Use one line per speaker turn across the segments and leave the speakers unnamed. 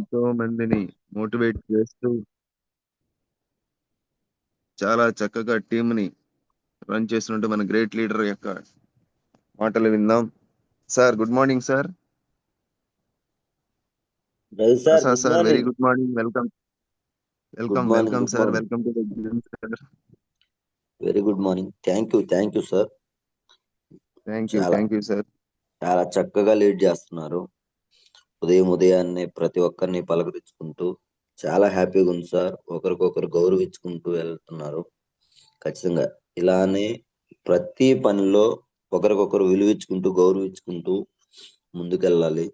ఎంతో మందిని మోటివేట్ చేస్తూ చాలా చక్కగా టీంని రన్ చేస్తున్నట్టు మన గ్రేట్ లీడర్ యొక్క మాటలు విందాం. Sir good morning sir.
Ravi sir
Prasad
good
sir very
morning.
Good morning. Welcome
good morning.
Welcome
good
sir.
Morning.
Welcome to sir.
Very good morning. Thank you sir. చాలా
థ్యాంక్ యూ సార్.
చాలా చక్కగా lead చేస్తున్నారు. ఉదయాన్నే ప్రతి ఒక్కరిని పలకరించుకుంటూ చాలా హ్యాపీగా ఉంది సార్. ఒకరికొకరు గౌరవించుకుంటూ వెళ్తున్నారు. ఖచ్చితంగా ఇలానే ప్రతి పనిలో ఒకరికొకరు విలువించుకుంటూ గౌరవించుకుంటూ ముందుకెళ్ళాలి.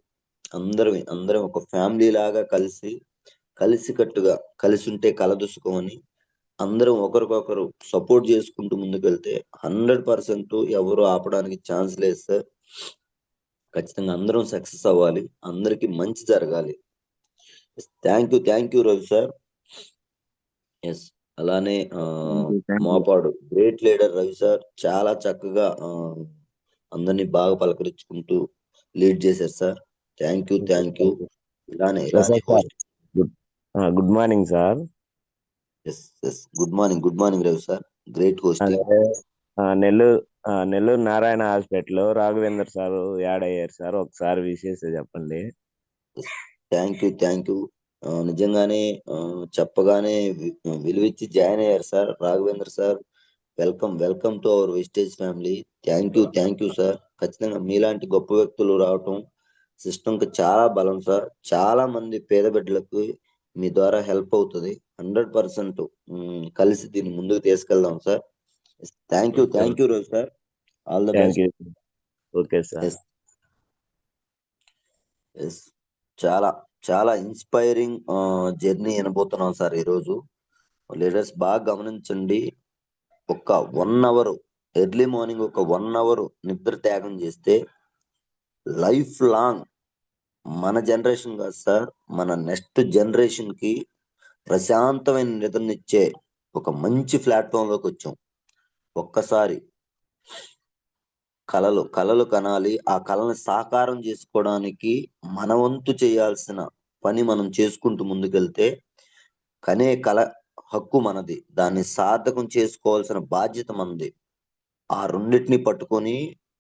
అందరం ఒక ఫ్యామిలీ లాగా కలిసికట్టుగా కలిసి ఉంటే కలదుసుకం అని అందరం ఒకరికొకరు సపోర్ట్ చేసుకుంటూ ముందుకెళ్తే 100% ఎవరు ఆపడానికి ఛాన్స్ లేదు సార్. ఖచ్చితంగా అందరం సక్సెస్ అవ్వాలి. అందరికి మంచి జరగాలి. Thank you Ravi sir. Yes అలానే
Thank you.
Mopadu great leader Ravi sir చాలా చక్కగా అందరినీ బాగా పలకరించుకుంటూ లీడ్ చేశారు సార్. Thank you. ఇలానే host.
Good morning sir.
Yes good morning Ravi sir. Great hosting.
Nellore Narayana hospital Raghavendra sir add అయ్యారు సార్. ఒకసారి విశేష చెప్పండి.
Thank you. నిజంగానే చెప్పగానే విలువిచ్చి జాయిన్ అయ్యారు sir Raghavendra sir. Welcome to our Vestige family. Thank you sir. ఖచ్చితంగా మీలాంటి గొప్ప వ్యక్తులు రావటం సిస్టమ్ కి చాలా బలం సార్. చాలా మంది పేద బిడ్డలకు మీ ద్వారా హెల్ప్ అవుతుంది. 100% కలిసి దీన్ని ముందుకు తీసుకెళ్దాం సార్. థ్యాంక్ యూ రోజు sir. All the best.
Okay sir.
చాలా చాలా ఇన్స్పైరింగ్ జర్నీ వినబోతున్నాం సార్ ఈరోజు. లీడర్స్ బాగా గమనించండి. ఒక 1 అవర్ ఎర్లీ మార్నింగ్ ఒక 1 అవర్ నిద్ర త్యాగం చేస్తే లైఫ్ లాంగ్ మన జనరేషన్ కాదు సార్, మన నెక్స్ట్ జనరేషన్ కి ప్రశాంతమైన నిద్రనిచ్చే ఒక మంచి ప్లాట్ఫామ్ లోకి వచ్చాం. ఒక్కసారి కలలు కనాలి. ఆ కళను సాకారం చేసుకోవడానికి మన వంతు చేయాల్సిన పని మనం చేసుకుంటూ ముందుకెళ్తే కనే కళ హక్కు మనది. దాన్ని సార్థకం చేసుకోవాల్సిన బాధ్యత మనది. ఆ రెండింటిని పట్టుకొని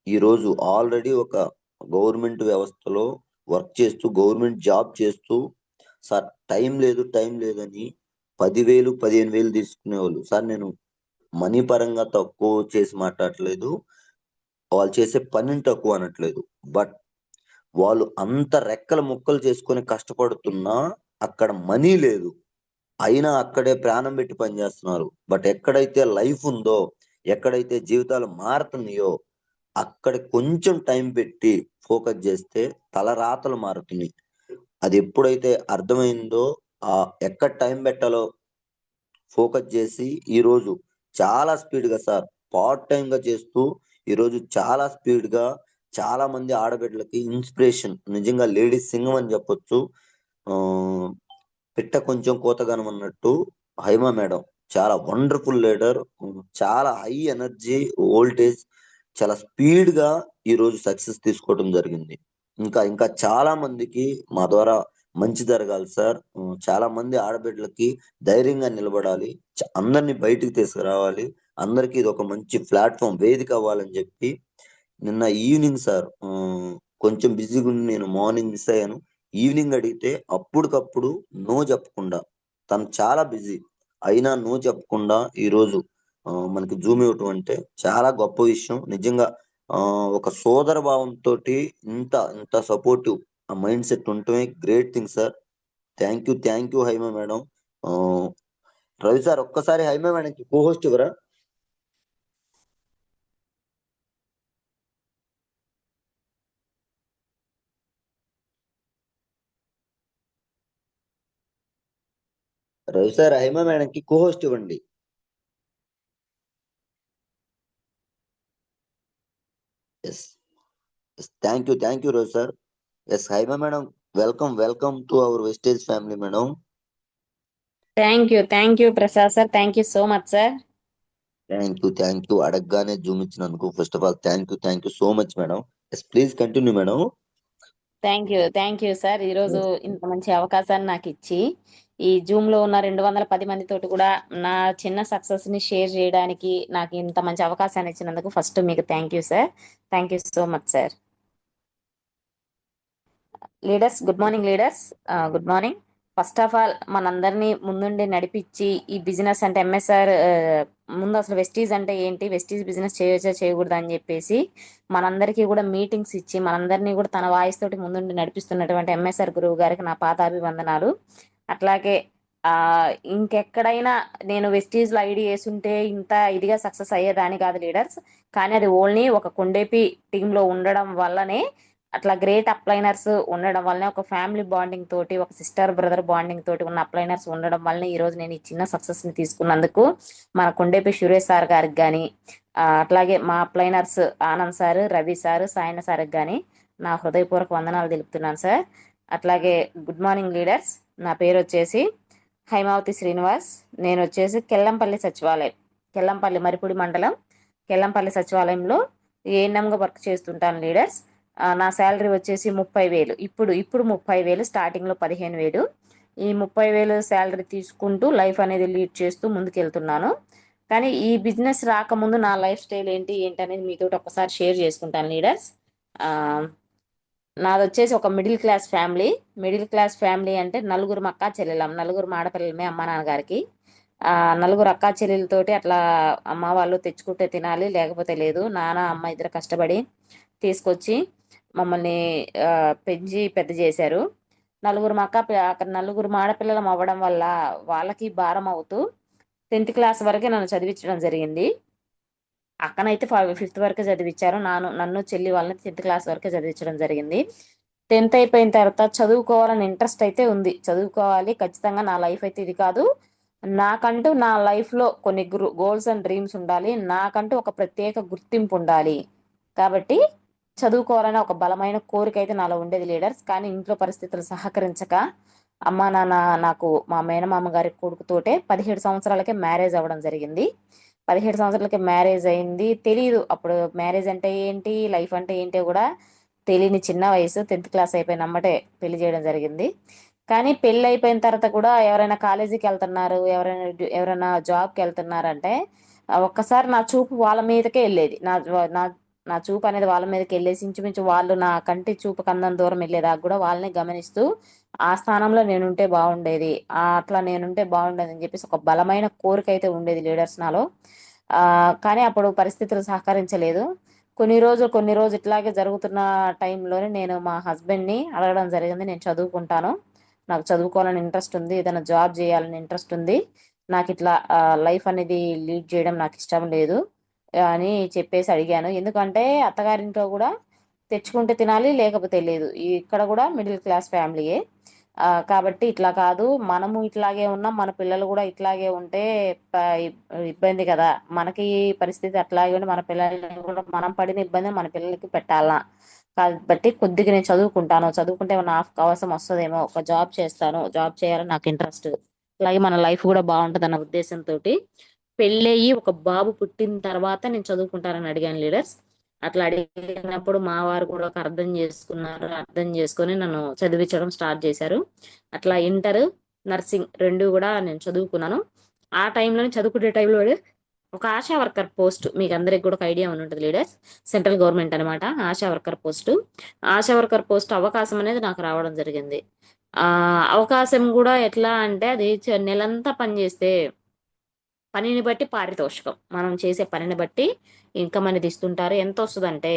ఈరోజు ఆల్రెడీ ఒక గవర్నమెంట్ వ్యవస్థలో వర్క్ చేస్తూ గవర్నమెంట్ జాబ్ చేస్తూ సార్ టైం లేదని 10,000 15,000 తీసుకునేవాళ్ళు సార్. నేను మనీ పరంగా తక్కువ చేసి మాట్లాడట్లేదు, వాళ్ళు చేసే పనిని తక్కువ అనట్లేదు. బట్ వాళ్ళు అంత రెక్కల ముక్కలు చేసుకొని కష్టపడుతున్నా అక్కడ మనీ లేదు, అయినా అక్కడే ప్రాణం పెట్టి పనిచేస్తున్నారు. బట్ ఎక్కడైతే లైఫ్ ఉందో, ఎక్కడైతే జీవితాలు మారుతున్నాయో అక్కడ కొంచెం టైం పెట్టి ఫోకస్ చేస్తే తలరాతలు మారుతున్నాయి. అది ఎప్పుడైతే అర్థమైందో ఎక్కడ టైం పెట్టాలో ఫోకస్ చేసి ఈరోజు చాలా స్పీడ్ గా సార్ పార్ట్ టైం గా చేస్తూ ఈరోజు చాలా స్పీడ్ గా చాలా మంది ఆడబిడ్డలకి ఇన్స్పిరేషన్. నిజంగా లేడీస్ సింగం అని చెప్పొచ్చు. పిట్ట కొంచెం కోతగానం అన్నట్టు హైమా మేడం చాలా వండర్ఫుల్ లీడర్. చాలా హై ఎనర్జీ వోల్టేజ్, చాలా స్పీడ్ గా ఈరోజు సక్సెస్ తీసుకోవడం జరిగింది. ఇంకా చాలా మందికి మా ద్వారా మంచి జరగాలి సార్. చాలా మంది ఆడబిడ్డలకి ధైర్యంగా నిలబడాలి, అందరినీ బయటికి తీసుకురావాలి, అందరికి ఇది ఒక మంచి ప్లాట్ఫామ్ వేదిక అవ్వాలని చెప్పి నిన్న ఈవినింగ్ సార్ కొంచెం బిజీగా ఉండి నేను మార్నింగ్ మిస్ అయ్యాను. ఈవినింగ్ అడిగితే అప్పటికప్పుడు నో చెప్పకుండా, తను చాలా బిజీ అయినా నో చెప్పకుండా ఈరోజు మనకి జూమ్ ఇవ్వటం అంటే చాలా గొప్ప విషయం. నిజంగా ఒక సోదర భావంతో ఇంత సపోర్టివ్ ఆ మైండ్ సెట్ ఉండటమే great thing sir. Thank you Haima madam. Ravi sir ఒక్కసారి హైమా మేడంకి కో హోస్ట్ ఇవ్వరా? రవి సార్ హైమా మేడంకి కో హోస్ట్ ఇవ్వండి. Yes thank you Ravi sir. Yes Haima madam welcome to our Vestige family madam.
Thank you Prasad sir. Thank you so much sir.
Thank you అడగగానే zoom ఇచ్చినందుకు first of all thank you so much madam. Yes please continue madam.
Thank you sir. ఈరోజు ఇంత మంచి అవకాశాన్ని నాకు ఇచ్చి ఈ Zoom లో ఉన్న 210 మందితోటి కూడా నా చిన్న సక్సెస్ ని షేర్ చేయడానికి నాకు ఇంత మంచి అవకాశాన్ని ఇచ్చినందుకు ఫస్ట్ మీకు thank you sir. Thank you so much sir. Leaders, good morning leaders. Good morning. First of all మనందరినీ ముందుండి నడిపించి ఈ బిజినెస్ అంటే ఎంఎస్ఆర్ ముందు అసలు వెస్టీజ్ అంటే ఏంటి, వెస్టీజ్ బిజినెస్ చేయొచ్చా చేయకూడదా అని చెప్పేసి మనందరికీ కూడా మీటింగ్స్ ఇచ్చి మనందరినీ కూడా తన వాయిస్ తోటి ముందుండి నడిపిస్తున్నటువంటి ఎంఎస్ఆర్ గురువు గారికి నా పాదాభివందనాలు. అట్లాగే ఆ ఇంకెక్కడైనా నేను వెస్టీజ్ లో ఐడి వేసుంటే ఇంత ఇదిగా సక్సెస్ అయ్యేదాని కాదు లీడర్స్. కానీ అది ఓన్లీ ఒక కొండేపి టీమ్ లో ఉండడం వల్లనే, అట్లా గ్రేట్ అప్లైనర్స్ ఉండడం వల్లనే, ఒక ఫ్యామిలీ బాండింగ్ తోటి, ఒక సిస్టర్ బ్రదర్ బాండింగ్ తోటి ఉన్న అప్లైనర్స్ ఉండడం వల్లనే ఈ రోజు నేను ఈ చిన్న సక్సెస్ ని తీసుకున్నందుకు మన కొండేపి సురేష్ సార్ గారికి కానీ, అట్లాగే మా upliners Anand sir, Ravi sir, Sayana సార్కి కానీ నా హృదయపూర్వక వందనాలు తెలుపుతున్నాను సార్. అట్లాగే గుడ్ మార్నింగ్ లీడర్స్. నా పేరు వచ్చేసి హైమావతి శ్రీనివాస్. నేను వచ్చేసి కెల్లంపల్లి సచివాలయం, కెల్లంపల్లి మరిపూడి మండలం కెల్లంపల్లి సచివాలయంలో ఏఎన్ఎంగా వర్క్ చేస్తుంటాను లీడర్స్. నా శాలరీ వచ్చేసి 30,000. ఇప్పుడు 30,000, స్టార్టింగ్లో 15,000. ఈ 30,000 శాలరీ తీసుకుంటూ లైఫ్ అనేది లీడ్ చేస్తూ ముందుకెళ్తున్నాను. కానీ ఈ బిజినెస్ రాకముందు నా లైఫ్ స్టైల్ ఏంటి అనేది మీతో ఒకసారి షేర్ చేసుకుంటాను లీడర్స్. నాది వచ్చేసి ఒక middle class family. Middle class family అంటే నలుగురు అక్కా చెల్లెలం, నలుగురు ఆడపిల్లలమే అమ్మ నాన్నగారికి. నలుగురు అక్కా చెల్లెలతోటి అట్లా అమ్మ వాళ్ళు తెచ్చుకుంటే తినాలి, లేకపోతే లేదు. నాన్న అమ్మ ఇద్దరు కష్టపడి తీసుకొచ్చి మమ్మల్ని పెంచి పెద్ద చేశారు. నలుగురు ఆడపిల్లలం అవ్వడం వల్ల వాళ్ళకి భారం అవుతూ 10th క్లాస్ వరకే నన్ను చదివించడం జరిగింది. అక్కనైతే 5th వరకే చదివించారు. నన్ను చెల్లి వాళ్ళని 10th క్లాస్ వరకే చదివించడం జరిగింది. 10th అయిపోయిన తర్వాత చదువుకోవాలని ఇంట్రెస్ట్ అయితే ఉంది, చదువుకోవాలి ఖచ్చితంగా. నా లైఫ్ అయితే ఇది కాదు, నాకంటూ నా లైఫ్లో కొన్ని గోల్స్ అండ్ డ్రీమ్స్ ఉండాలి, నాకంటూ ఒక ప్రత్యేక గుర్తింపు ఉండాలి. కాబట్టి చదువుకోవాలని ఒక బలమైన కోరిక అయితే నాలో ఉండేది లీడర్స్. కానీ ఇంట్లో పరిస్థితులు సహకరించక అమ్మా నాన్న నాకు మా మేనమామ గారి కొడుకుతోటే 17 సంవత్సరాలకే మ్యారేజ్ అవ్వడం జరిగింది. 17 సంవత్సరాలకే మ్యారేజ్ అయింది. తెలియదు అప్పుడు మ్యారేజ్ అంటే ఏంటి, లైఫ్ అంటే ఏంటో కూడా తెలియని చిన్న వయసు. 10th క్లాస్ అయిపోయిన అమ్మటే పెళ్లి చేయడం జరిగింది. కానీ పెళ్ళి అయిపోయిన తర్వాత కూడా ఎవరైనా కాలేజీకి వెళ్తున్నారు, ఎవరైనా జాబ్కి వెళ్తున్నారంటే ఒక్కసారి నా చూపు వాళ్ళ మీదకే వెళ్ళేది. నా నా చూపు అనేది వాళ్ళ మీదకి వెళ్ళేసి ఇంచుమించు వాళ్ళు నా కంటి చూపు కందం దూరం వెళ్ళేదాకా కూడా వాళ్ళని గమనిస్తూ ఆ స్థానంలో నేనుంటే బాగుండేది, అట్లా నేనుంటే బాగుండేది అని చెప్పేసి ఒక బలమైన కోరిక అయితే ఉండేది లీడర్స్ నాలో. కానీ అప్పుడు పరిస్థితులు సహకరించలేదు. కొన్ని రోజులు ఇట్లాగే జరుగుతున్న టైంలోనే నేను మా హస్బెండ్ని అడగడం జరిగింది, నేను చదువుకుంటాను, నాకు చదువుకోవాలని ఇంట్రెస్ట్ ఉంది, ఏదైనా జాబ్ చేయాలని ఇంట్రెస్ట్ ఉంది, నాకు ఇట్లా లైఫ్ అనేది లీడ్ చేయడం నాకు ఇష్టం లేదు అని చెప్పేసి అడిగాను. ఎందుకంటే అత్తగారింట్లో కూడా తెచ్చుకుంటే తినాలి, లేకపోతే లేదు. ఇక్కడ కూడా మిడిల్ క్లాస్ ఫ్యామిలీయే. కాబట్టి ఇట్లా కాదు, మనము ఇట్లాగే ఉన్నాం, మన పిల్లలు కూడా ఇట్లాగే ఉంటే ఇబ్బంది కదా, మనకి పరిస్థితి అట్లాగే ఉండి మన పిల్లల్ని కూడా మనం పడిన ఇబ్బంది మన పిల్లలకి పెట్టాలా. కాబట్టి కొద్దిగా నేను చదువుకుంటే నాకు అవసరం వస్తుందేమో, ఒక జాబ్ చేస్తాను, జాబ్ చేయాలని నాకు ఇంట్రెస్ట్, అలాగే మన లైఫ్ కూడా బాగుంటుంది అన్న ఉద్దేశంతో పెళ్ళయి ఒక బాబు పుట్టిన తర్వాత నేను చదువుకుంటానని అడిగాను లీడర్స్. అట్లా అడిగినప్పుడు మా వారు కూడా ఒక అర్థం చేసుకున్నారు, అర్థం చేసుకొని నన్ను చదివించడం స్టార్ట్ చేశారు. అట్లా ఇంటర్, నర్సింగ్ రెండు కూడా నేను చదువుకున్నాను. ఆ టైంలోనే చదువుకునే టైంలోనే ఒక ఆశా వర్కర్ పోస్ట్, మీకు అందరికి కూడా ఒక ఐడియా ఉంటుంది లీడర్స్, సెంట్రల్ గవర్నమెంట్ అనమాట ASHA worker post. ASHA worker post అవకాశం అనేది నాకు రావడం జరిగింది. అవకాశం కూడా ఎట్లా అంటే అది నెలంతా పనిచేస్తే పనిని బట్టి పారితోషికం, మనం చేసే పనిని బట్టి ఇన్కమ్ అనేది ఇస్తుంటారు. ఎంత వస్తుందంటే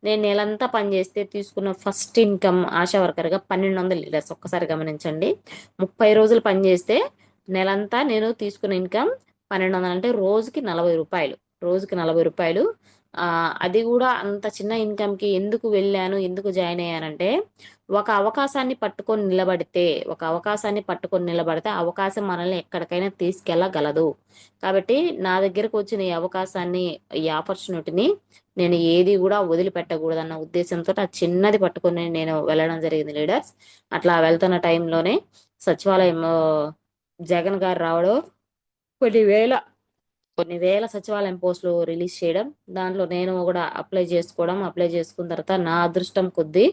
నేను నెలంతా పనిచేస్తే తీసుకున్న ఫస్ట్ ఇన్కమ్ ఆశా వర్కర్గా 1,200 లీడర్స్. ఒక్కసారి గమనించండి, 30 రోజులు పనిచేస్తే నెలంతా నేను తీసుకున్న ఇన్కమ్ 1,200 అంటే రోజుకి 40 రూపాయలు, రోజుకి 40 రూపాయలు. అది కూడా అంత చిన్న ఇన్కమ్కి ఎందుకు వెళ్ళాను, ఎందుకు జాయిన్ అయ్యానంటే ఒక అవకాశాన్ని పట్టుకొని నిలబడితే అవకాశం మనల్ని ఎక్కడికైనా తీసుకెళ్ళగలదు. కాబట్టి నా దగ్గరకు వచ్చిన ఈ అవకాశాన్ని, ఈ ఆపర్చునిటీని నేను ఏది కూడా వదిలిపెట్టకూడదన్న ఉద్దేశంతో ఆ చిన్నది పట్టుకొని నేను వెళ్ళడం జరిగింది లీడర్స్. అట్లా వెళ్తున్న టైంలోనే సచివాలయం జగన్ గారు రావడం, కొన్ని వేల సచివాలయం పోస్టులు రిలీజ్ చేయడం, దాంట్లో నేను కూడా అప్లై చేసుకున్న తర్వాత నా అదృష్టం కొద్దీ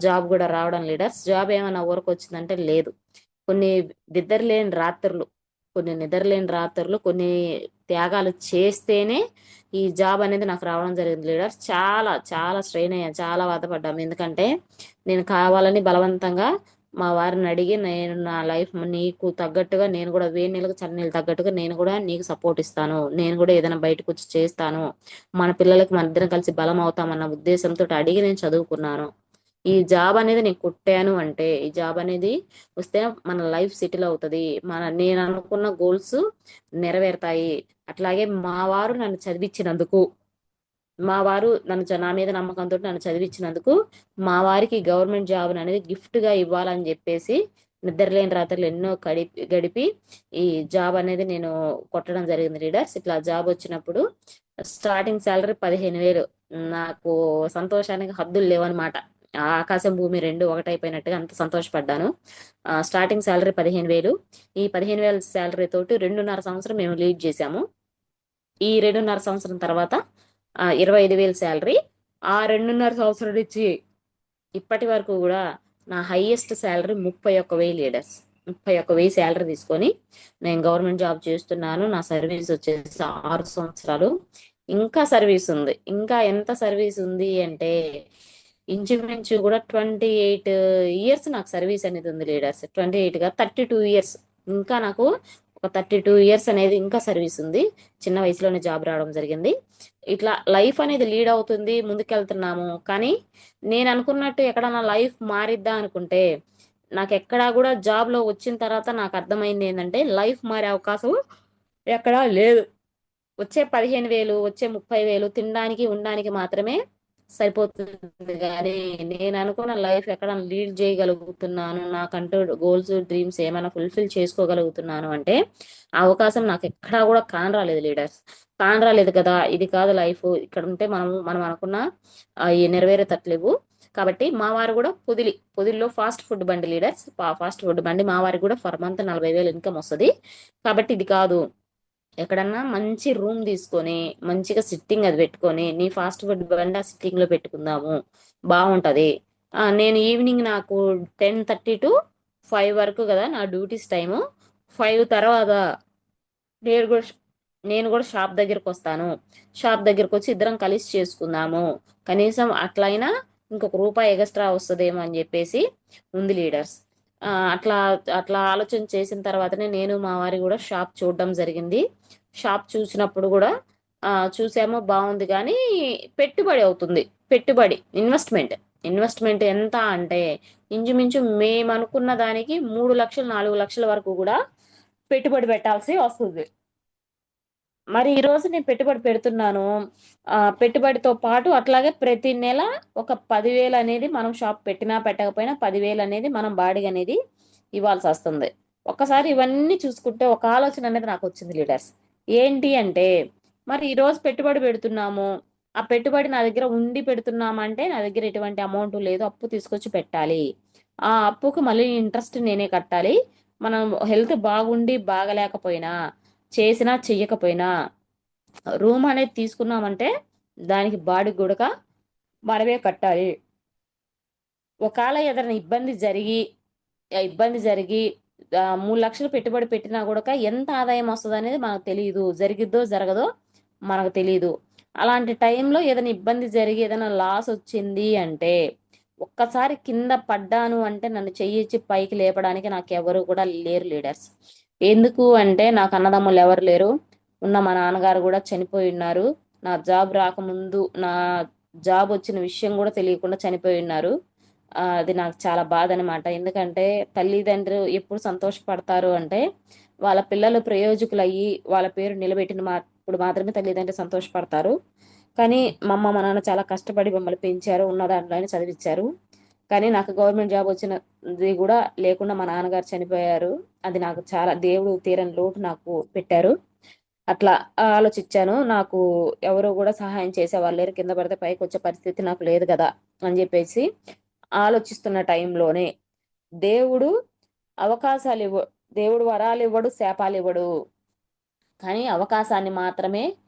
జాబ్ కూడా రావడం లీడర్స్. జాబ్ ఏమైనా ఊరకు వచ్చిందంటే లేదు. కొన్ని నిద్రలేని రాత్రులు కొన్ని నిద్రలేని రాత్రులు కొన్ని త్యాగాలు చేస్తేనే ఈ జాబ్ అనేది నాకు రావడం జరిగింది లీడర్స్. చాలా చాలా స్ట్రెయిన్ అయ్యాను, చాలా బాధపడ్డాము. ఎందుకంటే నేను కావాలని బలవంతంగా మా వారిని అడిగి, నేను నా లైఫ్ నీకు తగ్గట్టుగా నేను కూడా వేడి నీళ్ళకి చల్ల నీళ్ళు తగ్గట్టుగా నేను కూడా నీకు సపోర్ట్ ఇస్తాను, నేను కూడా ఏదైనా బయటకు వచ్చి చేస్తాను, మన పిల్లలకి మన ఇద్దరం కలిసి బలం అవుతామన్న ఉద్దేశంతో అడిగి నేను చదువుకున్నాను. ఈ జాబ్ అనేది నేను కొట్టాను అంటే, ఈ జాబ్ అనేది వస్తే మన లైఫ్ సెటిల్ అవుతుంది, నేను అనుకున్న గోల్స్ నెరవేరుతాయి. అట్లాగే మా వారు నా మీద నమ్మకంతో నన్ను చదివించినందుకు మా వారికి గవర్నమెంట్ జాబ్ అనేది గిఫ్ట్ గా ఇవ్వాలని చెప్పేసి నిద్రలేని రాత్రులు ఎన్నో గడిపి ఈ జాబ్ అనేది నేను కొట్టడం జరిగింది లీడర్స్. ఇట్లా జాబ్ వచ్చినప్పుడు స్టార్టింగ్ శాలరీ 15,000. నాకు సంతోషానికి హద్దులు లేవన్నమాట. ఆకాశం భూమి రెండు ఒకటైపోయినట్టుగా అంత సంతోషపడ్డాను. Starting salary 15,000. ఈ 15,000 శాలరీ తోటి 2.5 సంవత్సరం మేము లీడ్ చేశాము. ఈ 2.5 సంవత్సరం తర్వాత 25,000 శాలరీ. ఆ 2.5 సంవత్సరం నుంచి ఇప్పటి వరకు కూడా నా హైయెస్ట్ శాలరీ 31,000 లీడర్స్. 31,000 శాలరీ తీసుకొని నేను గవర్నమెంట్ జాబ్ చేస్తున్నాను. నా సర్వీస్ వచ్చేసి 6 సంవత్సరాలు. ఇంకా సర్వీస్ ఉంది. ఇంకా ఎంత సర్వీస్ ఉంది అంటే ఇంచుమించు కూడా 28 ఇయర్స్ నాకు సర్వీస్ అనేది ఉంది లీడర్స్. 28 గా 32 ఇయర్స్. ఇంకా నాకు ఒక 32 ఇయర్స్ అనేది ఇంకా సర్వీస్ ఉంది. చిన్న వయసులోనే జాబ్ రావడం జరిగింది. ఇట్లా లైఫ్ అనేది లీడ్ అవుతుంది, ముందుకెళ్తున్నాము. కానీ నేను అనుకున్నట్టు ఎక్కడన్నా లైఫ్ మారిద్దా అనుకుంటే నాకు ఎక్కడా కూడా జాబ్ లో వచ్చిన తర్వాత నాకు అర్థమైంది ఏంటంటే లైఫ్ మారే అవకాశం ఎక్కడా లేదు. వచ్చే 15,000, వచ్చే 30,000 తినడానికి ఉండడానికి మాత్రమే సరిపోతుంది. కానీ నేను అనుకున్న లైఫ్ ఎక్కడ లీడ్ చేయగలుగుతున్నాను, నాకంటూ గోల్స్ డ్రీమ్స్ ఏమైనా ఫుల్ఫిల్ చేసుకోగలుగుతున్నాను అంటే ఆ అవకాశం నాకు ఎక్కడా కూడా కానరాలేదు లీడర్స్. కానరాలేదు కదా, ఇది కాదు లైఫ్. ఇక్కడ ఉంటే మనం అనుకున్న ఈ నెరవేరేటట్లేవు. కాబట్టి మా వారు కూడా పొదిల్లో ఫాస్ట్ ఫుడ్ బండి లీడర్స్. ఫాస్ట్ ఫుడ్ బండి మా వారికి కూడా ఫర్ మంత్ 40,000 ఇన్కమ్ వస్తుంది. కాబట్టి ఇది కాదు, ఎక్కడన్నా మంచి రూమ్ తీసుకొని మంచిగా సిట్టింగ్ అది పెట్టుకొని నీ ఫాస్ట్ ఫుడ్ బండి ఆ సిట్టింగ్ లో పెట్టుకుందాము, బాగుంటది. నేను ఈవినింగ్ నాకు 10:30 to 5 వరకు కదా నా డ్యూటీస్ టైము. 5 తర్వాత నేను కూడా నేను కూడా షాప్ దగ్గరకు వస్తాను. షాప్ దగ్గరకు వచ్చి ఇద్దరం కలిసి చేసుకుందాము. కనీసం అట్లయినా ఇంకొక రూపాయి ఎక్స్ట్రా వస్తుందేమో అని చెప్పేసి ఉంది లీడర్స్. అట్లా అట్లా ఆలోచన చేసిన తర్వాతనే నేను మా వారి కూడా షాప్ చూడడం జరిగింది. షాప్ చూసినప్పుడు కూడా చూసామో బాగుంది, కానీ పెట్టుబడి అవుతుంది. పెట్టుబడి ఇన్వెస్ట్మెంట్ ఎంత అంటే ఇంచుమించు మేము అనుకున్న దానికి 3 లక్షలు 4 లక్షల వరకు కూడా పెట్టుబడి పెట్టాల్సి వస్తుంది. మరి ఈ రోజు నేను పెట్టుబడి పెడుతున్నాను. పెట్టుబడితో పాటు అట్లాగే ప్రతి నెల ఒక 10,000 అనేది మనం షాప్ పెట్టినా పెట్టకపోయినా 10,000 అనేది మనం బాడీ అనేది ఇవ్వాల్సి వస్తుంది. ఒక్కసారి ఇవన్నీ చూసుకుంటే ఒక ఆలోచన అనేది నాకు వచ్చింది లీడర్స్. ఏంటి అంటే మరి ఈ రోజు పెట్టుబడి పెడుతున్నాము, ఆ పెట్టుబడి నా దగ్గర ఉండి పెడుతున్నామంటే నా దగ్గర ఎటువంటి అమౌంట్ లేదు, అప్పు తీసుకొచ్చి పెట్టాలి. ఆ అప్పుకు మళ్ళీ ఇంట్రెస్ట్ నేనే కట్టాలి. మనం హెల్త్ బాగుండి బాగలేకపోయినా, చేసినా చెయ్యకపోయినా రూమ్ అనేది తీసుకున్నామంటే దానికి బాడీ గుడక మనమే కట్టాలి. ఒకవేళ ఏదైనా ఇబ్బంది జరిగి 3 లక్షలు పెట్టుబడి పెట్టినా కూడా ఎంత ఆదాయం వస్తుంది అనేది మనకు తెలియదు. జరిగిద్దో జరగదో మనకు తెలియదు. అలాంటి టైంలో ఏదైనా ఇబ్బంది జరిగి ఏదైనా లాస్ వచ్చింది అంటే ఒక్కసారి కింద పడ్డాను అంటే నన్ను చెయ్యిచ్చి పైకి లేపడానికి నాకు ఎవరు కూడా లేరు లీడర్స్. ఎందుకు అంటే నాకు అన్నదమ్ములు ఎవరు లేరు. ఉన్న మా నాన్నగారు కూడా చనిపోయి ఉన్నారు. నా జాబ్ రాకముందు నా జాబ్ వచ్చిన విషయం కూడా తెలియకుండా చనిపోయి ఉన్నారు. అది నాకు చాలా బాధ అనమాట. ఎందుకంటే తల్లిదండ్రులు ఎప్పుడు సంతోషపడతారు అంటే వాళ్ళ పిల్లలు ప్రయోజకులు అయ్యి వాళ్ళ పేరు నిలబెట్టినప్పుడు మాత్రమే తల్లిదండ్రులు సంతోషపడతారు. కానీ మా అమ్మ మా నాన్న చాలా కష్టపడి మమ్మల్ని పెంచారు, ఉన్న దాంట్లోనే చదివించారు. కానీ నాకు గవర్నమెంట్ జాబ్ వచ్చినది కూడా లేకుండా మా నాన్నగారు చనిపోయారు. అది నాకు చాలా దేవుడు తీరని లోటు నాకు పెట్టారు. అట్లా ఆలోచించాను. నాకు ఎవరు కూడా సహాయం చేసేవాళ్ళు లేరు. కింద పడితే పైకి వచ్చే పరిస్థితి నాకు లేదు కదా అని చెప్పేసి ఆలోచిస్తున్న టైంలోనే దేవుడు దేవుడు వరాలు ఇవ్వడు, శాపాలు ఇవ్వడు, కానీ అవకాశాన్ని మాత్రమే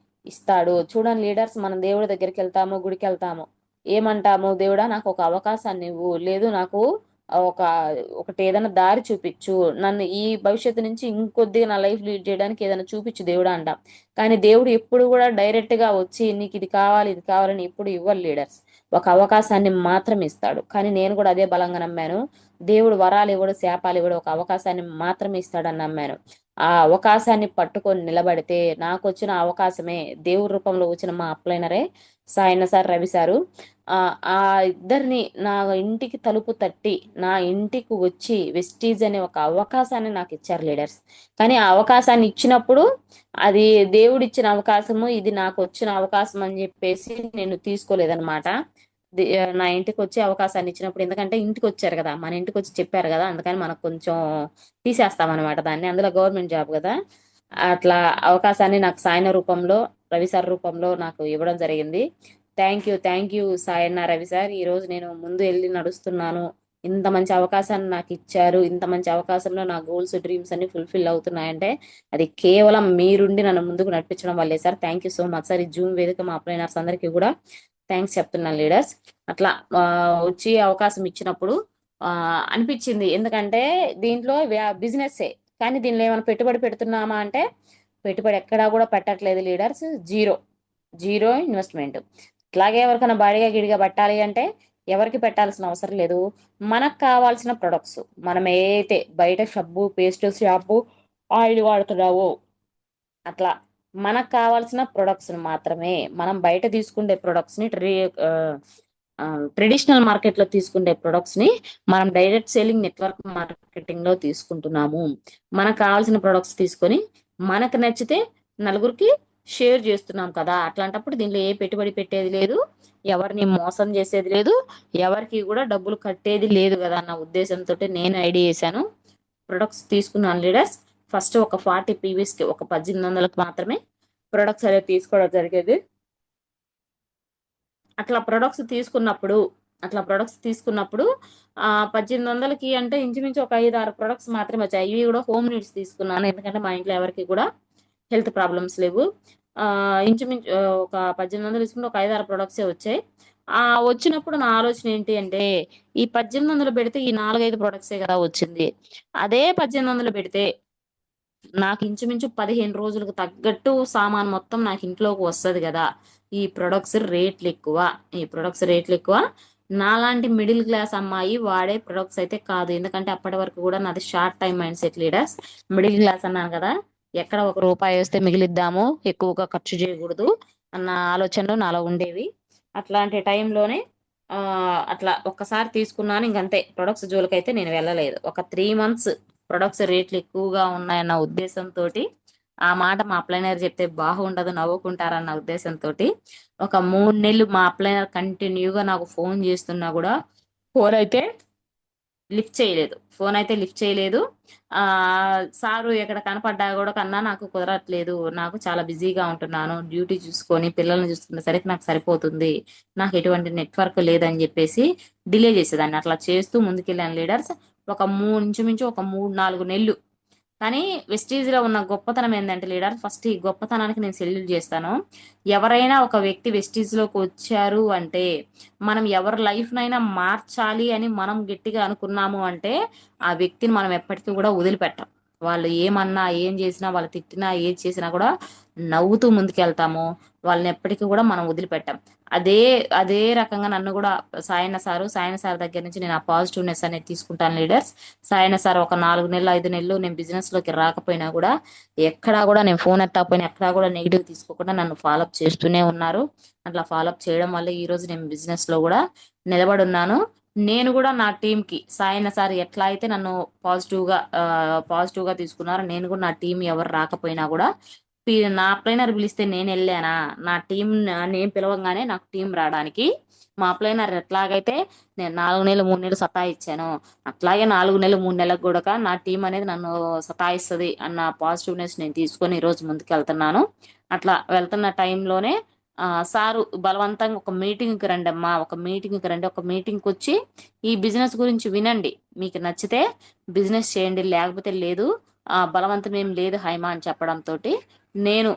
ఇస్తాడు. చూడండి లీడర్స్, మనం దేవుడి దగ్గరికి వెళ్తాము, గుడికి వెళ్తాము, ఏమంటాము, దేవుడా నాకు ఒక అవకాశాన్ని ఇవ్వు, లేదు నాకు ఒక ఒకటి ఏదైనా దారి చూపించు, నన్ను ఈ భవిష్యత్తు నుంచి ఇంకొద్దిగా నా లైఫ్ లీడ్ చేయడానికి ఏదైనా చూపించు దేవుడా అంటాం. కానీ దేవుడు ఎప్పుడు కూడా డైరెక్ట్ గా వచ్చి నీకు ఇది కావాలి ఇది కావాలని ఎప్పుడు ఇవ్వరు లీడర్స్. ఒక అవకాశాన్ని మాత్రం ఇస్తాడు. కానీ నేను కూడా అదే బలంగా నమ్మాను. దేవుడు వరాలు ఇవ్వడు, శాపాలు ఇవ్వడు, ఒక అవకాశాన్ని మాత్రమే ఇస్తాడని నమ్మాను. ఆ అవకాశాన్ని పట్టుకొని నిలబడితే నాకు వచ్చిన అవకాశమే దేవుడి రూపంలో వచ్చిన మా అప్లైనరే సాయన్న సార్, రవి సారు. ఆ ఆ ఇద్దరిని నా ఇంటికి తలుపు తట్టి నా ఇంటికి వచ్చి వెస్టీజ్ అనే ఒక అవకాశాన్ని నాకు ఇచ్చారు లీడర్స్. కానీ ఆ అవకాశాన్ని ఇచ్చినప్పుడు అది దేవుడిచ్చిన అవకాశము, ఇది నాకు వచ్చిన అవకాశం అని చెప్పేసి నేను తీసుకోలేదన్నమాట. నా ఇంటికి వచ్చే అవకాశాన్ని ఇచ్చినప్పుడు, ఎందుకంటే ఇంటికి వచ్చారు కదా, మన ఇంటికి వచ్చి చెప్పారు కదా, అందుకని మనకు కొంచెం తీసేస్తాం అనమాట దాన్ని, అందులో గవర్నమెంట్ జాబ్ కదా. అట్లా అవకాశాన్ని నాకు సాయన రూపంలో, రవి సార్ రూపంలో నాకు ఇవ్వడం జరిగింది. Thank you Sayanna, Ravi sir. ఈ రోజు నేను ముందు వెళ్ళి నడుస్తున్నాను. ఇంత మంచి అవకాశాన్ని నాకు ఇచ్చారు. ఇంత మంచి అవకాశంలో నా గోల్స్, డ్రీమ్స్ అన్ని ఫుల్ఫిల్ అవుతున్నాయంటే అది కేవలం మీరుండి నన్ను ముందుకు నడిపించడం వల్లే sir. Thank you so much sir. ఈ జూమ్ వేదిక మా అప్లైనర్స్ అందరికీ కూడా థ్యాంక్స్ చెప్తున్నాను లీడర్స్. అట్లా వచ్చి అవకాశం ఇచ్చినప్పుడు అనిపించింది, ఎందుకంటే దీంట్లో బిజినెస్సే, కానీ దీనిలో ఏమైనా పెట్టుబడి పెడుతున్నామా అంటే పెట్టుబడి ఎక్కడా కూడా పెట్టట్లేదు లీడర్స్. Zero investment. ఇట్లాగే ఎవరికైనా బాడిగా గిడిగా పట్టాలి అంటే ఎవరికి పెట్టాల్సిన అవసరం లేదు. మనకు కావాల్సిన ప్రొడక్ట్స్, మనం ఏదైతే బయట సబ్బు, పేస్ట్, షాంపూ, ఆయిల్ వాడుతున్నావో అట్లా మనకు కావాల్సిన ప్రొడక్ట్స్ మాత్రమే, మనం బయట తీసుకునే ప్రొడక్ట్స్ ని ట్రెడిషనల్ మార్కెట్ లో తీసుకునే ప్రొడక్ట్స్ ని మనం డైరెక్ట్ సేలింగ్ నెట్వర్క్ మార్కెటింగ్ లో తీసుకుంటున్నాము. మనకు కావాల్సిన ప్రొడక్ట్స్ తీసుకొని మనకు నచ్చితే నలుగురికి షేర్ చేస్తున్నాం కదా. అట్లాంటప్పుడు దీనిలో ఏ పెట్టుబడి పెట్టేది లేదు, ఎవరిని మోసం చేసేది లేదు, ఎవరికి కూడా డబ్బులు కట్టేది లేదు కదా అన్న ఉద్దేశంతో నేను ఐడియా చేశాను, ప్రొడక్ట్స్ తీసుకున్నాను లీడర్స్. ఫస్ట్ ఒక 40 పీవీస్ కి, ఒక 1800కి మాత్రమే ప్రొడక్ట్స్ అనేది తీసుకోవడం జరిగేది. అట్లా ప్రొడక్ట్స్ తీసుకున్నప్పుడు 1800కి అంటే ఇంచుమించు ఒక 5-6 ప్రొడక్ట్స్ మాత్రమే వచ్చాయి. ఇవి కూడా హోమ్ నీడ్స్ తీసుకున్నాను, ఎందుకంటే మా ఇంట్లో ఎవరికి కూడా హెల్త్ ప్రాబ్లమ్స్ లేవు. ఇంచుమించు ఒక 1800 తీసుకుంటే ఒక 5-6 ప్రొడక్ట్సే వచ్చాయి. వచ్చినప్పుడు నా ఆలోచన ఏంటి అంటే, ఈ 1800 పెడితే ఈ 4-5 ప్రొడక్ట్సే కదా వచ్చింది, అదే 1800 పెడితే నాకు ఇంచుమించు 15 రోజులకు తగ్గట్టు సామాన్ మొత్తం నాకు ఇంట్లోకి వస్తుంది కదా. ఈ ప్రొడక్ట్స్ రేట్లు ఎక్కువ, నాలాంటి మిడిల్ క్లాస్ అమ్మాయి వాడే ప్రొడక్ట్స్ అయితే కాదు. ఎందుకంటే అప్పటి వరకు కూడా నాది short time mind set leaders. Middle class అన్నాను కదా, ఎక్కడ ఒక రూపాయి వస్తే మిగిలిద్దాము, ఎక్కువగా ఖర్చు చేయకూడదు అన్న ఆలోచనలు నాలో ఉండేవి. అట్లాంటి టైంలోనే అట్లా ఒక్కసారి తీసుకున్నాను, ఇంకంతే. ప్రొడక్ట్స్ జోలికైతే నేను వెళ్ళలేదు. ఒక 3 months ప్రొడక్ట్స్ రేట్లు ఎక్కువగా ఉన్నాయన్న ఉద్దేశంతో, ఆ మాట మా అప్లైనర్ చెప్తే బాగుండదు, నవ్వుకుంటారన్న ఉద్దేశంతో ఒక 3 నెలలు మా అప్లైనర్ కంటిన్యూగా నాకు ఫోన్ చేస్తున్నా కూడా ఫోన్ అయితే లిఫ్ట్ చేయలేదు. సారు ఎక్కడ కనపడ్డా కూడా, కన్నా నాకు కుదరట్లేదు, నాకు చాలా బిజీగా ఉంటున్నాను, డ్యూటీ చూసుకొని పిల్లల్ని చూసుకునే సరికి నాకు సరిపోతుంది, నాకు ఎటువంటి నెట్వర్క్ లేదని చెప్పేసి డిలే చేసేదాన్ని. అట్లా చేస్తూ ముందుకెళ్ళాను లీడర్స్. ఇంచుమించు ఒక 3-4 నెలలు. కానీ వెస్టీజ్ లో ఉన్న గొప్పతనం ఏంటంటే లీడర్, ఫస్ట్ ఈ గొప్పతనానికి నేను సెల్యూట్ చేస్తాను. ఎవరైనా ఒక వ్యక్తి వెస్టీజ్ లోకి వచ్చారు అంటే, మనం ఎవరి లైఫ్ నైనా మార్చాలి అని మనం గట్టిగా అనుకున్నాము అంటే ఆ వ్యక్తిని మనం ఎప్పటికీ కూడా వదిలిపెట్టాం. వాళ్ళు ఏమన్నా, ఏం చేసినా, వాళ్ళు తిట్టినా, ఏది చేసినా కూడా నవ్వుతూ ముందుకెళ్తాము. వాళ్ళని ఎప్పటికీ కూడా మనం వదిలిపెట్టాం. అదే రకంగా నన్ను కూడా సాయన్న సార్ దగ్గర నుంచి నేను ఆ పాజిటివ్నెస్ అనేది తీసుకుంటాను లీడర్స్. సాయన్న సార్ ఒక 4 నెలలు 5 నెలలు నేను బిజినెస్ లోకి రాకపోయినా కూడా, ఎక్కడా కూడా నేను ఫోన్ ఎత్తకపోయినా ఎక్కడా కూడా నెగిటివ్ తీసుకోకుండా నన్ను ఫాలోఅప్ చేస్తూనే ఉన్నారు. అట్లా ఫాలోఅప్ చేయడం వల్ల ఈ రోజు నేను బిజినెస్ లో కూడా నిలబడి ఉన్నాను. నేను కూడా నా టీం కి, సాయన్న సార్ ఎట్లా అయితే నన్ను పాజిటివ్ గా తీసుకున్నారు, నేను కూడా నా టీం ఎవరు రాకపోయినా కూడా, నా అప్లైనర్ పిలిస్తే నేను వెళ్ళానా, నా టీం నేను పిలవంగానే నాకు టీం రావడానికి, మా అప్లైనర్ ఎట్లాగైతే నేను 4 నెలలు 3 నెలలు సతాయిచ్చాను, అట్లాగే 4 నెలలు 3 నెలలకు కూడా నా టీం అనేది నన్ను సతాయిస్తుంది అన్న పాజిటివ్నెస్ నేను తీసుకొని ఈరోజు ముందుకు వెళ్తున్నాను. అట్లా వెళ్తున్న టైంలోనే సారు బలవంతంగా ఒక మీటింగ్కి రండి అమ్మా, ఒక మీటింగ్కి వచ్చి ఈ బిజినెస్ గురించి వినండి, మీకు నచ్చితే బిజినెస్ చేయండి, లేకపోతే లేదు, బలవంతం ఏం లేదు హైమా అని చెప్పడంతో నేను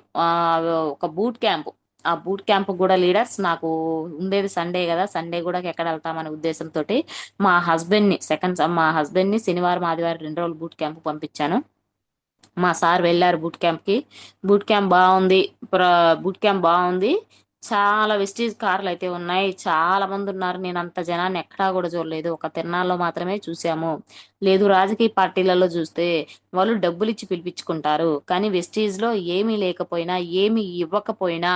ఒక బూట్ క్యాంప్ ఆ బూట్ క్యాంప్ కూడా లీడర్స్ నాకు ఉండేది సండే కదా, సండే కూడా ఎక్కడ వెళ్తామనే ఉద్దేశంతో మా హస్బెండ్ ని శనివారం ఆదివారం 2 రోజులు బూట్ క్యాంప్ పంపించాను. మా సార్ వెళ్ళారు బూట్ క్యాంప్ కి. బూట్ క్యాంప్ బాగుంది. బూట్ క్యాంప్ బాగుంది. చాలా వెస్టీజ్ కార్లు అయితే ఉన్నాయి. చాలా మంది ఉన్నారు. నేను అంత జనాన్ని ఎక్కడా కూడా చూడలేదు. ఒక తిరునాళ్ళలో మాత్రమే చూసాము. లేదు రాజకీయ పార్టీలలో చూస్తే వాళ్ళు డబ్బులు ఇచ్చి పిలిపించుకుంటారు. కానీ వెస్టీజ్ లో ఏమీ లేకపోయినా, ఏమీ ఇవ్వకపోయినా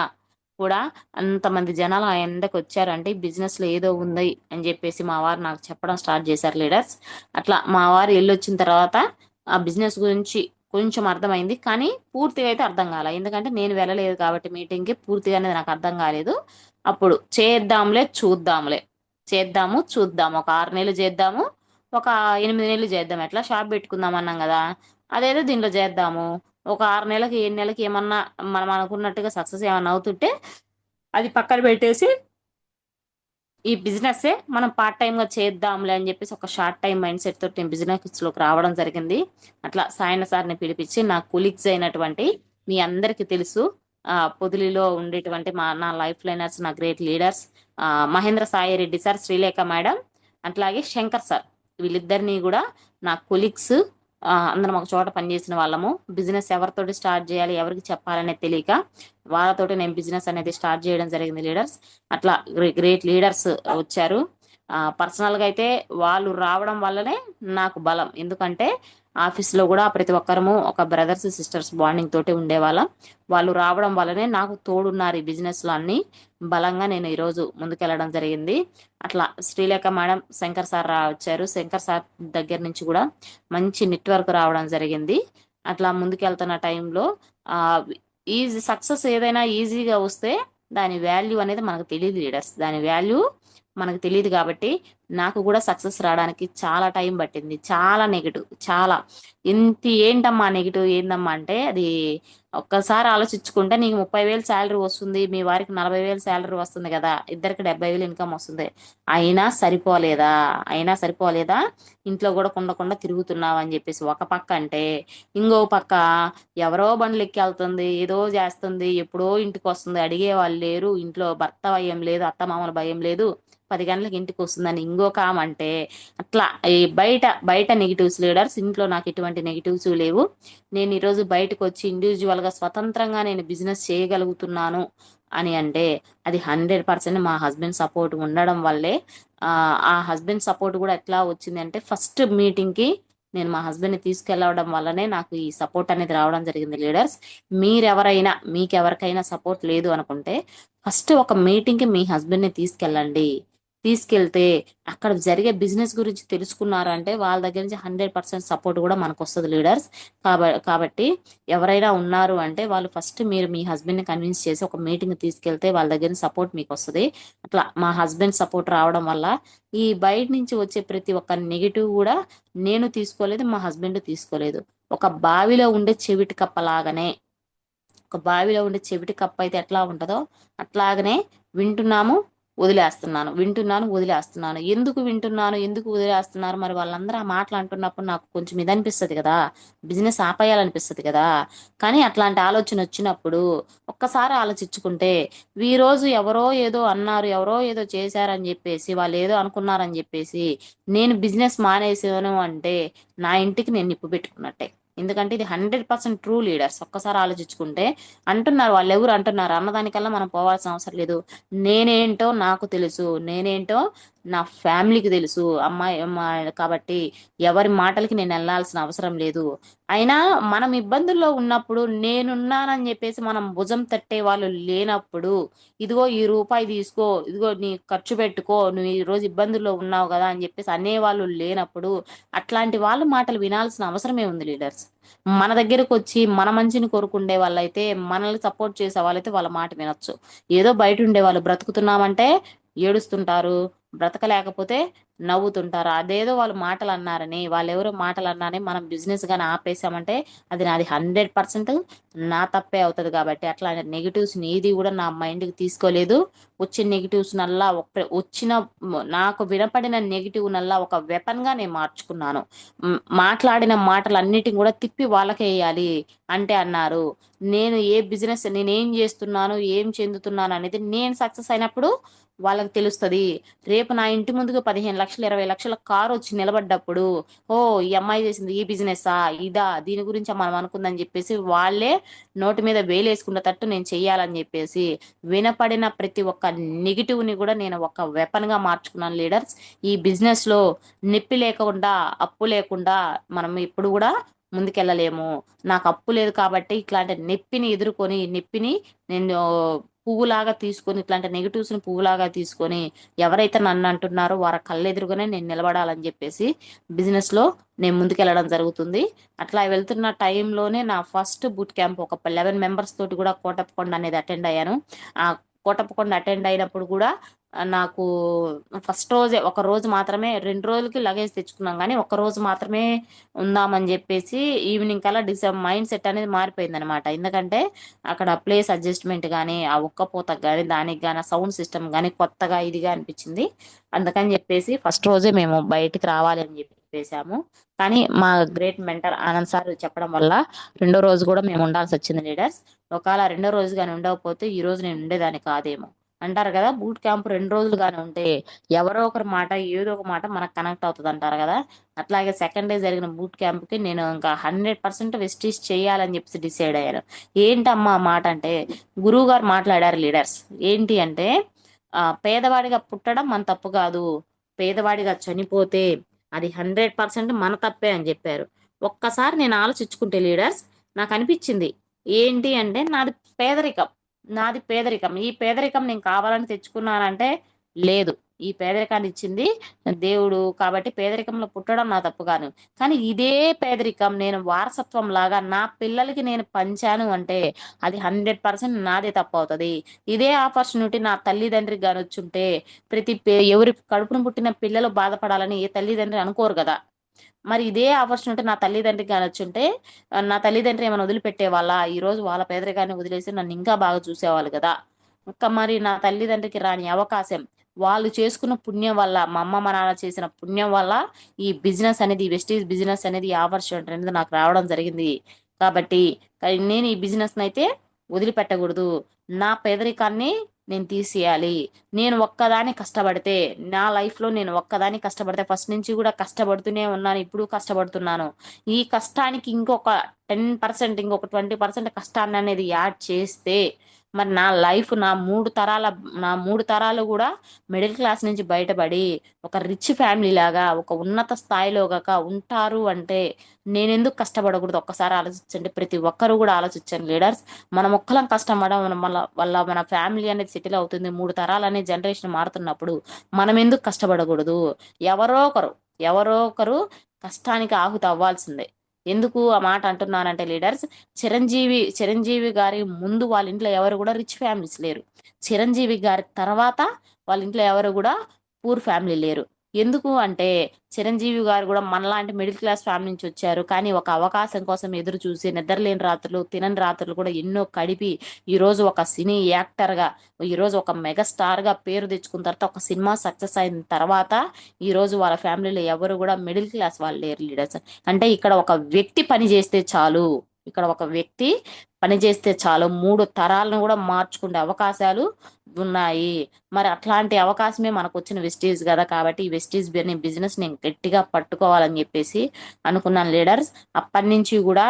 కూడా అంతమంది జనాలు ఆ ఎండకు వచ్చారంటే బిజినెస్ లో ఏదో ఉంది అని చెప్పేసి మా వారు నాకు చెప్పడం స్టార్ట్ చేశారు లీడర్స్. అట్లా మా వారు వెళ్ళొచ్చిన తర్వాత ఆ బిజినెస్ గురించి కొంచెం అర్థమైంది. కానీ పూర్తిగా అయితే అర్థం కాలే. ఎందుకంటే నేను వెళ్ళలేదు కాబట్టి మీటింగ్ కి పూర్తిగా అనేది నాకు అర్థం కాలేదు. అప్పుడు చేద్దాంలే చూద్దాంలే, చేద్దాము చూద్దాము, ఒక 6 నెలలు చేద్దాము, ఒక 8 నెలలు చేద్దాం, ఎట్లా షాప్ పెట్టుకుందాం అన్నాం కదా, అదేదో దీనిలో చేద్దాము. ఒక 6 నెలలకి 7 నెలలకి ఏమన్నా మనం అనుకున్నట్టుగా సక్సెస్ ఏమన్నా అవుతుంటే అది పక్కన పెట్టేసి ఈ బిజినెస్ మనం పార్ట్ టైం గా చేద్దాంలే అని చెప్పేసి ఒక షార్ట్ టైం మైండ్ సెట్ తోటి నేను బిజినెస్ లోకి రావడం జరిగింది. అట్లా సాయన సార్ని పిలిపించి నా కొలీగ్స్ అయినటువంటి మీ అందరికీ తెలుసు, పొదిలిలో ఉండేటువంటి నా లైఫ్ లైనర్స్, నా great leaders, Mahendra Sai Reddy sir, Srilekha madam, అట్లాగే శంకర్ సార్, వీళ్ళిద్దరిని కూడా నా కొలీగ్స్. అందరం ఒక చోట పనిచేసిన వాళ్ళము. బిజినెస్ ఎవరితోటి స్టార్ట్ చేయాలి, ఎవరికి చెప్పాలనేది తెలియక వాళ్ళతోటి నేను బిజినెస్ అనేది స్టార్ట్ చేయడం జరిగింది లీడర్స్. అట్లా గ్రేట్ లీడర్స్ వచ్చారు. పర్సనల్ గా అయితే వాళ్ళు రావడం వల్లనే నాకు బలం. ఎందుకంటే ఆఫీస్లో కూడా ప్రతి ఒక్కరము ఒక బ్రదర్స్ సిస్టర్స్ బాండింగ్ తోటి ఉండేవాళ్ళం. వాళ్ళు రావడం వల్లనే నాకు తోడున్నారు ఈ బిజినెస్ లో అన్ని బలంగా నేను ఈరోజు ముందుకెళ్ళడం జరిగింది. అట్లా శ్రీలేఖ మేడం, శంకర్ సార్ వచ్చారు. శంకర్ సార్ దగ్గర నుంచి కూడా మంచి నెట్వర్క్ రావడం జరిగింది. అట్లా ముందుకెళ్తున్న టైంలో ఈజీ సక్సెస్ ఏదైనా ఈజీగా వస్తే దాని వాల్యూ అనేది మనకు తెలియదు లీడర్స్. దాని వాల్యూ మనకు తెలియదు కాబట్టి నాకు కూడా సక్సెస్ రావడానికి చాలా టైం పట్టింది. చాలా నెగిటివ్, చాలా ఏంటమ్మా నెగిటివ్ ఏందమ్మా అంటే, అది ఒక్కసారి ఆలోచించుకుంటే నీకు 30,000 శాలరీ వస్తుంది, మీ వారికి 40,000 శాలరీ వస్తుంది కదా, ఇద్దరికి 70,000 ఇన్కమ్ వస్తుంది. అయినా సరిపోలేదా ఇంట్లో కూడా ఉండకుండా తిరుగుతున్నావు అని చెప్పేసి ఒక పక్క అంటే, ఇంకో పక్క ఎవరో బండ్లు ఎక్కి వెళ్తుంది, ఏదో చేస్తుంది, ఎప్పుడో ఇంటికి వస్తుంది, అడిగే వాళ్ళు లేరు, ఇంట్లో భర్త భయం లేదు, అత్త మామల భయం లేదు, 10 గంటలకు ఇంటికి వస్తుందని ఇంకొక ఆమంటే, అట్లా ఈ బయట నెగిటివ్స్ లీడర్స్. ఇంట్లో నాకు ఎటువంటి నెగిటివ్స్ లేవు. నేను ఈరోజు బయటకు వచ్చి ఇండివిజువల్ గా స్వతంత్రంగా నేను బిజినెస్ చేయగలుగుతున్నాను అని అంటే అది 100% మా హస్బెండ్ సపోర్ట్ ఉండడం వల్లే. ఆ హస్బెండ్ సపోర్ట్ కూడా ఎట్లా వచ్చింది అంటే, ఫస్ట్ మీటింగ్ కి నేను మా హస్బెండ్ ని తీసుకెళ్ళవడం వల్లనే నాకు ఈ సపోర్ట్ అనేది రావడం జరిగింది లీడర్స్. మీకెవరికైనా సపోర్ట్ లేదు అనుకుంటే ఫస్ట్ ఒక మీటింగ్ కి మీ హస్బెండ్ ని తీసుకెళ్తే అక్కడ జరిగే బిజినెస్ గురించి తెలుసుకున్నారంటే వాళ్ళ దగ్గర నుంచి 100% సపోర్ట్ కూడా మనకు వస్తుంది లీడర్స్. కాబట్టి ఎవరైనా ఉన్నారు అంటే వాళ్ళు ఫస్ట్ మీరు మీ హస్బెండ్ ని కన్విన్స్ చేసి ఒక మీటింగ్ తీసుకెళ్తే వాళ్ళ దగ్గర సపోర్ట్ మీకు వస్తుంది. అట్లా మా హస్బెండ్ సపోర్ట్ రావడం వల్ల ఈ బయట నుంచి వచ్చే ప్రతి ఒక్క నెగిటివ్ కూడా నేను తీసుకోలేదు, మా హస్బెండ్ తీసుకోలేదు. ఒక బావిలో ఉండే చెవిటి కప్ప అయితే ఎట్లా ఉంటుందో అట్లాగనే వింటున్నాను వదిలేస్తున్నాను. ఎందుకు వింటున్నాను, ఎందుకు వదిలేస్తున్నారు, మరి వాళ్ళందరూ ఆ మాటలు అంటున్నప్పుడు నాకు కొంచెం ఇది అనిపిస్తుంది కదా, బిజినెస్ ఆపేయాలనిపిస్తుంది కదా. కానీ అట్లాంటి ఆలోచన వచ్చినప్పుడు ఒక్కసారి ఆలోచించుకుంటే, ఈ రోజు ఎవరో ఏదో అన్నారు, ఎవరో ఏదో చేశారని చెప్పేసి, వాళ్ళు ఏదో అనుకున్నారని చెప్పేసి నేను బిజినెస్ మానేసాను అంటే నా ఇంటికి నేను నిప్పు పెట్టుకున్నట్టే. ఎందుకంటే ఇది 100% ట్రూ లీడర్స్. ఒక్కసారి ఆలోచించుకుంటే, అంటున్నారు వాళ్ళు ఎవరు అంటున్నారు అన్నదానికల్లా మనం పోవాల్సిన అవసరం లేదు. నేనేంటో నాకు తెలుసు, నేనేంటో నా ఫ్యామిలీకి తెలుసు, అమ్మాయి కాబట్టి ఎవరి మాటలకి నేను వెళ్ళాల్సిన అవసరం లేదు. అయినా మనం ఇబ్బందుల్లో ఉన్నప్పుడు నేనున్నానని చెప్పేసి మనం భుజం తట్టే వాళ్ళు లేనప్పుడు, ఇదిగో ఈ రూపాయి తీసుకో, ఇదిగో నీ ఖర్చు పెట్టుకో, నువ్వు ఈ రోజు ఇబ్బందుల్లో ఉన్నావు కదా అని చెప్పేసి అనేవాళ్ళు లేనప్పుడు అట్లాంటి వాళ్ళ మాటలు వినాల్సిన అవసరమే ఉంది లీడర్స్. మన దగ్గరకు వచ్చి మన మంచిని కోరుకుండే వాళ్ళైతే, మనల్ని సపోర్ట్ చేసే వాళ్ళైతే వాళ్ళ మాట వినొచ్చు. ఏదో బయట ఉండే వాళ్ళు బ్రతుకుతున్నామంటే ఏడుస్తుంటారు, బ్రతకలేకపోతే నవ్వుతుంటారు. అదేదో వాళ్ళు మాటలు అన్నారని, వాళ్ళెవరో మాటలు అన్నారని మనం బిజినెస్ గాని ఆపేసామంటే అది నాది 100% నా తప్పే అవుతది కాబట్టి అట్లాంటి నెగెటివ్స్ ఏది కూడా నా మైండ్‌కి తీసుకోలేదు. వచ్చిన నెగెటివ్స్ నల్లా నాకు వినపడిన నెగెటివ్ నల్లా ఒక వెపన్‌గా నేను మార్చుకున్నాను. మాట్లాడిన మాటలన్నిటిని కూడా తిప్పి వాళ్ళకేయాలి అంటే అన్నారు. నేనేం చేస్తున్నాను, ఏం చెందుతున్నాను అనేది నేను సక్సెస్ అయినప్పుడు వాళ్ళకి తెలుస్తది. రేపు నా ఇంటి ముందుకు 15,00,000, 20,00,000 కారు వచ్చి నిలబడ్డప్పుడు, ఈ అమ్మాయి చేసింది ఈ బిజినెసా? ఇదా? దీని గురించా మనం అనుకుందని చెప్పేసి వాళ్ళే నోటి మీద వేలేసుకునేటట్టు నేను చెయ్యాలని చెప్పేసి వినపడిన ప్రతి ఒక్క నెగెటివ్‌ని కూడా నేను ఒక వెపన్‌గా మార్చుకున్నాను లీడర్స్. ఈ బిజినెస్‌లో నొప్పి లేకుండా, అప్పు లేకుండా మనం ఎప్పుడు కూడా ముందుకెళ్ళలేము. నాకు అప్పు లేదు కాబట్టి ఇట్లాంటి నొప్పిని నేను పువ్వులాగా తీసుకొని, ఇట్లాంటి నెగెటివ్స్‌ని పువ్వులాగా తీసుకొని ఎవరైతే నన్ను అంటున్నారో వారి కళ్ళెదురుగానే నేను నిలబడాలని చెప్పేసి బిజినెస్‌లో నేను ముందుకెళ్ళడం జరుగుతుంది. అట్లా వెళ్తున్న టైంలోనే నా ఫస్ట్ బూట్ క్యాంప్ ఒక 11 మెంబర్స్ తోటి కూడా కోటప్పకొండ అనేది అటెండ్ అయ్యాను. ఆ కోటప్పకొండ అటెండ్ అయినప్పుడు కూడా నాకు ఫస్ట్ రోజే ఒక రోజు మాత్రమే, 2 రోజులకి లగేజ్ తెచ్చుకున్నాం గానీ, ఒక్క రోజు మాత్రమే ఉందామని జెప్పేసి ఈవినింగ్ కల్లా మైండ్ సెట్ అనేది మారిపోయిందనమాట. ఎందుకంటే అక్కడ ప్లేస్ అడ్జస్ట్‌మెంట్ గాని, ఆ ఉక్కపోతకు గాని, దానికి గాని, ఆ సౌండ్ సిస్టమ్ గాని కొత్తగా ఇదిగా అనిపించింది. అందుకని జెప్పేసి ఫస్ట్ రోజే మేము బయటికి రావాలి అని చెప్పేసాము. కానీ మా గ్రేట్ మెంటర్ ఆనంద్ సార్ చెప్పడం వల్ల రెండో రోజు కూడా మేము ఉండాల్సొచ్చింది లీడర్స్. ఒకవేళ రెండో రోజు గాని ఉండకపోతే ఈ రోజు నేను ఉండేదాన్ని కాదేమో. అంటారు కదా, బూట్ క్యాంప్ 2 రోజులు గాని ఉంటే ఎవరో ఒకరి మాట, ఏదో ఒక మాట మనకు కనెక్ట్ అవుతది అంటారు కదా. అట్లాగే సెకండ్ డే జరిగిన బూట్ క్యాంప్‌కి నేను ఇంకా 100% వెస్టీజ్ చేయాలని చెప్పేసి డిసైడ్ అయ్యాను. ఏంటమ్మా ఆ మాట అంటే, గురువుగారు మాట్లాడారు లీడర్స్. ఏంటి అంటే, పేదవాడిగా పుట్టడం మన తప్పు కాదు. పేదవాడిగా చనిపోతే అది 100% మన తప్పే అని చెప్పారు. ఒక్కసారి నేను ఆలోచించుకుంటే లీడర్స్ నాకు అనిపించింది. ఏంటి అంటే పేదరికం. పేదరికం. ఈ పేదరికం నేను కావాలని తెచ్చుకున్నానంటే లేదు. ఈ పేదరికాన్ని ఇచ్చింది దేవుడు కాబట్టి పేదరికంలో పుట్టడం నా తప్పు కాదు. కానీ ఇదే పేదరికం నేను వారసత్వం లాగా నా పిల్లలకి నేను పంచాను అంటే అది 100% నాదే తప్పు అవుతది. ఇదే ఆపర్చునిటీ నా తల్లిదండ్రికి గాని వచ్చుంటే ఎవరి కడుపున పుట్టిన పిల్లలు బాధపడాలని ఏ తల్లిదండ్రి అనుకోరు కదా. మరి ఇదే ఆపర్చునిటీ నా తల్లిదండ్రికి గాని వచ్చుంటే నా తల్లిదండ్రి ఏమైనా వదిలిపెట్టేవాళ్ళా? ఈరోజు వాళ్ళ పేదరికాన్ని వదిలేసి నన్ను ఇంకా బాగా చూసేవాళ్ళు కదా. ఇంకా మరి నా తల్లిదండ్రికి రాని అవకాశం వాళ్ళు చేసుకున్న పుణ్యం వల్ల, మా అమ్మ మా నాన్న చేసిన పుణ్యం వల్ల ఈ బిజినెస్ అనేది, ఈ వెస్టీజ్ బిజినెస్ అనేది, ఈ ఆపర్చునిటీ అనేది నాకు రావడం జరిగింది. కాబట్టి నేను ఈ బిజినెస్‌నైతే వదిలిపెట్టకూడదు. నా పేదరికాన్ని నేను తీసేయాలి. నేను ఒక్కదాన్ని కష్టపడితే, నా లైఫ్‌లో నేను ఒక్కదాన్ని కష్టపడితే ఫస్ట్ నుంచి కూడా కష్టపడుతూనే ఉన్నాను. ఇప్పుడు కష్టపడుతున్నాను. ఈ కష్టానికి ఇంకొక 10%, ఇంకొక 20% కష్టాన్ననేది యాడ్ చేస్తే మరి నా 3 తరాలు కూడా మిడిల్ క్లాస్ నుంచి బయటపడి ఒక రిచ్ ఫ్యామిలీ లాగా, ఒక ఉన్నత స్థాయిలో ఉంటారు అంటే నేనెందుకు కష్టపడకూడదు? ఒక్కసారి ఆలోచించండి. ప్రతి ఒక్కరు కూడా ఆలోచించండి లీడర్స్. మనం ఒక్కలం కష్టపడడం వల్ల మన ఫ్యామిలీ అనేది సెటిల్ అవుతుంది. 3 తరాలనే జనరేషన్ మారుతున్నప్పుడు మనం ఎందుకు కష్టపడకూడదు? ఎవరో ఒకరు కష్టానికి ఆహుతి అవ్వాల్సిందే. ఎందుకు ఆ మాట అంటున్నానంటే లీడర్స్, చిరంజీవి గారి ముందు వాళ్ళ ఇంట్లో ఎవరు కూడా రిచ్ ఫ్యామిలీస్ లేరు. చిరంజీవి గారి తర్వాత వాళ్ళ ఇంట్లో ఎవరు కూడా పూర్ ఫ్యామిలీ లేరు. ఎందుకు అంటే చిరంజీవి గారు కూడా మనలాంటి మిడిల్ క్లాస్ ఫ్యామిలీ నుంచి వచ్చారు. కానీ ఒక అవకాశం కోసం ఎదురు చూసి నిద్రలేని రాత్రులు, తినని రాత్రులు కూడా ఎన్నో కడిపి ఈరోజు ఒక సినీ యాక్టర్‌గా, ఈరోజు ఒక మెగాస్టార్‌గా పేరు తెచ్చుకున్న తర్వాత, ఒక సినిమా సక్సెస్ అయిన తర్వాత ఈరోజు వాళ్ళ ఫ్యామిలీలో ఎవరు కూడా మిడిల్ క్లాస్ వాళ్ళు లేరు లీడర్స్. అంటే ఇక్కడ ఒక వ్యక్తి పని చేస్తే చాలు. 3 తరాలను కూడా మార్చుకునే అవకాశాలు ఉన్నాయి. మరి అట్లాంటి అవకాశమే మనకొచ్చిన వెస్టీజ్ కదా. కాబట్టి ఈ వెస్టీజ్ బిజినెస్ నేను గట్టిగా పట్టుకోవాలని చెప్పేసి అనుకున్నాను లీడర్స్. అప్పటినుంచి కూడా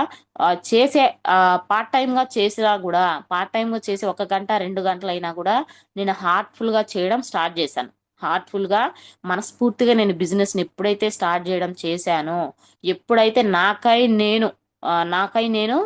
పార్ట్ టైమ్‌గా చేసినా కూడా, పార్ట్ టైమ్‌గా చేసి 1 గంట, 2 గంటలైనా కూడా నేను హార్ట్‌ఫుల్‌గా చేయడం స్టార్ట్ చేశాను. హార్ట్‌ఫుల్‌గా, మనస్ఫూర్తిగా నేను బిజినెస్‌ని ఎప్పుడైతే స్టార్ట్ చేయడం చేశానో, ఎప్పుడైతే నాకై నేను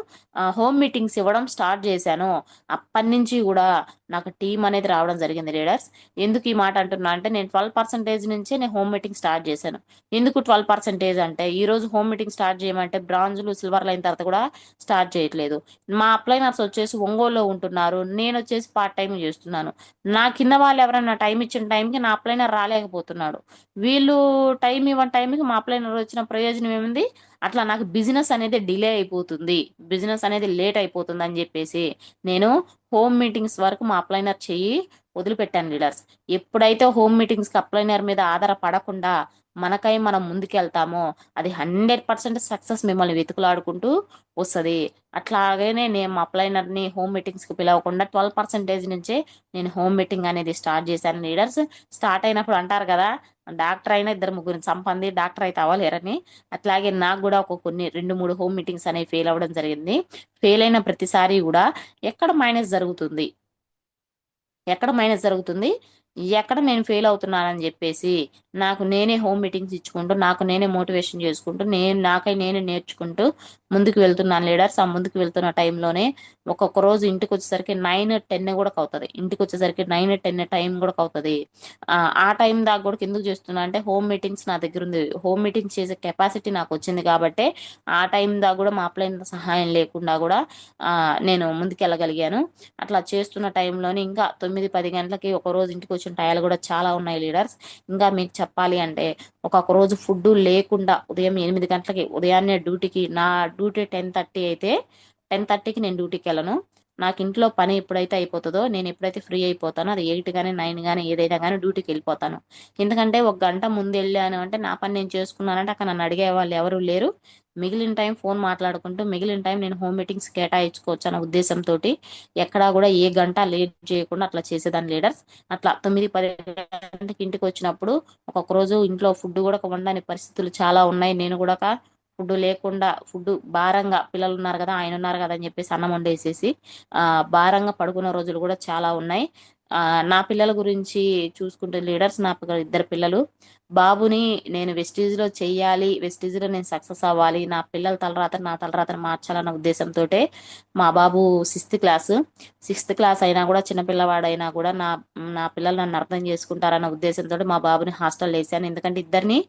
హోమ్ మీటింగ్స్ ఇవ్వడం స్టార్ట్ చేశానో అప్పటి నుంచి కూడా నాకు టీం అనేది రావడం జరిగింది లీడర్స్. ఎందుకు ఈ మాట అంటున్నా అంటే నేను 12% నుంచే నేను హోమ్ మీటింగ్ స్టార్ట్ చేశాను. ఎందుకు 12% అంటే ఈ రోజు హోమ్ మీటింగ్ స్టార్ట్ చేయమంటే బ్రాంజులు సిల్వర్లు అయిన తర్వాత కూడా స్టార్ట్ చేయట్లేదు. మా అప్లైనర్స్ వచ్చేసి ఒంగోలులో ఉంటున్నారు, నేను వచ్చేసి పార్ట్ టైం చేస్తున్నాను. నా కింద వాళ్ళు ఎవరైనా టైం ఇచ్చిన టైంకి నా అప్లైనర్ రాలేకపోతున్నాడు. వీళ్ళు టైం ఇవ్వని టైంకి మా అప్లైనర్ వచ్చిన ప్రయోజనం ఏముంది? అట్లా నాకు బిజినెస్ అనేది డిలే అయిపోతుంది, బిజినెస్ అనేది లేట్ అయిపోతుంది అని చెప్పేసి నేను హోమ్ మీటింగ్స్ వరకు మా అప్లైనర్ చెయ్యి వదిలిపెట్టాను లీడర్స్. ఎప్పుడైతే హోమ్ మీటింగ్స్ కి అప్లైనర్ మీద ఆధారపడకుండా మనకై మనం ముందుకెళ్తామో అది 100% సక్సెస్ మిమ్మల్ని వెతుకులాడుకుంటూ వస్తుంది. అట్లాగనే నేను మా అప్లైనర్ ని హోమ్ మీటింగ్స్ కి పిలవకుండా 12% నుంచే నేను హోమ్ మీటింగ్ అనేది స్టార్ట్ చేశాను లీడర్స్. స్టార్ట్ అయినప్పుడు అంటారు కదా, డాక్టర్ అయినా ఇద్దరు ముగ్గురిని చంపంది, డాక్టర్ అయితే అవ్వలేరని. అట్లాగే నాకు కూడా ఒక కొన్ని 2-3 హోమ్ మీటింగ్స్ అనేవి ఫెయిల్ అవ్వడం జరిగింది. ఫెయిల్ అయిన ప్రతిసారి కూడా ఎక్కడ మైనస్ జరుగుతుంది, ఎక్కడ మైనస్ జరుగుతుంది, ఎక్కడ నేను ఫెయిల్ అవుతున్నానని చెప్పేసి నాకు నేనే హోమ్ మీటింగ్స్ ఇచ్చుకుంటూ, నాకు నేనే మోటివేషన్ చేసుకుంటూ, నాకై నేనే నేర్చుకుంటూ ముందుకు వెళ్తున్నాను లీడర్స్. ఆ ముందుకు వెళ్తున్న టైంలోనే ఒక్కొక్క రోజు ఇంటికి వచ్చేసరికి 9-10 కూడా అవుతుంది, ఇంటికి వచ్చేసరికి 9-10 టైం కూడా అవుతుంది. ఆ టైం దాకా కూడా ఎందుకు చేస్తున్నా అంటే హోమ్ మీటింగ్స్ నా దగ్గర ఉంది, హోమ్ మీటింగ్స్ చేసే కెపాసిటీ నాకు వచ్చింది కాబట్టి ఆ టైం దాకా కూడా మా అప్లైన్ సహాయం లేకుండా కూడా నేను ముందుకెళ్ళగలిగాను. అట్లా చేస్తున్న టైంలోనే ఇంకా 9-10 గంటలకి ఒక రోజు ఇంటికి వచ్చిన టయాలు కూడా చాలా ఉన్నాయి లీడర్స్. ఇంకా మీకు చెప్పాలి అంటే ఒక్కొక్క రోజు ఫుడ్ లేకుండా ఉదయం 8 గంటలకి ఉదయాన్నే డ్యూటీకి, నా డ్యూటీ 10:30 అయితే 10:30కి నేను డ్యూటీకి వెళ్ళను. నాకు ఇంట్లో పని ఎప్పుడైతే అయిపోతుందో, నేను ఎప్పుడైతే ఫ్రీ అయిపోతానో అది 8 కానీ 9 కానీ ఏదైనా కానీ డ్యూటీకి వెళ్ళిపోతాను. ఎందుకంటే ఒక గంట ముందు వెళ్ళాను అంటే నా పని నేను చేసుకున్నానంటే అక్కడ నన్ను అడిగే వాళ్ళు ఎవరు లేరు. మిగిలిన టైం ఫోన్ మాట్లాడుకుంటూ మిగిలిన టైం నేను హోమ్ మీటింగ్స్ కేటాయించుకోవచ్చు అన్న ఉద్దేశంతో ఎక్కడా కూడా ఏ గంట లేట్ చేయకుండా అట్లా చేసేదాన్ని లీడర్స్. అట్లా 9-10 గంటలకి ఇంటికి వచ్చినప్పుడు ఒక్కొక్క రోజు ఇంట్లో ఫుడ్ కూడా వండని పరిస్థితులు చాలా ఉన్నాయి. నేను కూడా ఫుడ్ లేకుండా, ఫుడ్ భారంగా, పిల్లలు ఉన్నారు కదా, ఆయన ఉన్నారు కదా అని చెప్పేసి అన్నం వండేసేసి భారంగా పడుకున్న రోజులు కూడా చాలా ఉన్నాయి. నా పిల్లల గురించి చూసుకుంటే లీడర్స్, నా ఇద్దరు పిల్లలు, బాబుని నేను వెస్టీజ్ లో చెయ్యాలి, వెస్టీజ్ లో నేను సక్సెస్ అవ్వాలి, నా పిల్లల తలరాతను నా తలరాతను మార్చాలన్న ఉద్దేశంతో మా బాబు 6th క్లాస్ అయినా కూడా, చిన్నపిల్లవాడైనా కూడా నా నా పిల్లలు నన్ను అర్థం చేసుకుంటారన్న ఉద్దేశంతో మా బాబుని హాస్టల్ వేసాను. ఎందుకంటే ఇద్దరిని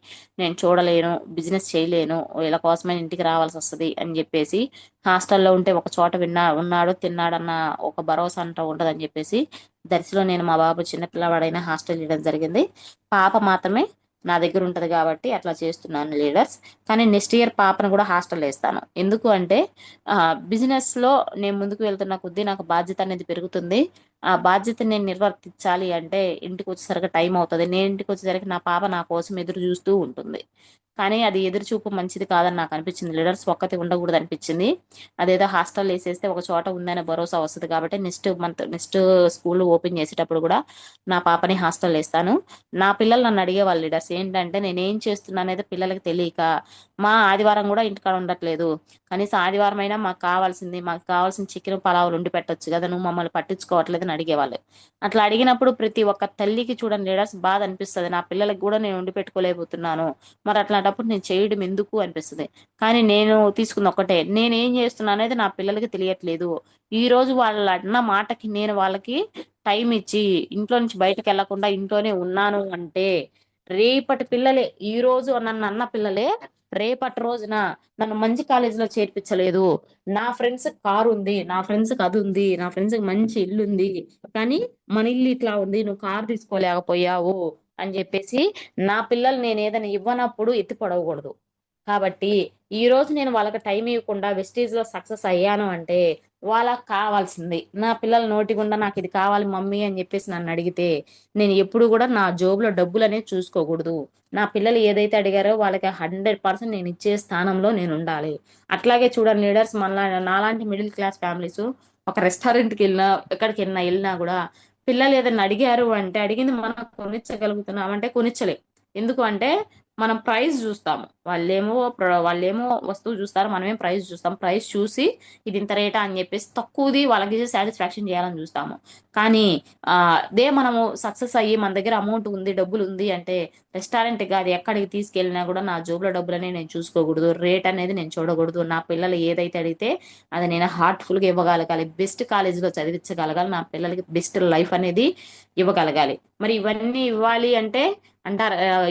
నేను చూడలేను, బిజినెస్ చేయలేను, వీళ్ళ కోసమే ఇంటికి రావాల్సి వస్తుంది అని చెప్పేసి హాస్టల్లో ఉంటే ఒక చోట ఉన్నాడు తిన్నాడన్న ఒక భరోసా అంటూ ఉంటుందని చెప్పేసి దర్శిలో నేను మా బాబు చిన్నపిల్లవాడైనా హాస్టల్ ఇవ్వడం జరిగింది. పాప మాత్రమే నా దగ్గర ఉంటది కాబట్టి అట్లా చేస్తున్నాను లీడర్స్. కానీ నెక్స్ట్ ఇయర్ పాపను కూడా హాస్టల్ వేస్తాను. ఎందుకు అంటే బిజినెస్ లో నేను ముందుకు వెళ్తున్న కొద్దీ నాకు బాధ్యత అనేది పెరుగుతుంది. ఆ బాధ్యతని నేను నిర్వర్తించాలి అంటే ఇంటికి వచ్చేసరికి టైం అవుతుంది. నేను ఇంటికి వచ్చేసరికి నా పాప నా కోసం ఎదురు చూస్తూ ఉంటుంది. కానీ అది ఎదురు చూపు మంచిది కాదని నాకు అనిపించింది లీడర్స్. ఒక్కతి ఉండకూడదు అనిపించింది. అదేదో హాస్టల్ వేసేస్తే ఒక చోట ఉందనే భరోసా వస్తుంది కాబట్టి నెక్స్ట్ స్కూల్ ఓపెన్ చేసేటప్పుడు కూడా నా పాపని హాస్టల్ వేస్తాను. నా పిల్లలు నన్ను అడిగేవాళ్ళు లీడర్స్, ఏంటంటే నేనేం చేస్తున్నా అనేది పిల్లలకి తెలియక మా ఆదివారం కూడా ఇంటికాడ ఉండట్లేదు, కనీసం ఆదివారం అయినా మాకు కావాల్సిన చికెన్ పలావులు ఉండి పెట్టొచ్చు కదా, నువ్వు మమ్మల్ని పట్టించుకోవట్లేదు అని అడిగేవాళ్ళు. అట్లా అడిగినప్పుడు ప్రతి ఒక్క తల్లికి చూడండి లీడర్స్ బాధ అనిపిస్తుంది, నా పిల్లలకి కూడా నేను ఉండి పెట్టుకోలేకపోతున్నాను, మరి అట్లాంటప్పుడు నేను చేయడం ఎందుకు అనిపిస్తుంది. కానీ నేను తీసుకున్న ఒకటే, నేనేం చేస్తున్నా అనేది నా పిల్లలకి తెలియట్లేదు. ఈ రోజు వాళ్ళ అన్న మాటకి నేను వాళ్ళకి టైం ఇచ్చి ఇంట్లో నుంచి బయటకు వెళ్లకుండా ఇంట్లోనే ఉన్నాను అంటే రేపటి పిల్లలే, ఈ రోజు నన్ను అన్న పిల్లలే రేపటి రోజున నన్ను మంచి కాలేజీలో చేర్పించలేదు, నా ఫ్రెండ్స్ కారు ఉంది, నా ఫ్రెండ్స్ అది ఉంది, నా ఫ్రెండ్స్ మంచి ఇల్లు ఉంది, కానీ మన ఇల్లు ఇట్లా ఉంది, నువ్వు కారు తీసుకోలేకపోయావు అని చెప్పేసి నా పిల్లలు నేను ఏదైనా ఇవ్వనప్పుడు ఎత్తి పడవకూడదు. కాబట్టి ఈ రోజు నేను వాళ్ళకి టైం ఇవ్వకుండా వెస్టేజ్ లో సక్సెస్ అయ్యాను అంటే వాళ్ళకి కావాల్సింది, నా పిల్లల నోటి గుండా నాకు ఇది కావాలి మమ్మీ అని చెప్పేసి నన్ను అడిగితే నేను ఎప్పుడు కూడా నా జోబులో డబ్బులు అనేది చూసుకోకూడదు. నా పిల్లలు ఏదైతే అడిగారో వాళ్ళకి 100% నేను ఇచ్చే స్థానంలో నేను ఉండాలి. అట్లాగే చూడండి లీడర్స్, మళ్ళా నాలాంటి మిడిల్ క్లాస్ ఫ్యామిలీస్ ఒక రెస్టారెంట్కి వెళ్ళినా, ఎక్కడికి వెళ్ళినా కూడా పిల్లలు ఏదైనా అడిగారు అంటే అడిగింది మనం కొనిచ్చగలుగుతున్నాం అంటే కొనిచ్చలే. ఎందుకు అంటే మనం ప్రైస్ చూస్తాము. వాళ్ళేమో వస్తువు చూస్తారు. మనమేం ప్రైస్ చూస్తాం. ప్రైస్ చూసి ఇది ఇంత రేటా అని చెప్పేసి తక్కువది వాళ్ళకి సాటిస్ఫాక్షన్ చేయాలని చూస్తాము. కానీ అదే మనము సక్సెస్ అయ్యి మన దగ్గర అమౌంట్ ఉంది, డబ్బులు ఉంది అంటే రెస్టారెంట్ కాదు ఎక్కడికి తీసుకెళ్ళినా కూడా నా జోబులో డబ్బులని నేను చూసుకోకూడదు. రేట్ అనేది నేను చూడకూడదు. నా పిల్లలు ఏదైతే అడిగితే అది నేను హార్ట్ఫుల్గా ఇవ్వగలగాలి. బెస్ట్ కాలేజీలో చదివించగలగాలి. నా పిల్లలకి బెస్ట్ లైఫ్ అనేది ఇవ్వగలగాలి. మరి ఇవన్నీ ఇవ్వాలి అంటే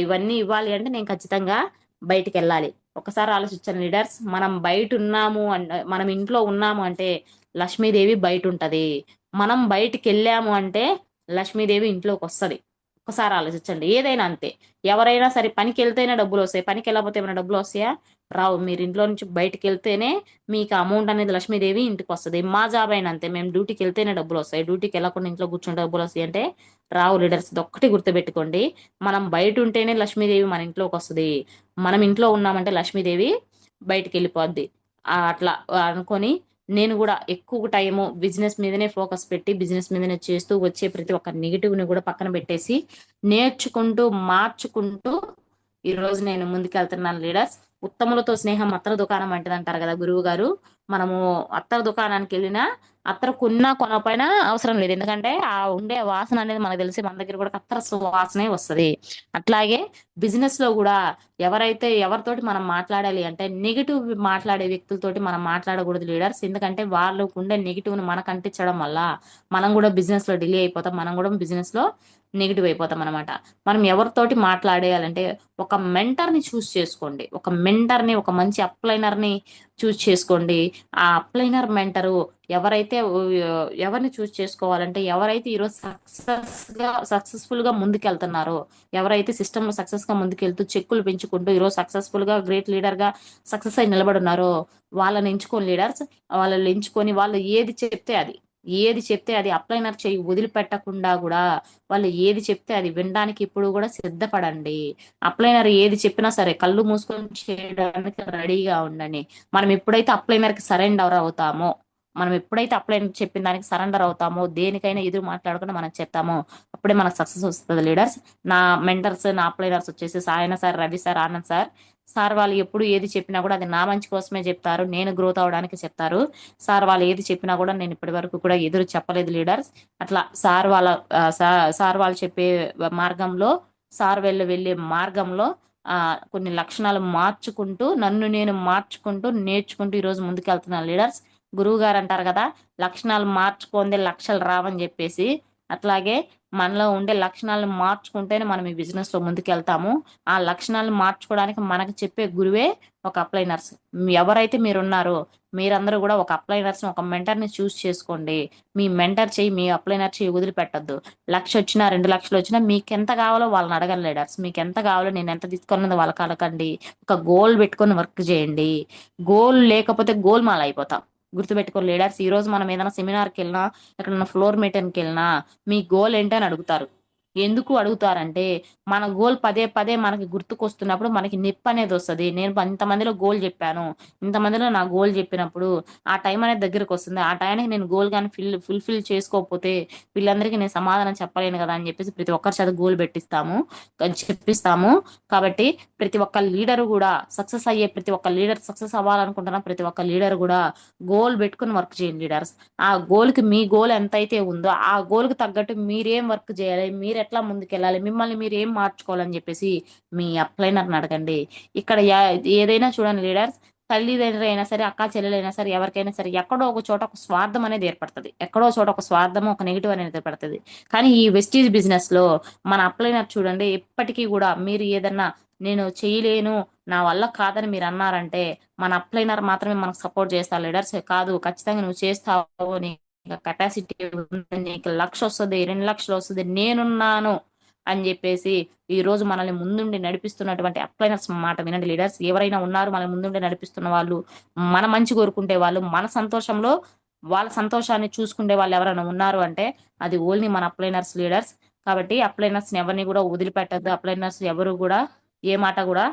ఇవన్నీ ఇవ్వాలి అంటే నేను ఖచ్చితంగా బయటికి వెళ్ళాలి. ఒకసారి ఆలోచించండి లీడర్స్, మనం ఇంట్లో ఉన్నాము అంటే లక్ష్మీదేవి బయట ఉంటది. మనం బయటికి వెళ్ళాము అంటే లక్ష్మీదేవి ఇంట్లోకి వస్తది. ఒకసారి ఆలోచించండి. ఏదైనా అంతే. ఎవరైనా సరే పనికి వెళ్తేనే డబ్బులు వస్తాయి. పనికి వెళ్ళకపోతే ఏమైనా డబ్బులు వస్తాయా? రావు. మీరు ఇంట్లో నుంచి బయటికి వెళ్తేనే మీకు అమౌంట్ అనేది లక్ష్మీదేవి ఇంటికి వస్తుంది. మా జాబ్ అయినా అంతే. మేము డ్యూటీకి వెళ్తేనే డబ్బులు వస్తాయి. డ్యూటీకి వెళ్ళకుండా ఇంట్లో కూర్చుంటే డబ్బులు వస్తాయి అంటే రావు లీడర్స్. ఇది ఒక్కటి గుర్తుపెట్టుకోండి. మనం బయట ఉంటేనే లక్ష్మీదేవి మన ఇంట్లోకి వస్తుంది. మనం ఇంట్లో ఉన్నామంటే లక్ష్మీదేవి బయటికి వెళ్ళిపోద్ది. అట్లా అనుకొని నేను కూడా ఎక్కువ టైము బిజినెస్ మీదనే ఫోకస్ పెట్టి బిజినెస్ మీదనే చేస్తూ వచ్చే ప్రతి ఒక్క నెగిటివ్ ని కూడా పక్కన పెట్టేసి నేర్చుకుంటూ మార్చుకుంటూ ఈ రోజు నేను ముందుకెళ్తున్నాను లీడర్స్. ఉత్తములతో స్నేహం అత్తర దుకాణం అంటది అంటారు కదా గురువు గారు. మనము అత్తర దుకాణానికి వెళ్ళినా అత్తర కొన్నా కొనపోయినా అవసరం లేదు. ఎందుకంటే ఆ ఉండే వాసన అనేది మనకు తెలిసి మన దగ్గర కూడా అత్తర వాసనే వస్తుంది. అట్లాగే బిజినెస్ లో కూడా ఎవరితోటి మనం మాట్లాడాలి అంటే నెగిటివ్ మాట్లాడే వ్యక్తులతోటి మనం మాట్లాడకూడదు లీడర్స్. ఎందుకంటే వాళ్ళకు ఉండే నెగిటివ్ ని మనకు అంటించడం వల్ల మనం కూడా బిజినెస్ లో డిలే అయిపోతాం. మనం కూడా బిజినెస్ లో నెగిటివ్ అయిపోతాం అనమాట. మనం ఎవరితోటి మాట్లాడేయాలంటే ఒక మెంటర్ ని చూస్ చేసుకోండి. ఒక మంచి అప్లైనర్ ని చూస్ చేసుకోండి. ఆ అప్లైనర్ మెంటరు ఎవరిని చూస్ చేసుకోవాలంటే ఎవరైతే ఈరోజు సక్సెస్ఫుల్ గా ముందుకెళ్తున్నారో, ఎవరైతే సిస్టమ్ లో సక్సెస్ గా ముందుకెళ్తూ చెక్కులు పెంచుకుంటూ ఈరోజు సక్సెస్ఫుల్ గా గ్రేట్ లీడర్ గా సక్సెస్ అయి నిలబడున్నారో వాళ్ళని ఎంచుకోని లీడర్స్. వాళ్ళని ఎంచుకొని వాళ్ళు ఏది చెప్తే అది అప్లైనర్ చేయి వదిలిపెట్టకుండా కూడా వాళ్ళు ఏది చెప్తే అది వినడానికి ఇప్పుడు కూడా సిద్ధపడండి. అప్లైనర్ ఏది చెప్పినా సరే కళ్ళు మూసుకొని చేయడానికి రెడీగా ఉండండి. మనం ఎప్పుడైతే అప్లైనర్ చెప్పిన దానికి సరెండర్ అవుతామో, దేనికైనా ఎదురు మాట్లాడకుండా మనం చెప్తామో అప్పుడే మనకు సక్సెస్ వస్తుంది లీడర్స్. నా మెంటర్స్, నా అప్లైనర్స్ వచ్చేసి Sayana sir, Ravi sir, Anand sir వాళ్ళు ఎప్పుడు ఏది చెప్పినా కూడా అది నా మంచి కోసమే చెప్తారు. నేను గ్రోత్ అవడానికి చెప్తారు. సార్ వాళ్ళు ఏది చెప్పినా కూడా నేను ఇప్పటి వరకు కూడా ఎదురు చెప్పలేదు లీడర్స్. అట్లా సార్ వాళ్ళు చెప్పే మార్గంలో, వెళ్ళే మార్గంలో కొన్ని లక్షణాలు మార్చుకుంటూ నన్ను నేను మార్చుకుంటూ నేర్చుకుంటూ ఈరోజు ముందుకెళ్తున్నాను లీడర్స్. గురువు గారు అంటారు కదా, లక్షణాలు మార్చుకోండి లక్షలు రావని చెప్పేసి. అట్లాగే మనలో ఉండే లక్షణాలను మార్చుకుంటేనే మనం ఈ బిజినెస్ లో ముందుకెళ్తాము. ఆ లక్షణాలను మార్చుకోవడానికి మనకు చెప్పే గురువే ఒక అప్లైనర్స్. ఎవరైతే మీరున్నారో మీరందరూ కూడా ఒక అప్లైనర్స్, ఒక మెంటర్ ని చూస్ చేసుకోండి. మీ మెంటర్ చెయ్యి, మీ అప్లైనర్ చెయ్యి వదిలిపెట్టద్దు. 1,00,000 వచ్చినా 2,00,000 వచ్చినా మీకు ఎంత కావాలో వాళ్ళని అడగండి లీడర్స్. మీకు ఎంత కావాలో, నేను ఎంత తీసుకున్నది వాళ్ళకి అడగండి. ఒక గోల్ పెట్టుకొని వర్క్ చేయండి. గోల్ లేకపోతే గోల్మాల్ అయిపోతాం. గుర్తుపెట్టుకోండి లీడర్స్. ఈ రోజు మనం ఏదైనా సెమినార్కి వెళ్ళినా, ఎక్కడన్నా ఫ్లోర్ మీటింగ్కి వెళ్ళినా మీ గోల్ ఏంటని అడుగుతారు. ఎందుకు అడుగుతారంటే మన గోల్ పదే పదే మనకి గుర్తుకొస్తున్నప్పుడు మనకి నొప్పి అనేది వస్తుంది. నేను ఇంతమందిలో గోల్ చెప్పాను, ఇంతమందిలో నా గోల్ చెప్పినప్పుడు ఆ టైం అనేది దగ్గరకు వస్తుంది. ఆ టైంకి నేను గోల్ కానీ ఫుల్ఫిల్ చేసుకోకపోతే వీళ్ళందరికీ నేను సమాధానం చెప్పలేను కదా అని చెప్పేసి ప్రతి ఒక్కరి చేత గోల్ చెప్పిస్తాము. కాబట్టి ప్రతి ఒక్క లీడర్ కూడా సక్సెస్ అవ్వాలనుకుంటున్న ప్రతి ఒక్క లీడర్ కూడా గోల్ పెట్టుకుని వర్క్ చేయండి లీడర్స్. ఆ గోల్ కి మీ గోల్ ఎంతైతే ఉందో ఆ గోల్ కి తగ్గట్టు మీరేం వర్క్ చేయాలి, మీరు ఎట్లా ముందుకెళ్ళాలి, మిమ్మల్ని మీరు ఏం మార్చుకోవాలని చెప్పేసి మీ అప్లైనర్ని అడగండి. ఇక్కడ ఏదైనా చూడండి లీడర్స్, తల్లిదండ్రులు అయినా సరే, అక్క చెల్లెలైనా సరే, ఎవరికైనా సరే ఎక్కడో ఒక చోట ఒక స్వార్థం అనేది ఏర్పడుతుంది. ఎక్కడో చోట ఒక స్వార్థం, ఒక నెగిటివ్ అనేది ఏర్పడుతుంది. కానీ ఈ వెస్టీజ్ బిజినెస్ లో మన అప్లైనర్ చూడండి, ఎప్పటికీ కూడా మీరు ఏదన్నా నేను చేయలేను, నా వల్ల కాదని మీరు అన్నారంటే మన అప్లైనర్ మాత్రమే మనకు సపోర్ట్ చేస్తారు లీడర్స్. కాదు, ఖచ్చితంగా నువ్వు చేస్తావు, నీకు కెపాసిటీ ఉంది, నీకు 1,00,000 వస్తుంది, 2,00,000 వస్తుంది, నేనున్నాను అని చెప్పేసి ఈ రోజు మనల్ని ముందుండి నడిపిస్తున్నటువంటి అప్లైనర్స్ మాట వినండి లీడర్స్. ఎవరైనా ఉన్నారు మనల్ని ముందుండి నడిపిస్తున్న వాళ్ళు, మన మంచి కోరుకుంటే వాళ్ళు, మన సంతోషంలో వాళ్ళ సంతోషాన్ని చూసుకుంటే వాళ్ళు ఎవరైనా ఉన్నారు అంటే అది ఓన్లీ మన అప్లైనర్స్ లీడర్స్. కాబట్టి అప్లైనర్స్ ఎవరిని కూడా వదిలిపెట్టద్దు. అప్లైనర్స్ ఎవరు కూడా ఏ మాట కూడా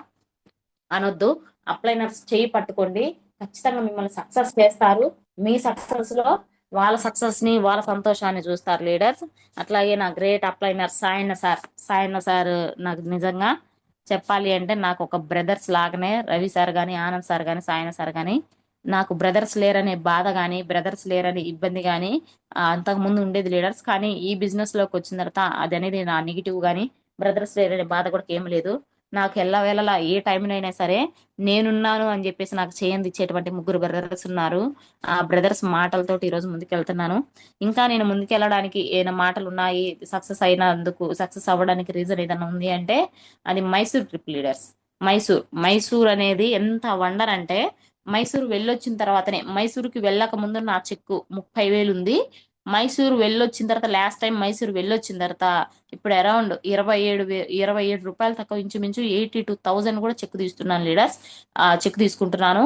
అనొద్దు. అప్లైనర్స్ చేయి పట్టుకోండి, ఖచ్చితంగా మిమ్మల్ని సక్సెస్ చేస్తారు. మీ సక్సెస్ లో వాళ్ళ సక్సెస్ ని, వాళ్ళ సంతోషాన్ని చూస్తారు లీడర్స్. అట్లాగే నా గ్రేట్ అప్లైనర్ సాయన్న సార్ నాకు నిజంగా చెప్పాలి అంటే నాకు ఒక బ్రదర్స్ లాగానే రవి సార్ కానీ, ఆనంద్ సార్ కానీ, సాయన సార్ కానీ నాకు బ్రదర్స్ లేరనే బాధ కానీ, బ్రదర్స్ లేరనే ఇబ్బంది కానీ అంతకుముందు ఉండేది లీడర్స్. కానీ ఈ బిజినెస్ లోకి వచ్చిన తర్వాత అది అనేది నా నెగిటివ్ కానీ, బ్రదర్స్ లేరనే బాధ కూడా ఏం లేదు. నాకు ఎల్లవేళలా ఏ టైంనైనా సరే నేనున్నాను అని చెప్పేసి నాకు చేయందిచ్చేటువంటి 3 బ్రదర్స్ ఉన్నారు. ఆ బ్రదర్స్ మాటలతోటి ఈరోజు ముందుకెళ్తున్నాను. ఇంకా నేను ముందుకెళ్ళడానికి ఏమైనా మాటలు ఉన్నాయి, సక్సెస్ అవ్వడానికి రీజన్ ఏదైనా ఉంది అంటే అది మైసూర్ ట్రిప్ లీడర్స్. మైసూర్ అనేది ఎంత వండర్ అంటే, మైసూరు వెళ్ళొచ్చిన తర్వాతనే, మైసూరుకి వెళ్ళక ముందు నా చెక్కు 30,000 ఉంది. మైసూరు వెళ్ళొచ్చిన తర్వాత, లాస్ట్ టైం మైసూరు వెళ్ళొచ్చిన తర్వాత ఇప్పుడు అరౌండ్ 27 రూపాయలు తక్కువ, ఇంచుమించు 82,000 కూడా చెక్ తీస్తున్నాను లీడర్స్. చెక్ తీసుకుంటున్నాను.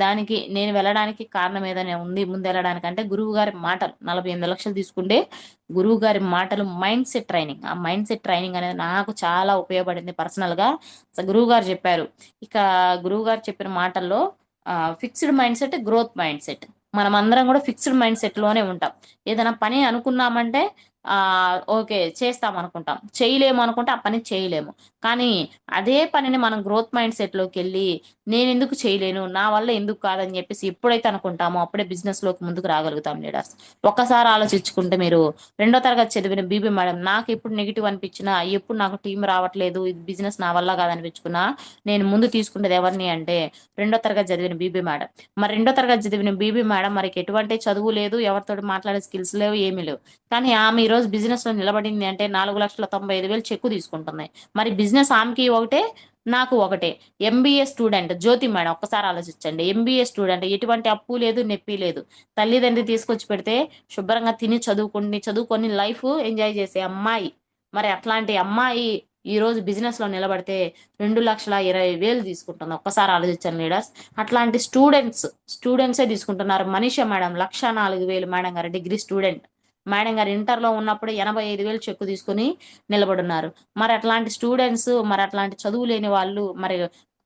దానికి నేను వెళ్ళడానికి కారణం ఏదైనా ఉంది ముందు వెళ్ళడానికి అంటే, గురువు గారి మాటలు. 48 లక్షలు తీసుకుంటే గురువు గారి మాటలు, మైండ్ సెట్ ట్రైనింగ్. ఆ మైండ్ సెట్ ట్రైనింగ్ అనేది నాకు చాలా ఉపయోగపడింది పర్సనల్ గా. గురువు గారు చెప్పారు, ఇక గురువు గారు చెప్పిన మాటల్లో fixed mind set, growth mind set. మనం అందరం కూడా ఫిక్స్డ్ మైండ్ సెట్ లోనే ఉంటాం. ఏదైనా పని అనుకున్నామంటే ఓకే చేస్తాం అనుకుంటాం, చేయలేము అనుకుంటే ఆ పని చేయలేము. కానీ అదే పనిని మనం గ్రోత్ మైండ్ సెట్ లోకి వెళ్ళి, నేను ఎందుకు చేయలేను, నా వల్ల ఎందుకు కాదని చెప్పేసి ఎప్పుడైతే అనుకుంటామో అప్పుడే బిజినెస్ లోకి ముందుకు రాగలుగుతాం లీడర్స్. ఒక్కసారి ఆలోచించుకుంటే, మీరు 2వ తరగతి చదివిన బీబీ మేడం నాకు ఎప్పుడు నెగిటివ్ అనిపించినా, ఎప్పుడు నాకు టీం రావట్లేదు, ఇది బిజినెస్ నా వల్ల కాదనిపించుకున్నా, నేను ముందు తీసుకునేది ఎవరిని అంటే 2వ తరగతి చదివిన బీబీ మేడం. మరి 2వ తరగతి చదివిన బీబీ మేడం మరికి ఎటువంటి చదువు లేదు, ఎవరితో మాట్లాడే స్కిల్స్ లేవు, ఏమీ లేవు. కానీ ఆమె ఈ రోజు బిజినెస్ లో నిలబడింది అంటే 4,95,000 చెక్కు తీసుకుంటుంది. మరి బిజినెస్ ఆమెకి ఒకటే, నాకు ఒకటే. ఎంబీఏ స్టూడెంట్ జ్యోతి మేడం, ఒక్కసారి ఆలోచించండి. ఎంబీఏ స్టూడెంట్, ఎటువంటి అప్పు లేదు, నెప్పి లేదు. తల్లిదండ్రి తీసుకొచ్చి పెడితే శుభ్రంగా తిని చదువుకొని లైఫ్ ఎంజాయ్ చేసే అమ్మాయి. మరి అట్లాంటి అమ్మాయి ఈ రోజు బిజినెస్ లో నిలబడితే 2,20,000 తీసుకుంటుంది. ఒక్కసారి ఆలోచించండి లీడర్స్. అట్లాంటి స్టూడెంట్సే తీసుకుంటున్నారు. మనీషా మేడం 1,04,000 మేడం గారు, డిగ్రీ స్టూడెంట్. మేడం గారు ఇంటర్ లో ఉన్నప్పుడు 85,000 చెక్కు తీసుకుని నిలబడున్నారు. మరి అట్లాంటి స్టూడెంట్స్, మరి అట్లాంటి చదువు లేని వాళ్ళు, మరి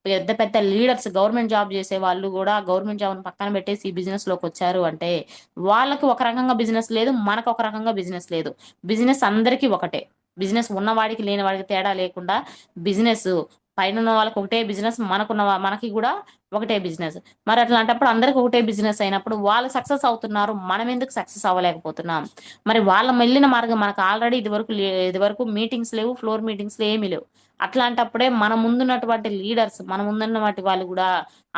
పెద్ద పెద్ద లీడర్స్, గవర్నమెంట్ జాబ్ చేసే వాళ్ళు కూడా గవర్నమెంట్ జాబ్ పక్కన పెట్టేసి ఈ బిజినెస్ లోకి వచ్చారు అంటే, వాళ్ళకి ఒక రకంగా బిజినెస్ లేదు, మనకు ఒక రకంగా బిజినెస్ లేదు. బిజినెస్ అందరికీ ఒకటే. బిజినెస్ ఉన్నవాడికి లేని వాడికి తేడా లేకుండా బిజినెస్, పైన ఉన్న వాళ్ళకి ఒకటే బిజినెస్, మనకి కూడా ఒకటే బిజినెస్. మరి అట్లాంటప్పుడు అందరికి ఒకటే బిజినెస్ అయినప్పుడు వాళ్ళు సక్సెస్ అవుతున్నారు, మనం ఎందుకు సక్సెస్ అవ్వలేకపోతున్నాం? మరి వాళ్ళ వెళ్ళిన మార్గం మనకు ఆల్రెడీ ఇది వరకు మీటింగ్స్ లేవు, ఫ్లోర్ మీటింగ్స్ ఏమీ లేవు. అట్లాంటప్పుడే మన ముందున్నటువంటి లీడర్స్, మన ముందున్నటువంటి వాళ్ళు కూడా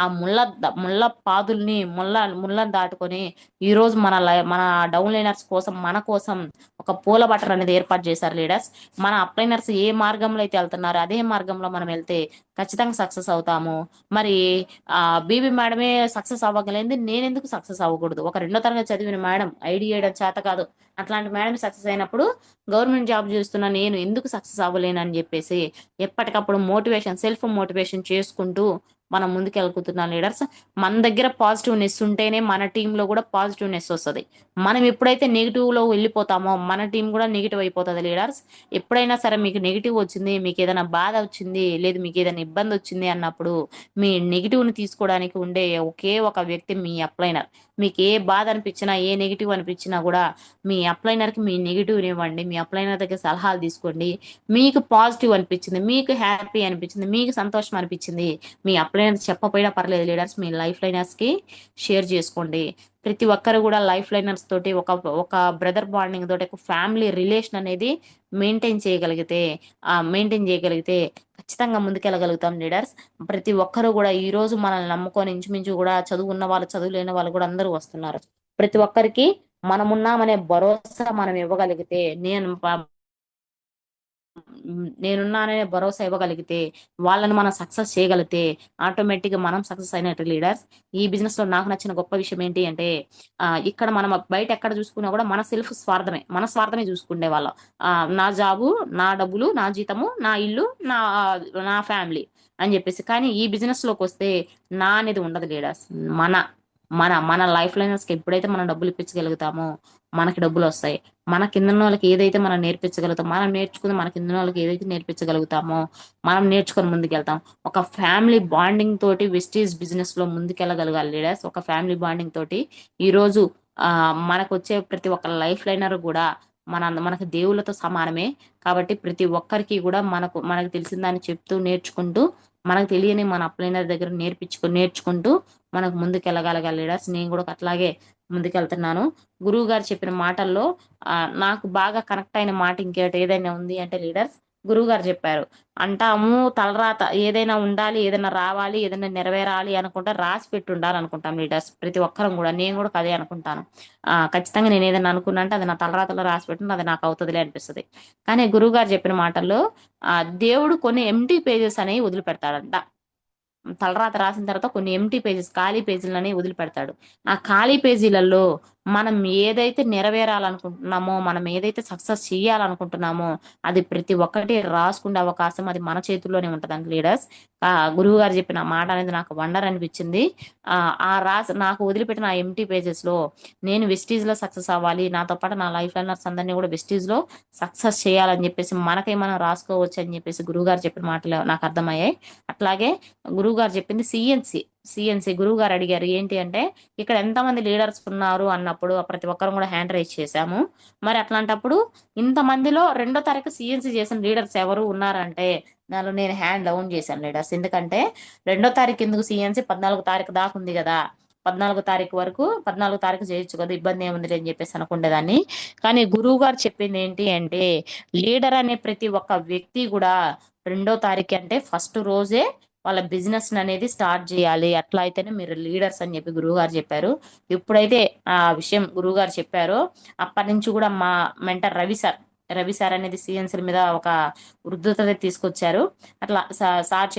ఆ ముళ్ళ పాదుల్ని, ముళ్ళని దాటుకొని ఈ రోజు మన డౌన్ లైనర్స్ కోసం, మన కోసం ఒక పూల బట్టర్ అనేది ఏర్పాటు చేశారు లీడర్స్. మన అప్లైనర్స్ ఏ మార్గంలో అయితే వెళ్తున్నారో అదే మార్గంలో మనం వెళ్తే ఖచ్చితంగా సక్సెస్ అవుతాము. మరి బీబీ మేడమే సక్సెస్ అవ్వగలిగింది, నేను ఎందుకు సక్సెస్ అవ్వకూడదు? ఒక 2వ తరగతి చదివిన మేడం, ఐడియా వేయడం చేత కాదు, అట్లాంటి మేడం సక్సెస్ అయినప్పుడు గవర్నమెంట్ జాబ్ చేస్తున్నా నేను ఎందుకు సక్సెస్ అవ్వలేను అని చెప్పేసి ఎప్పటికప్పుడు సెల్ఫ్ మోటివేషన్ చేసుకుంటూ మనం ముందుకెళ్ళుతున్నాం లీడర్స్. మన దగ్గర పాజిటివ్నెస్ ఉంటేనే మన టీంలో కూడా పాజిటివ్నెస్ వస్తుంది. మనం ఎప్పుడైతే నెగిటివ్ లో వెళ్ళిపోతామో మన టీం కూడా నెగిటివ్ అయిపోతుంది లీడర్స్. ఎప్పుడైనా సరే మీకు నెగిటివ్ వచ్చింది, మీకు ఏదైనా బాధ వచ్చింది, లేదు మీకు ఏదైనా ఇబ్బంది వచ్చింది అన్నప్పుడు, మీ నెగిటివ్ ని తీసుకోవడానికి ఉండే ఒకే ఒక వ్యక్తి మీ అప్లైనర్. మీకు ఏ బాధ అనిపించినా, ఏ నెగిటివ్ అనిపించినా కూడా మీ అప్లైనర్ కి మీ నెగిటివ్ ఇవ్వండి, మీ అప్లైనర్ దగ్గర సలహాలు తీసుకోండి. మీకు పాజిటివ్ అనిపించింది, మీకు హ్యాపీ అనిపించింది, మీకు సంతోషం అనిపించింది, మీ అప్లైనర్ చెప్పపోయినా పర్లేదు లీడర్స్, మీ లైఫ్ లైనర్స్ కి షేర్ చేసుకోండి. ప్రతి ఒక్కరు కూడా లైఫ్ లైనర్స్ తోటి ఒక బ్రదర్ బాండింగ్ తోటి, ఒక ఫ్యామిలీ రిలేషన్ అనేది మెయింటైన్ చేయగలిగితే ఖచ్చితంగా ముందుకెళ్ళగలుగుతాం లీడర్స్. ప్రతి ఒక్కరు కూడా ఈ రోజు మనల్ని నమ్ముకొని ఇంచుమించు కూడా చదువు ఉన్న వాళ్ళు, చదువు లేని వాళ్ళు కూడా అందరూ వస్తున్నారు. ప్రతి ఒక్కరికి మనమున్నామనే భరోసా మనం ఇవ్వగలిగితే, నేనున్నాననే భరోసా ఇవ్వగలిగితే, వాళ్ళని మనం సక్సెస్ చేయగలిగితే ఆటోమేటిక్ గా మనం సక్సెస్ అయినట్టు లీడర్స్. ఈ బిజినెస్ లో నాకు నచ్చిన గొప్ప విషయం ఏంటి అంటే, ఇక్కడ మనం బయట ఎక్కడ చూసుకున్నా కూడా మన స్వార్థమే చూసుకునే వాళ్ళం. నా జాబు, నా డబ్బులు, నా జీతము, నా ఇల్లు, నా ఫ్యామిలీ అని చెప్పేసి. కానీ ఈ బిజినెస్ లోకి వస్తే నా అనేది ఉండదు లీడర్స్. మన మన మన లైఫ్ లైనర్స్ కి ఎప్పుడైతే మనం డబ్బులు ఇప్పించగలుగుతామో మనకి డబ్బులు వస్తాయి. మన కింద వాళ్ళకి ఏదైతే మనం నేర్పించగలుగుతాం, మనం నేర్చుకుని మన కింద వాళ్ళకి ఏదైతే నేర్పించగలుగుతామో మనం నేర్చుకొని ముందుకెళ్తాం. ఒక ఫ్యామిలీ బాండింగ్ తోటి వెస్టీజ్ బిజినెస్ లో ముందుకెళ్ళగలగాలి లీడర్స్. ఒక ఫ్యామిలీ బాండింగ్ తోటి ఈ రోజు మనకు వచ్చే ప్రతి ఒక్క లైఫ్ లైనర్ కూడా మనకి దేవుళ్ళతో సమానమే. కాబట్టి ప్రతి ఒక్కరికి కూడా మనకు తెలిసిన దాన్ని చెప్తూ నేర్చుకుంటూ మనకు తెలియని మన అప్లైనర్ దగ్గర నేర్చుకుంటూ మనకు ముందుకెళ్ళగలగాలి లీడర్స్. నేను కూడా అట్లాగే ముందుకెళ్తున్నాను. గురువు గారు చెప్పిన మాటల్లో నాకు బాగా కనెక్ట్ అయిన మాట ఇంకేటి ఏదైనా ఉంది అంటే లీడర్స్, గురువు గారు చెప్పారు, అంటాము తలరాత ఏదైనా ఉండాలి, ఏదైనా రావాలి, ఏదైనా నెరవేరాలి అనుకుంటా రాసి పెట్టి ఉండాలి అనుకుంటాం లీడర్స్. ప్రతి ఒక్కరం కూడా, నేను కూడా అదే అనుకుంటాను. ఖచ్చితంగా నేను ఏదైనా అనుకున్నా అంటే అది నా తలరాతలో రాసి పెట్టిన అది నాకు అవుతుందిలే అనిపిస్తుంది. కానీ గురువు గారు చెప్పిన మాటల్లో దేవుడు కొన్ని ఎంటీ పేజెస్ అనేవి వదిలిపెడతాడంట. తలరాత రాసిన తర్వాత కొన్ని ఎంటీ పేజెస్, ఖాళీ పేజీలని వదిలిపెడతాడు. ఆ ఖాళీ పేజీలలో మనం ఏదైతే నెరవేరాలనుకుంటున్నామో, మనం ఏదైతే సక్సెస్ చేయాలనుకుంటున్నామో అది ప్రతి ఒక్కటి రాసుకునే అవకాశం అది మన చేతుల్లోనే ఉంటదండి లీడర్స్. గురువు గారు చెప్పిన మాట అనేది నాకు వండర్ అనిపించింది. నాకు వదిలిపెట్టిన ఆ ఎంటీ పేజెస్ లో నేను వెస్టీజ్ లో సక్సెస్ అవ్వాలి, నాతో పాటు నా లైఫ్ లైనర్స్ అందరినీ కూడా వెస్టీజ్ లో సక్సెస్ చేయాలని చెప్పేసి మనకై మనం రాసుకోవచ్చు అని చెప్పేసి గురువు గారు చెప్పిన మాటలు నాకు అర్థమయ్యాయి. అట్లాగే గురువు గారు చెప్పింది సిఎన్సి గురువు గారు అడిగారు ఏంటి అంటే, ఇక్కడ ఎంతమంది లీడర్స్ ఉన్నారు అన్నప్పుడు ప్రతి ఒక్కరు కూడా హ్యాండ్ రైజ్ చేశాము. మరి అట్లాంటప్పుడు ఇంతమందిలో 2వ తారీఖు సిఎన్సి చేసిన లీడర్స్ ఎవరు ఉన్నారంటే దానిలో నేను హ్యాండ్ డౌన్ చేశాను లీడర్స్. ఎందుకంటే 2వ తారీఖు ఎందుకు, సిఎన్సి 14వ తారీఖు దాకా ఉంది కదా, 14వ తారీఖు వరకు 14వ తారీఖు చేయొచ్చు కదా, ఇబ్బంది ఏముంది అని చెప్పేసి అనుకుండేదాన్ని. కానీ గురువు గారు చెప్పింది ఏంటి అంటే, లీడర్ అనే ప్రతి ఒక్క వ్యక్తి కూడా 2వ తారీఖు అంటే ఫస్ట్ రోజే వాళ్ళ బిజినెస్ అనేది స్టార్ట్ చేయాలి, అట్లా అయితేనే మీరు లీడర్స్ అని చెప్పి గురువు గారు చెప్పారు. ఎప్పుడైతే ఆ విషయం గురువు గారు చెప్పారో అప్పటి నుంచి కూడా మా మెంటర్ రవి సార్ అనేది సిఎన్సీల మీద ఒక వృద్ధతని తీసుకొచ్చారు. అట్లా సార్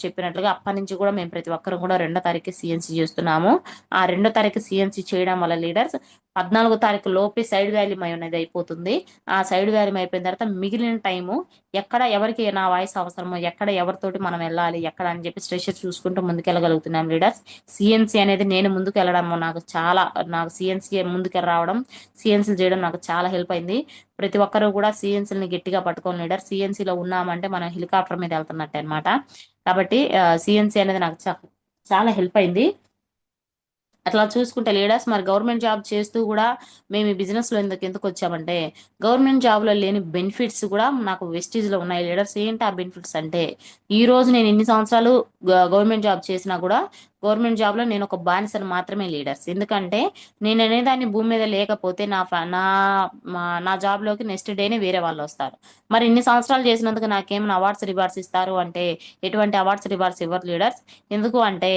చెప్పినట్లుగా అప్పటి నుంచి కూడా మేము ప్రతి ఒక్కరు కూడా 2వ తారీఖు సిఎన్సీ చేస్తున్నాము. ఆ 2వ తారీఖు సిఎన్సీ చేయడం వల్ల లీడర్స్ 14వ తారీఖు లోపే సైడ్ వాల్యూమ్ అనేది అయిపోతుంది. ఆ సైడ్ వాల్యూమ్ అయిపోయిన తర్వాత మిగిలిన టైము ఎక్కడ ఎవరికి నా వాయిస్ అవసరమో, ఎక్కడ ఎవరితోటి మనం వెళ్ళాలి, ఎక్కడ అని చెప్పి స్ట్రెషర్ చూసుకుంటూ ముందుకెళ్ళగలుగుతున్నాం లీడర్స్. సిఎన్సీ అనేది నేను ముందుకు వెళ్ళడం నాకు సిఎన్సీ ముందుకు రావడం, సిఎన్సీలు చేయడం నాకు చాలా హెల్ప్ అయింది. ప్రతి ఒక్కరు కూడా సిఎన్సీని గట్టిగా పట్టుకోని లీడర్, సిఎన్సీలో ఉన్నామంటే మనం హెలికాప్టర్ మీద వెళ్తున్నట్టే అనమాట. కాబట్టి సిఎన్సీ అనేది నాకు చాలా హెల్ప్ అయింది. అట్లా చూసుకుంటే లీడర్స్, మరి గవర్నమెంట్ జాబ్ చేస్తూ కూడా మేము ఈ బిజినెస్ లో ఎందుకు వచ్చామంటే, గవర్నమెంట్ జాబ్ లో లేని బెనిఫిట్స్ కూడా నాకు వెస్టీజ్ లో ఉన్నాయి లీడర్స్. ఏంటి ఆ బెనిఫిట్స్ అంటే, ఈ రోజు నేను ఇన్ని సంవత్సరాలు గవర్నమెంట్ జాబ్ చేసినా కూడా గవర్నమెంట్ జాబ్ లో నేను ఒక బానిసను మాత్రమే లీడర్స్. ఎందుకంటే నేను అనేదాన్ని భూమి మీద లేకపోతే నా జాబ్ లోకి నెక్స్ట్ డేనే వేరే వాళ్ళు వస్తారు. మరి ఇన్ని సంవత్సరాలు చేసినందుకు నాకేమైనా అవార్డ్స్ రివార్డ్స్ ఇస్తారు అంటే ఎటువంటి అవార్డ్స్ రివార్డ్స్ ఇవ్వరు లీడర్స్. ఎందుకు అంటే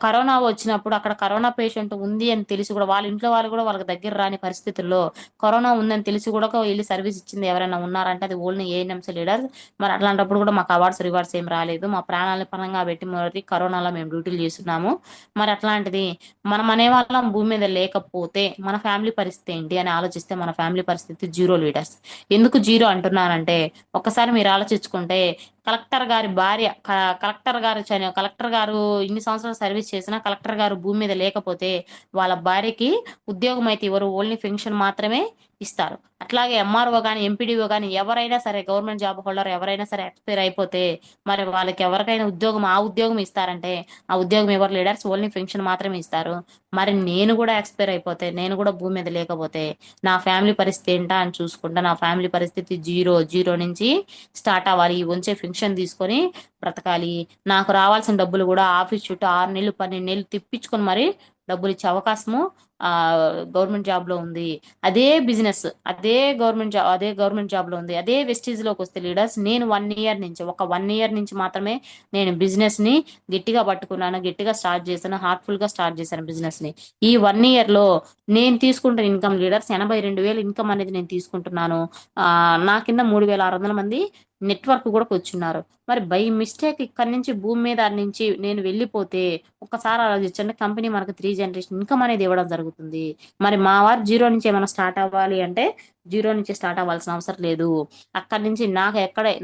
కరోనా వచ్చినప్పుడు అక్కడ కరోనా పేషెంట్ ఉంది అని తెలిసి కూడా వాళ్ళ ఇంట్లో వాళ్ళు కూడా వాళ్ళకి దగ్గర రాని పరిస్థితుల్లో కరోనా ఉందని తెలిసి కూడా వెళ్ళి సర్వీస్ ఇచ్చింది ఎవరైనా ఉన్నారంటే అది ఓన్లీ ఏఎన్ఎంసీ లీడర్స్. మరి అట్లాంటప్పుడు కూడా మాకు అవార్డ్స్ రివార్డ్స్ ఏం రాలేదు, మా ప్రాణాలని పరంగా పెట్టి మరి కరోనాలో మేము డ్యూటీలు చేస్తున్నాము. మరి అట్లాంటిది మనం అనేవాళ్ళం భూమి మీద లేకపోతే మన ఫ్యామిలీ పరిస్థితి ఏంటి అని ఆలోచిస్తే మన ఫ్యామిలీ పరిస్థితి జీరో లీడర్స్. ఎందుకు జీరో అంటున్నానంటే, ఒక్కసారి మీరు ఆలోచించుకుంటే కలెక్టర్ గారి భార్య, కలెక్టర్ గారు ఇన్ని సంవత్సరాలు సర్వీస్ చేసినా కలెక్టర్ గారు భూమి మీద లేకపోతే వాళ్ళ భార్యకి ఉద్యోగం అయితే ఇవ్వరు, ఓన్లీ పెన్షన్ మాత్రమే ఇస్తారు. అట్లాగే ఎంఆర్ఓ కానీ ఎంపీడీఓ కానీ ఎవరైనా సరే, గవర్నమెంట్ జాబ్ హోల్డర్ ఎవరైనా సరే ఎక్స్పైర్ అయిపోతే మరి వాళ్ళకి ఎవరికైనా ఉద్యోగం ఇస్తారంటే ఆ ఉద్యోగం ఎవరు లీడర్స్, ఓన్లీ పెన్షన్ మాత్రమే ఇస్తారు. మరి నేను కూడా ఎక్స్పైర్ అయిపోతే, నేను కూడా భూమి మీద లేకపోతే నా ఫ్యామిలీ పరిస్థితి ఏంటా అని చూసుకుంటా నా ఫ్యామిలీ పరిస్థితి జీరో నుంచి స్టార్ట్ అవ్వాలి. ఉంచే పెన్షన్ తీసుకొని బ్రతకాలి. నాకు రావాల్సిన డబ్బులు కూడా ఆఫీస్ చుట్టూ 6 నెలలు 12 నెలలు తిప్పించుకొని మరి డబ్బులు ఇచ్చే అవకాశము గవర్నమెంట్ జాబ్ లో ఉంది. అదే బిజినెస్ అదే గవర్నమెంట్ జాబ్ లో ఉంది. అదే వెస్టీజ్ లోకి వస్తే లీడర్స్, నేను 1 ఇయర్ నుంచి మాత్రమే నేను బిజినెస్ ని గట్టిగా పట్టుకున్నాను, గట్టిగా స్టార్ట్ చేశాను, హార్ట్ఫుల్ గా స్టార్ట్ చేశాను బిజినెస్ ని. ఈ 1 ఇయర్ లో నేను తీసుకుంటున్న ఇన్కమ్ లీడర్స్ 82,000 ఇన్కమ్ అనేది నేను తీసుకుంటున్నాను. నా కింద 3,600 మంది నెట్వర్క్ కూడా కూర్చున్నారు. మరి బై మిస్టేక్ ఇక్కడ నుంచి భూమి మీద నుంచి నేను వెళ్ళిపోతే ఒక్కసారి ఆలోచించండి, కంపెనీ మనకు 3 జనరేషన్ ఇన్కమ్ అనేది ఇవ్వడం జరుగుతుంది. మరి మా వారు జీరో నుంచి ఏమైనా స్టార్ట్ అవ్వాలి అంటే జీరో నుంచి స్టార్ట్ అవ్వాల్సిన అవసరం లేదు. అక్కడి నుంచి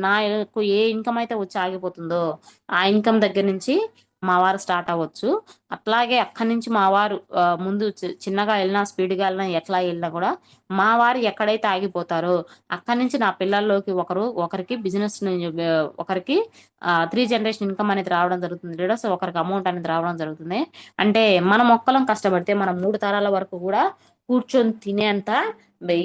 నాకు ఏ ఇన్కమ్ అయితే వచ్చి ఆగిపోతుందో ఆ ఇన్కమ్ దగ్గర నుంచి మా వారు స్టార్ట్ అవ్వచ్చు. అట్లాగే అక్కడి నుంచి మా వారు ముందు చిన్నగా వెళ్ళినా స్పీడ్గా వెళ్ళినా ఎట్లా వెళ్ళినా కూడా మా వారు ఎక్కడైతే ఆగిపోతారో అక్కడి నుంచి నా పిల్లల్లోకి ఒకరికి బిజినెస్, ఒకరికి 3 జనరేషన్ ఇన్కమ్ అనేది రావడం జరుగుతుంది లీడర్స్. ఒకరికి అమౌంట్ అనేది రావడం జరుగుతుంది. అంటే మనం ఒక్కలం కష్టపడితే మనం 3 తరాల వరకు కూడా కూర్చొని తినేంత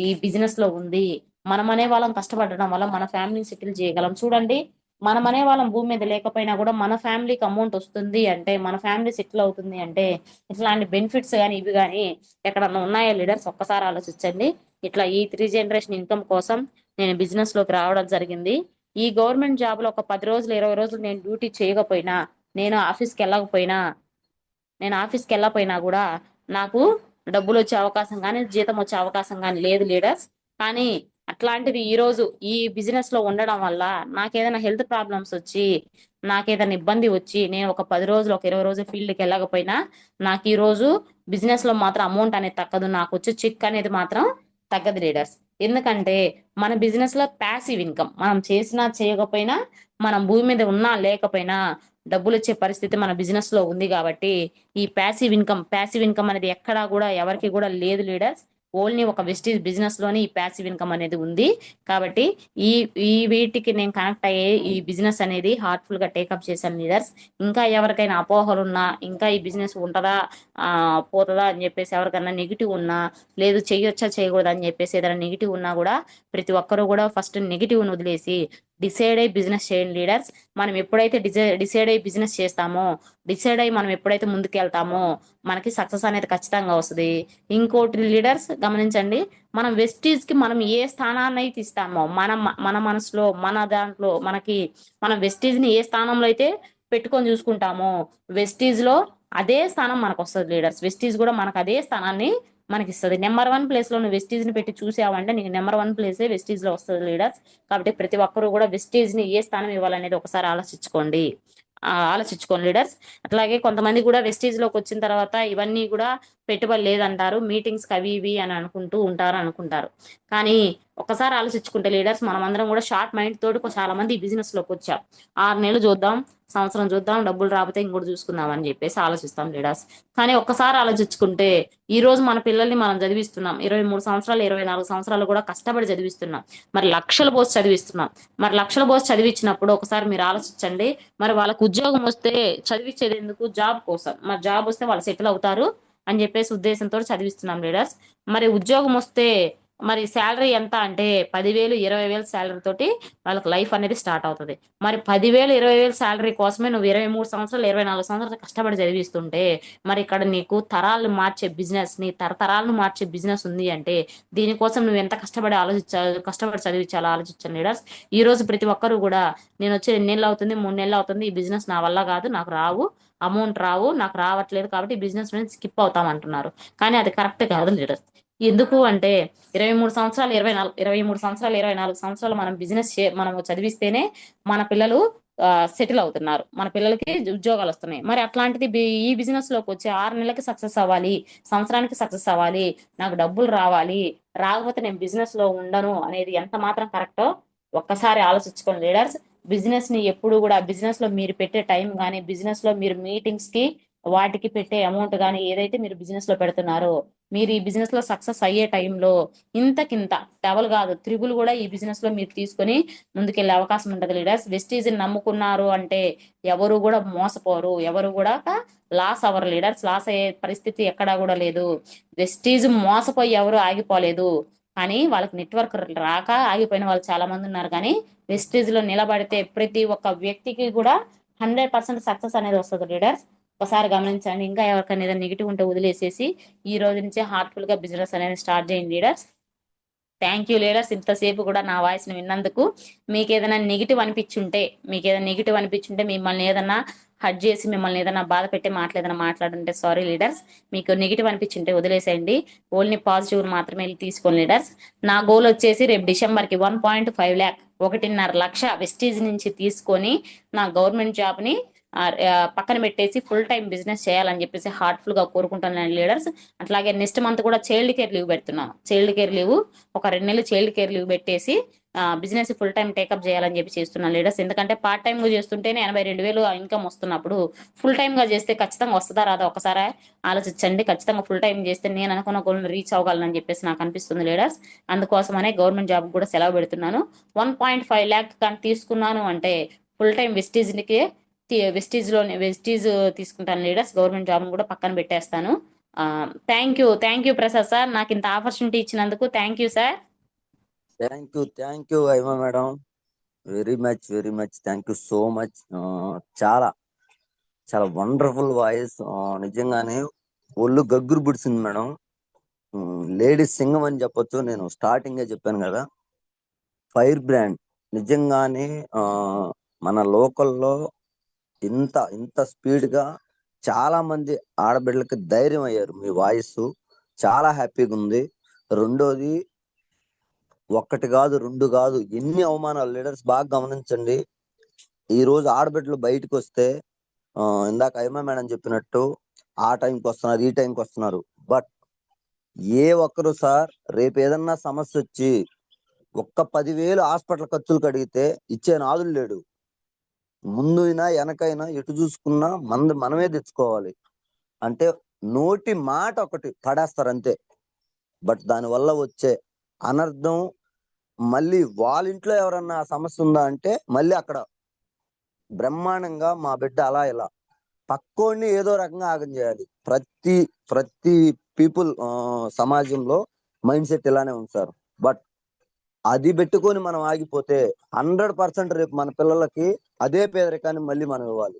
ఈ బిజినెస్ లో ఉంది. మనం అనే వాళ్ళం కష్టపడడం వల్ల మన ఫ్యామిలీని సెటిల్ చేయగలం. చూడండి, మనం అనే వాళ్ళం భూమి మీద లేకపోయినా కూడా మన ఫ్యామిలీకి అమౌంట్ వస్తుంది అంటే, మన ఫ్యామిలీ సెటిల్ అవుతుంది అంటే, ఇట్లాంటి బెనిఫిట్స్ కానీ ఇవి కానీ ఎక్కడన్నా ఉన్నాయా లీడర్స్? ఒక్కసారి ఆలోచించండి. ఇట్లా ఈ 3 జనరేషన్ ఇన్కమ్ కోసం నేను బిజినెస్ లోకి రావడం జరిగింది. ఈ గవర్నమెంట్ జాబ్ లో ఒక 10 రోజులు 20 రోజులు నేను డ్యూటీ చేయకపోయినా, నేను ఆఫీస్కి వెళ్ళకపోయినా నేను ఆఫీస్కి వెళ్ళకపోయినా కూడా నాకు డబ్బులు వచ్చే అవకాశం కానీ జీతం వచ్చే అవకాశం కానీ లేదు లీడర్స్. కానీ అట్లాంటిది ఈ రోజు ఈ బిజినెస్ లో ఉండడం వల్ల నాకేదైనా హెల్త్ ప్రాబ్లమ్స్ వచ్చి, నాకేదైనా ఇబ్బంది వచ్చి, నేను ఒక 10 రోజులు ఒక 20 రోజులు ఫీల్డ్కి వెళ్ళకపోయినా నాకు ఈ రోజు బిజినెస్ లో మాత్రం అమౌంట్ అనేది తగ్గదు. నాకు వచ్చే చెక్ అనేది మాత్రం తగ్గదు లీడర్స్. ఎందుకంటే మన బిజినెస్ లో ప్యాసివ్ ఇన్కమ్, మనం చేసినా చేయకపోయినా, మనం భూమి మీద ఉన్నా లేకపోయినా డబ్బులు వచ్చే పరిస్థితి మన బిజినెస్ లో ఉంది. కాబట్టి ఈ ప్యాసివ్ ఇన్కమ్ అనేది ఎక్కడా కూడా ఎవరికి కూడా లేదు లీడర్స్. ఓన్లీ ఒక వెస్టీజ్ బిజినెస్ లోనే ఈ ప్యాసివ్ ఇన్కమ్ అనేది ఉంది. కాబట్టి ఈ ఈ వీటికి నేను కనెక్ట్ అయ్యే ఈ బిజినెస్ అనేది హార్ట్ఫుల్ గా టేకప్ చేశాను లీడర్స్. ఇంకా ఎవరికైనా అపోహలు ఉన్నా, ఇంకా ఈ బిజినెస్ ఉంటదా పోతుందా అని చెప్పేసి ఎవరికైనా నెగిటివ్ ఉన్నా, లేదు చెయ్యొచ్చా చేయకూడదా అని చెప్పేసి ఏదైనా నెగిటివ్ ఉన్నా కూడా ప్రతి ఒక్కరు కూడా ఫస్ట్ నెగిటివ్ ని వదిలేసి డిసైడ్ అయ్యి బిజినెస్ చేయండి లీడర్స్. మనం ఎప్పుడైతే డిసైడ్ అయ్యి బిజినెస్ చేస్తామో, డిసైడ్ అయ్యి మనం ఎప్పుడైతే ముందుకెళ్తామో మనకి సక్సెస్ అనేది ఖచ్చితంగా వస్తుంది. ఇంకోటి లీడర్స్ గమనించండి, మనం వెస్టీజ్ కి మనం ఏ స్థానాన్ని అయితే ఇస్తామో, మన మనసులో మన దాంట్లో మనం వెస్టీజ్ ని ఏ స్థానంలో అయితే పెట్టుకొని చూసుకుంటామో, వెస్టీజ్ లో అదే స్థానం మనకు వస్తుంది లీడర్స్. వెస్టీజ్ కూడా మనకు అదే స్థానాన్ని మనకి ఇస్తుంది. నెంబర్ 1 ప్లేస్ లో నువ్వు వెస్టీజ్ ని పెట్టి చూసావంటే నీకు నెంబర్ 1 ప్లేసే వెస్టీజ్ లో వస్తుంది లీడర్స్. కాబట్టి ప్రతి ఒక్కరు కూడా వెస్టీజ్ ని ఏ స్థానం ఇవ్వాలనేది ఒకసారి ఆలోచించుకోండి లీడర్స్. అట్లాగే కొంతమంది కూడా వెస్టీజ్ లోకి వచ్చిన తర్వాత ఇవన్నీ కూడా పెట్టుబడి లేదంటారు, మీటింగ్స్ అవి ఇవి అని అనుకుంటారు. కానీ ఒకసారి ఆలోచించుకుంటే లీడర్స్, మనం అందరం కూడా షార్ట్ మైండ్ తోటి చాలా మంది ఈ బిజినెస్ లోకి వచ్చాం. 6 నెలలు చూద్దాం, సంవత్సరం చూద్దాం, డబ్బులు రాకపోతే ఇంకోటి చూసుకుందాం అని చెప్పేసి ఆలోచిస్తాం లీడర్స్. కానీ ఒక్కసారి ఆలోచించుకుంటే ఈ రోజు మన పిల్లల్ని మనం చదివిస్తున్నాం, 23 సంవత్సరాలు 24 సంవత్సరాలు కూడా కష్టపడి చదివిస్తున్నాం. మరి లక్షలు పోసి చదివిస్తున్నాం. మరి లక్షలు పోసి చదివించినప్పుడు ఒకసారి మీరు ఆలోచించండి, మరి వాళ్ళకు ఉద్యోగం వస్తే చదివించేది ఎందుకు? జాబ్ కోసం. మరి జాబ్ వస్తే వాళ్ళు సెటిల్ అవుతారు అని చెప్పేసి ఉద్దేశంతో చదివిస్తున్నాం లీడర్స్. మరి ఉద్యోగం వస్తే మరి శాలరీ ఎంత అంటే 10,000 20,000 శాలరీ తోటి వాళ్ళకి లైఫ్ అనేది స్టార్ట్ అవుతుంది. మరి 10,000 20,000 శాలరీ కోసమే నువ్వు 23 సంవత్సరాలు 24 సంవత్సరాలు కష్టపడి చదివిస్తుంటే, మరి ఇక్కడ నీకు తరాలను మార్చే బిజినెస్, నీ తరతరాలను మార్చే బిజినెస్ ఉంది అంటే దీనికోసం నువ్వు ఎంత కష్టపడి చదివించాలో ఆలోచించండి లీడర్స్. ఈ రోజు ప్రతి ఒక్కరు కూడా నేను వచ్చి 2 నెలలు అవుతుంది 3 నెలలు అవుతుంది, ఈ బిజినెస్ నా వల్ల కాదు, నాకు రావు, అమౌంట్ రావు, నాకు రావట్లేదు కాబట్టి ఈ బిజినెస్ నుంచి స్కిప్ అవుతాం అంటున్నారు. కానీ అది కరెక్ట్ కాదు లీడర్స్. ఎందుకు అంటే 23 సంవత్సరాలు 24 సంవత్సరాలు మనం మనం చదివిస్తేనే మన పిల్లలు సెటిల్ అవుతున్నారు, మన పిల్లలకి ఉద్యోగాలు వస్తున్నాయి. మరి అట్లాంటిది ఈ బిజినెస్ లోకి వచ్చి 6 నెలలకి సక్సెస్ అవ్వాలి, సంవత్సరానికి సక్సెస్ అవ్వాలి, నాకు డబ్బులు రావాలి, రాకపోతే నేను బిజినెస్ లో ఉండను అనేది ఎంత మాత్రం కరెక్టో ఒక్కసారి ఆలోచించుకోండి లీడర్స్. బిజినెస్ ని ఎప్పుడు కూడా బిజినెస్ లో మీరు పెట్టే టైం కానీ, బిజినెస్ లో మీరు మీటింగ్స్ కి వాటికి పెట్టే అమౌంట్ కానీ ఏదైతే మీరు బిజినెస్ లో పెడుతున్నారో, మీరు ఈ బిజినెస్ లో సక్సెస్ అయ్యే టైంలో ఇంతకింత డబుల్ కాదు త్రిబుల్ కూడా ఈ బిజినెస్ లో మీరు తీసుకొని ముందుకెళ్లే అవకాశం ఉంటుంది లీడర్స్. వెస్టీజ్ నమ్ముకున్నారు అంటే ఎవరు కూడా మోసపోరు, ఎవరు కూడా లాస్ అవ్వరు లీడర్స్. లాస్ అయ్యే పరిస్థితి ఎక్కడా కూడా లేదు. వెస్టీజ్ మోసపోయి ఎవరు ఆగిపోలేదు, కానీ వాళ్ళకి నెట్వర్క్ రాక ఆగిపోయిన వాళ్ళు చాలా మంది ఉన్నారు. కానీ వెస్టీజ్ లో నిలబడితే ప్రతి ఒక్క వ్యక్తికి కూడా 100% సక్సెస్ అనేది వస్తుంది లీడర్స్. ఒకసారి గమనించండి. ఇంకా ఎవరికైనా ఏదైనా నెగిటివ్ ఉంటే వదిలేసేసి ఈ రోజు నుంచే హార్ట్ఫుల్ గా బిజినెస్ అనేది స్టార్ట్ చేయండి లీడర్స్. థ్యాంక్ యూ లీడర్స్, ఇంతసేపు కూడా నా వాయిస్ ని విన్నందుకు. మీకు ఏదైనా నెగిటివ్ అనిపించుంటే మిమ్మల్ని ఏదైనా హర్ట్ చేసి, మిమ్మల్ని ఏదైనా బాధ పెట్టి ఏదైనా మాట్లాడుంటే సారీ లీడర్స్. మీకు నెగిటివ్ అనిపించుంటే వదిలేసేయండి, ఓన్లీ పాజిటివ్ మాత్రమే తీసుకోండి లీడర్స్. నా గోల్ వచ్చేసి రేపు డిసెంబర్ కి 1.5 lakh 1.5 లక్ష వెస్టీజ్ నుంచి తీసుకొని నా గవర్నమెంట్ జాబ్ ని పక్కన పెట్టేసి ఫుల్ టైం బిజినెస్ చేయాలని చెప్పేసి హార్ట్ఫుల్ గా కోరుకుంటున్నాను లీడర్స్. అట్లాగే నెక్స్ట్ మంత్ కూడా చైల్డ్ కేర్ లీవ్ పెడుతున్నాను. చైల్డ్ కేర్ లీవ్ ఒక 2 నెలలు చైల్డ్ కేర్ లీవ్ పెట్టేసి బిజినెస్ ఫుల్ టైం టేకప్ చేయాలని చెప్పి చేస్తున్నాను లీడర్స్. ఎందుకంటే పార్ట్ టైం గా చేస్తుంటేనే 82,000 ఇన్కమ్ వస్తున్నప్పుడు ఫుల్ టైం గా చేస్తే ఖచ్చితంగా వస్తుందా రాదా ఒకసారి ఆలోచించండి. ఖచ్చితంగా ఫుల్ టైం చేస్తే నేను అనుకున్న గోల్ రీచ్ అవ్వగలనని చెప్పేసి నాకు అనిపిస్తుంది లీడర్స్. అందుకోసమనే గవర్నమెంట్ జాబ్ కూడా సెలవు పెడుతున్నాను. 1.5 lakh కానీ తీసుకున్నాను అంటే ఫుల్ టైం వెస్టీజ్ తీసుకుంటాను లీడర్స్. గవర్నమెంట్ జాబ్ కూడా పక్కన పెట్టేస్తాను. థ్యాంక్ యూ ప్రసాద్ సార్, నాకు ఇంత ఆపర్చునిటీ ఇచ్చినందుకు thank you sir.
Thank you Haima madam. Very much thank you so much. చాలా చాలా వండర్ఫుల్ వాయిస్. నిజంగానే ఒళ్ళు గగ్గురు పుడిచింది మేడం. లేడీస్ సింగం అని చెప్పొచ్చు. నేను స్టార్టింగే చెప్పాను కదా, ఫైర్ బ్రాండ్. నిజంగానే ఆ మన లోకల్లో ఇంత ఇంత స్పీడ్ గా చాలా మంది ఆడబిడ్డలకి ధైర్యం అయ్యారు. మీ వాయిస్ చాలా హ్యాపీగా ఉంది. రెండోది, ఒక్కటి కాదు రెండు కాదు, ఎన్ని అవమానాలు. లీడర్స్ బాగా గమనించండి. ఈ రోజు ఆడబిడ్డలు బయటకు వస్తే ఇందాక హైమా మేడం చెప్పినట్టు ఆ టైంకి వస్తున్నారు, ఈ టైంకి వస్తున్నారు. బట్ ఏ ఒక్కరు సార్ రేపు ఏదన్నా సమస్య వచ్చి ఒక్క 10,000 హాస్పిటల్ ఖర్చులకు అడిగితే ఇచ్చే నాదులు లేడు. ముందు అయినా వెనకైనా ఎటు చూసుకున్నా మనమే తెచ్చుకోవాలి. అంటే నోటి మాట ఒకటి పడేస్తారు అంతే. బట్ దాని వల్ల వచ్చే అనర్థం, మళ్ళీ వాళ్ళ ఇంట్లో ఎవరన్నా సమస్య ఉందా అంటే మళ్ళీ అక్కడ బ్రహ్మాండంగా మా బిడ్డ అలా ఇలా పక్కోడిని ఏదో రకంగా ఆగం చేయాలి. ప్రతి ప్రతి పీపుల్ సమాజంలో మైండ్ సెట్ ఇలానే ఉంది సార్. బట్ అది పెట్టుకొని మనం ఆగిపోతే 100% రేపు మన పిల్లలకి అదే పేదరికాన్ని మళ్ళీ మనం ఇవ్వాలి.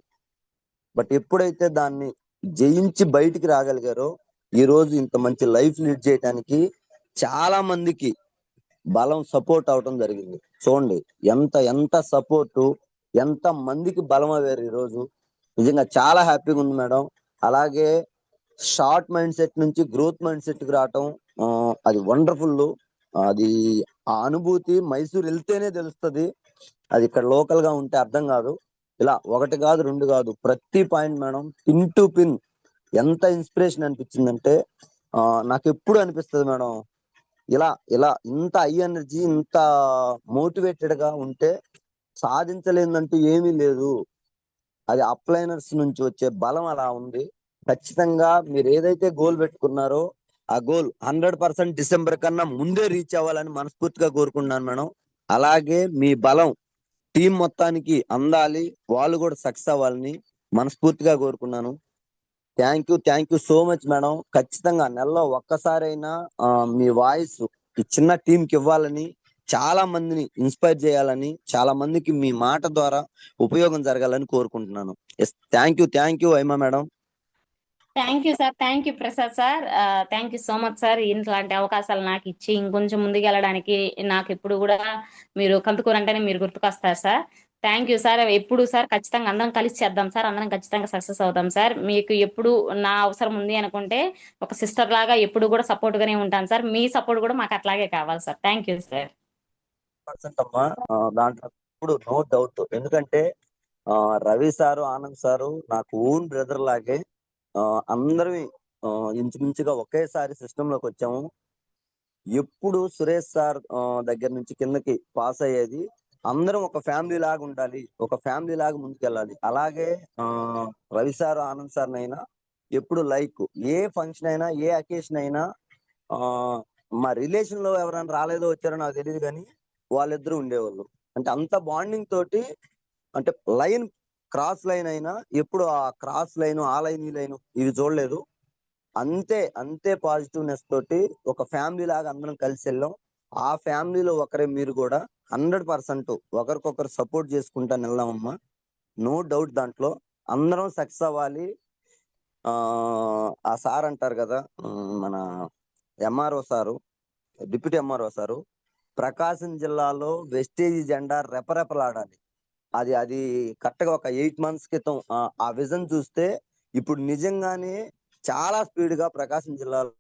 బట్ ఎప్పుడైతే దాన్ని జయించి బయటికి రాగలిగారో ఈ రోజు ఇంత మంచి లైఫ్ లీడ్ చేయడానికి చాలా మందికి బలం సపోర్ట్ అవటం జరిగింది. చూడండి ఎంత ఎంత సపోర్టు, ఎంత మందికి బలం అయ్యారు ఈ రోజు. నిజంగా చాలా హ్యాపీగా ఉంది మేడం. అలాగే షార్ట్ మైండ్ సెట్ నుంచి గ్రోత్ మైండ్ సెట్ కి రావటం అది వండర్ఫుల్. అది ఆ అనుభూతి మైసూర్ వెళ్తేనే తెలుస్తుంది. అది ఇక్కడ లోకల్ గా ఉంటే అర్థం కాదు. ఇలా ఒకటి కాదు రెండు కాదు, ప్రతి point madam pin to pin ఎంత ఇన్స్పిరేషన్ అనిపించిందంటే నాకు ఎప్పుడు అనిపిస్తుంది మేడం, ఇలా ఇలా ఇంత హై ఎనర్జీ, ఇంత మోటివేటెడ్ గా ఉంటే సాధించలేదంటూ ఏమీ లేదు. అది అప్లైనర్స్ నుంచి వచ్చే బలం అలా ఉంది. ఖచ్చితంగా మీరు ఏదైతే గోల్ పెట్టుకున్నారో ఆ గోల్ 100% డిసెంబర్ కన్నా ముందే రీచ్ అవ్వాలని మనస్ఫూర్తిగా కోరుకుంటున్నాను మేడం. అలాగే మీ బలం టీం మొత్తానికి అందాలి, వాళ్ళు కూడా సక్సెస్ అవ్వాలని మనస్ఫూర్తిగా కోరుకున్నాను. Thank you so much madam. ఖచ్చితంగా నెలలో ఒక్కసారైనా మీ వాయిస్ ఈ చిన్న టీం కి ఇవ్వాలని, చాలా మందిని ఇన్స్పైర్ చేయాలని, చాలా మందికి మీ మాట ద్వారా ఉపయోగం జరగాలని కోరుకుంటున్నాను. Yes, thank you Haima madam.
Thank you sir, thank you Prasad sir, thank you so much sir. ఇట్లాంటి అవకాశాలు నాకు ఇచ్చి ఇంకొంచెం ముందుకు వెళ్ళడానికి నాకు ఎప్పుడు కూడా మీరు కందుకూరు అంటేనే మీరు గుర్తుకొస్తారు సార్. Thank you sir. ఎప్పుడు సార్ ఖచ్చితంగా అందరం కలిసి చేద్దాం సార్, అందరం ఖచ్చితంగా సక్సెస్ అవుతాం సార్. మీకు ఎప్పుడు నా అవసరం ఉంది అనుకుంటే ఒక సిస్టర్ లాగా ఎప్పుడు కూడా సపోర్ట్ గానే ఉంటాను సార్. మీ సపోర్ట్ కూడా మాకు అట్లాగే కావాలి సార్. Thank you sir.
అమ్మా దాంట్లో ఇప్పుడు నో డౌట్. ఎందుకంటే రవి సారు, ఆనంద్ సారు నాకు ఓన్ బ్రదర్ లాగే. అందరం ఇంచుమించుగా ఒకేసారి సిస్టమ్ లోకి వచ్చాము. ఎప్పుడు సురేష్ సార్ దగ్గర నుంచి కిందకి పాస్ అయ్యేది అందరం ఒక ఫ్యామిలీ లాగా ఉండాలి, ఒక ఫ్యామిలీ లాగా ముందుకెళ్ళాలి. అలాగే రవి సార్, ఆనంద్ సార్ అయినా ఎప్పుడు లైక్ ఏ ఫంక్షన్ అయినా, ఏ అకేషన్ అయినా మా రిలేషన్ లో ఎవరైనా రాలేదో వచ్చారో నాకు తెలియదు, కానీ వాళ్ళిద్దరూ ఉండేవాళ్ళు. అంటే అంత బాండింగ్ తోటి, అంటే లైన్ క్రాస్ లైన్ అయినా ఎప్పుడు ఆ క్రాస్ లైన్, ఆ లైన్, ఈ లైన్ ఇవి చూడలేదు. అంతే పాజిటివ్నెస్ తోటి ఒక ఫ్యామిలీ లాగా అందరం కలిసి వెళ్ళాం. ఆ ఫ్యామిలీలో ఒకరే మీరు కూడా. 100% ఒకరికొకరు సపోర్ట్ చేసుకుంటా వెళ్దామమ్మా. నో డౌట్ దాంట్లో అందరం సక్సెస్ అవ్వాలి. ఆ సార్ అంటారు కదా, మన MRO sir, deputy MRO sir, Prakasam జిల్లాలో వెస్టేజ్ జెండా రెపరెపలాడాలి. అది కరెక్ట్ గా ఒక 8 months క్రితం ఆ విజన్ చూస్తే ఇప్పుడు నిజంగానే చాలా స్పీడ్ గా ప్రకాశం జిల్లాలో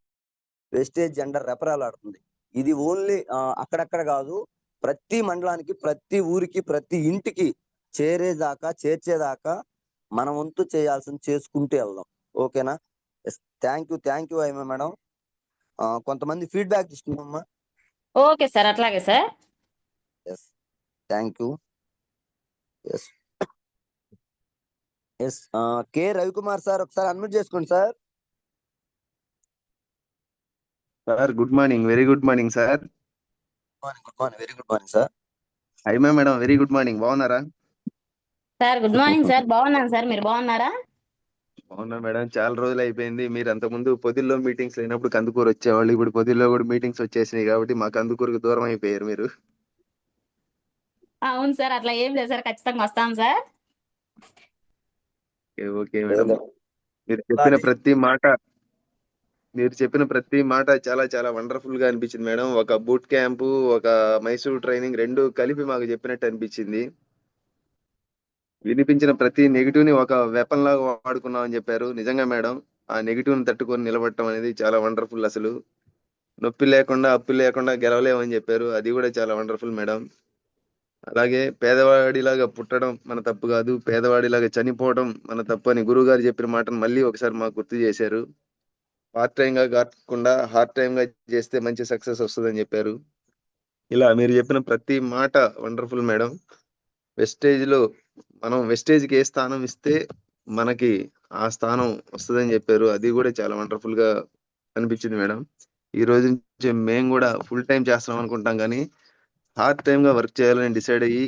వెస్టేజ్ జెండా రెపరెపలాడుతుంది. ఇది ఓన్లీ అక్కడక్కడ కాదు, ప్రతి మండలానికి, ప్రతి ఊరికి, ప్రతి ఇంటికి చేర్చేదాకా మన వంతు చేయాల్సింది చేసుకుంటూ వెళ్దాం. ఓకేనా? Thank you Haima madam. కొంతమంది ఫీడ్బ్యాక్ తీసుకున్నామ్మా.
ఓకే సార్, అట్లాగే sir.
Yes, thank you. Yes yes, K Ravikumar sir ఒకసారి అన్మ్యూట్ చేసుకోండి sir.
Sir good morning, very good morning sir.
Good morning, very good morning sir.
Haima madam very good morning, బాగున్నారా?
Sir good morning sir, బాగున్నాను sir, మీరు బాగున్నారా?
అవునా madam, చాలా రోజులు అయిపోయింది. మీరు అంతకుముందు పొదిల్లో మీటింగ్స్ అయినప్పుడు కందుకూరు వచ్చేవాళ్ళు. ఇప్పుడు పొదిల్లో కూడా మీటింగ్స్ వచ్చేసినాయి కాబట్టి మా కందుకూరుకు దూరం అయిపోయారు మీరు.
అవును సార్, అట్లా ఏం లేదు సార్, ఖచ్చితంగా వస్తాం సార్.
Okay okay madam.
లేదా
మీరు చెప్పిన ప్రతి మాట మీరు చెప్పిన ప్రతి మాట చాలా చాలా వండర్ఫుల్ గా అనిపించింది మేడం. ఒక బూట్ క్యాంపు, ఒక మైసూర్ ట్రైనింగ్ రెండు కలిపి మాకు చెప్పినట్టు అనిపించింది. వినిపించిన ప్రతి నెగిటివ్ ని ఒక వెపన్ లాగా వాడుకున్నాం అని చెప్పారు. నిజంగా మేడం, ఆ నెగిటివ్ ని తట్టుకొని నిలబడటం అనేది చాలా వండర్ఫుల్. అసలు నొప్పి లేకుండా అప్పు లేకుండా గెలవలేమని చెప్పారు. అది కూడా చాలా వండర్ఫుల్ మేడం. అలాగే పేదవాడిలాగా పుట్టడం మన తప్పు కాదు, పేదవాడిలాగా చనిపోవడం మన తప్పు అని గురువు గారు చెప్పిన మాటను మళ్ళీ ఒకసారి మాకు గుర్తు చేశారు. పార్ట్ టైం గా కాకుండా హార్ట్ టైం గా చేస్తే మంచి సక్సెస్ వస్తుందని చెప్పారు. ఇలా మీరు చెప్పిన ప్రతి మాట వండర్ఫుల్ మేడం. వెస్టేజ్ లో మనం వెస్టేజ్ కి ఏ స్థానం ఇస్తే మనకి ఆ స్థానం వస్తుందని చెప్పారు. అది కూడా చాలా వండర్ఫుల్ గా అనిపించింది మేడం. ఈ రోజు నుంచి మేము కూడా ఫుల్ టైం చేస్తాం అనుకుంటాం, కానీ హార్ట్ టైం గా వర్క్ చేయాలని డిసైడ్ అయ్యి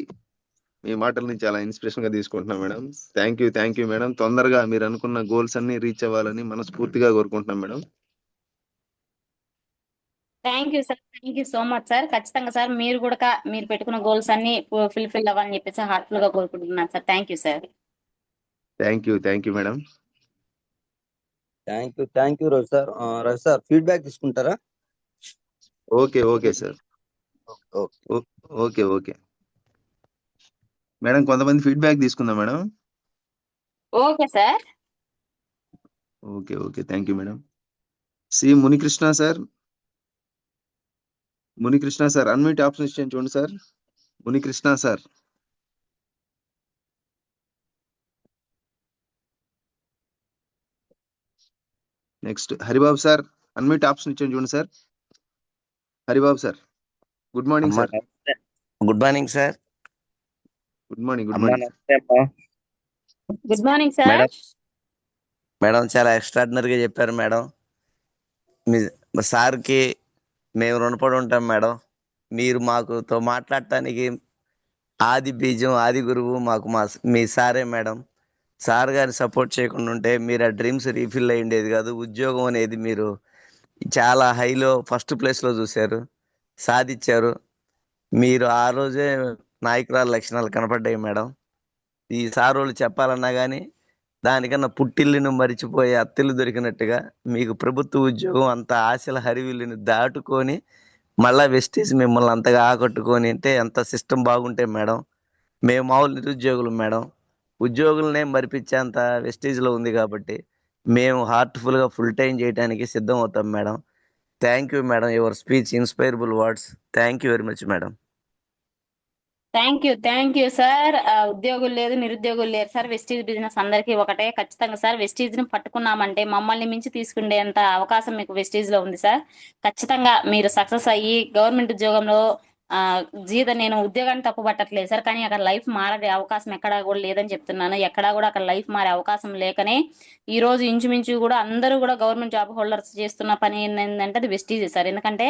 మీ మాటల్ని చాలా ఇన్స్పిరేషన్ గా తీసుకుంటున్నాం మేడం. Thank you madam. తొందరగా మీరు అనుకున్న గోల్స్ అన్ని రీచ్ అవ్వాలని మనస్ఫూర్తిగా కోరుకుంటున్నాం madam.
Thank you sir, thank you so much sir. ఖచ్చితంగా సార్, మీరు కూడా మీరు పెట్టుకున్న గోల్స్ అన్ని ఫుల్ఫిల్ అవ్వాలని చెప్పేసి హార్ట్ఫుల్ గా కోరుకుంటున్నాను sir. Thank you sir.
Thank you madam.
Thank you Ravi sir. Ravi sir feedback తీసుకుంటారా?
Okay sir.
Okay.
Okay madam, కొంతమంది ఫీడ్బ్యాక్ తీసుకుందాం madam.
Okay sir.
Okay thank you madam. C Munikrishna sir, unmute option ఇచ్చాను చూడండి sir. Munikrishna sir. Next Haribabu sir, unmute option ఇచ్చాను చూడండి sir. Haribabu sir, good morning sir.
Good morning sir.
Good morning
good
morning sir.
Madam చాలా ఎక్స్ట్రాడినరీగా చెప్పారు madam. మీ సార్కి మేము రుణపడి ఉంటాం మేడం. మీరు మాకుతో మాట్లాడటానికి ఆది బీజం, ఆది గురువు మాకు మీ సారే మేడం. సార్ గారిని సపోర్ట్ చేయకుండా ఉంటే మీరు ఆ డ్రీమ్స్ రీఫిల్ అయ్యి ఉండేది కాదు. ఉద్యోగం అనేది మీరు చాలా హైలో ఫస్ట్ ప్లేస్లో చూశారు, సాధించారు. మీరు ఆ రోజే నాయకురాలు లక్షణాలు కనపడ్డాయి మేడం. ఈ సార్ వాళ్ళు చెప్పాలన్నా కానీ దానికన్నా పుట్టిల్లును మరిచిపోయే అత్తిల్లు దొరికినట్టుగా మీకు ప్రభుత్వ ఉద్యోగం అంత ఆశల హరివిల్లుని దాటుకొని మళ్ళా వెస్టేజ్ మిమ్మల్ని అంతగా ఆకట్టుకొని అంటే ఎంత సిస్టమ్ బాగుంటే మేడం. మేము మామూలు నిరుద్యోగులు మేడం, ఉద్యోగులనే మరిపించేంత వెస్టేజ్లో ఉంది కాబట్టి మేము హార్ట్ఫుల్గా ఫుల్ టైం చేయడానికి సిద్ధం అవుతాం madam. Thank you madam, your speech inspirable words. Thank you very much madam.
Thank you sir. ఉద్యోగులు లేదు, నిరుద్యోగులు లేరు సార్. వెస్టీజ్ బిజినెస్ అందరికీ ఒకటే. ఖచ్చితంగా సార్, వెస్టీజ్ ని పట్టుకున్నామంటే మమ్మల్ని మించి తీసుకునేంత అవకాశం మీకు వెస్టీజ్ లో ఉంది సార్. ఖచ్చితంగా మీరు సక్సెస్ అయ్యి గవర్నమెంట్ ఉద్యోగంలో నేను ఉద్యోగాన్ని తప్పు పట్టట్లేదు సార్, కానీ అక్కడ లైఫ్ మారే అవకాశం ఎక్కడా కూడా లేదని చెప్తున్నాను. ఎక్కడా కూడా అక్కడ లైఫ్ మారే అవకాశం లేకనే ఈ రోజు ఇంచుమించు కూడా అందరూ కూడా గవర్నమెంట్ జాబ్ హోల్డర్స్ చేస్తున్న పని ఏంటంటే అది వెస్టీజ్ సార్. ఎందుకంటే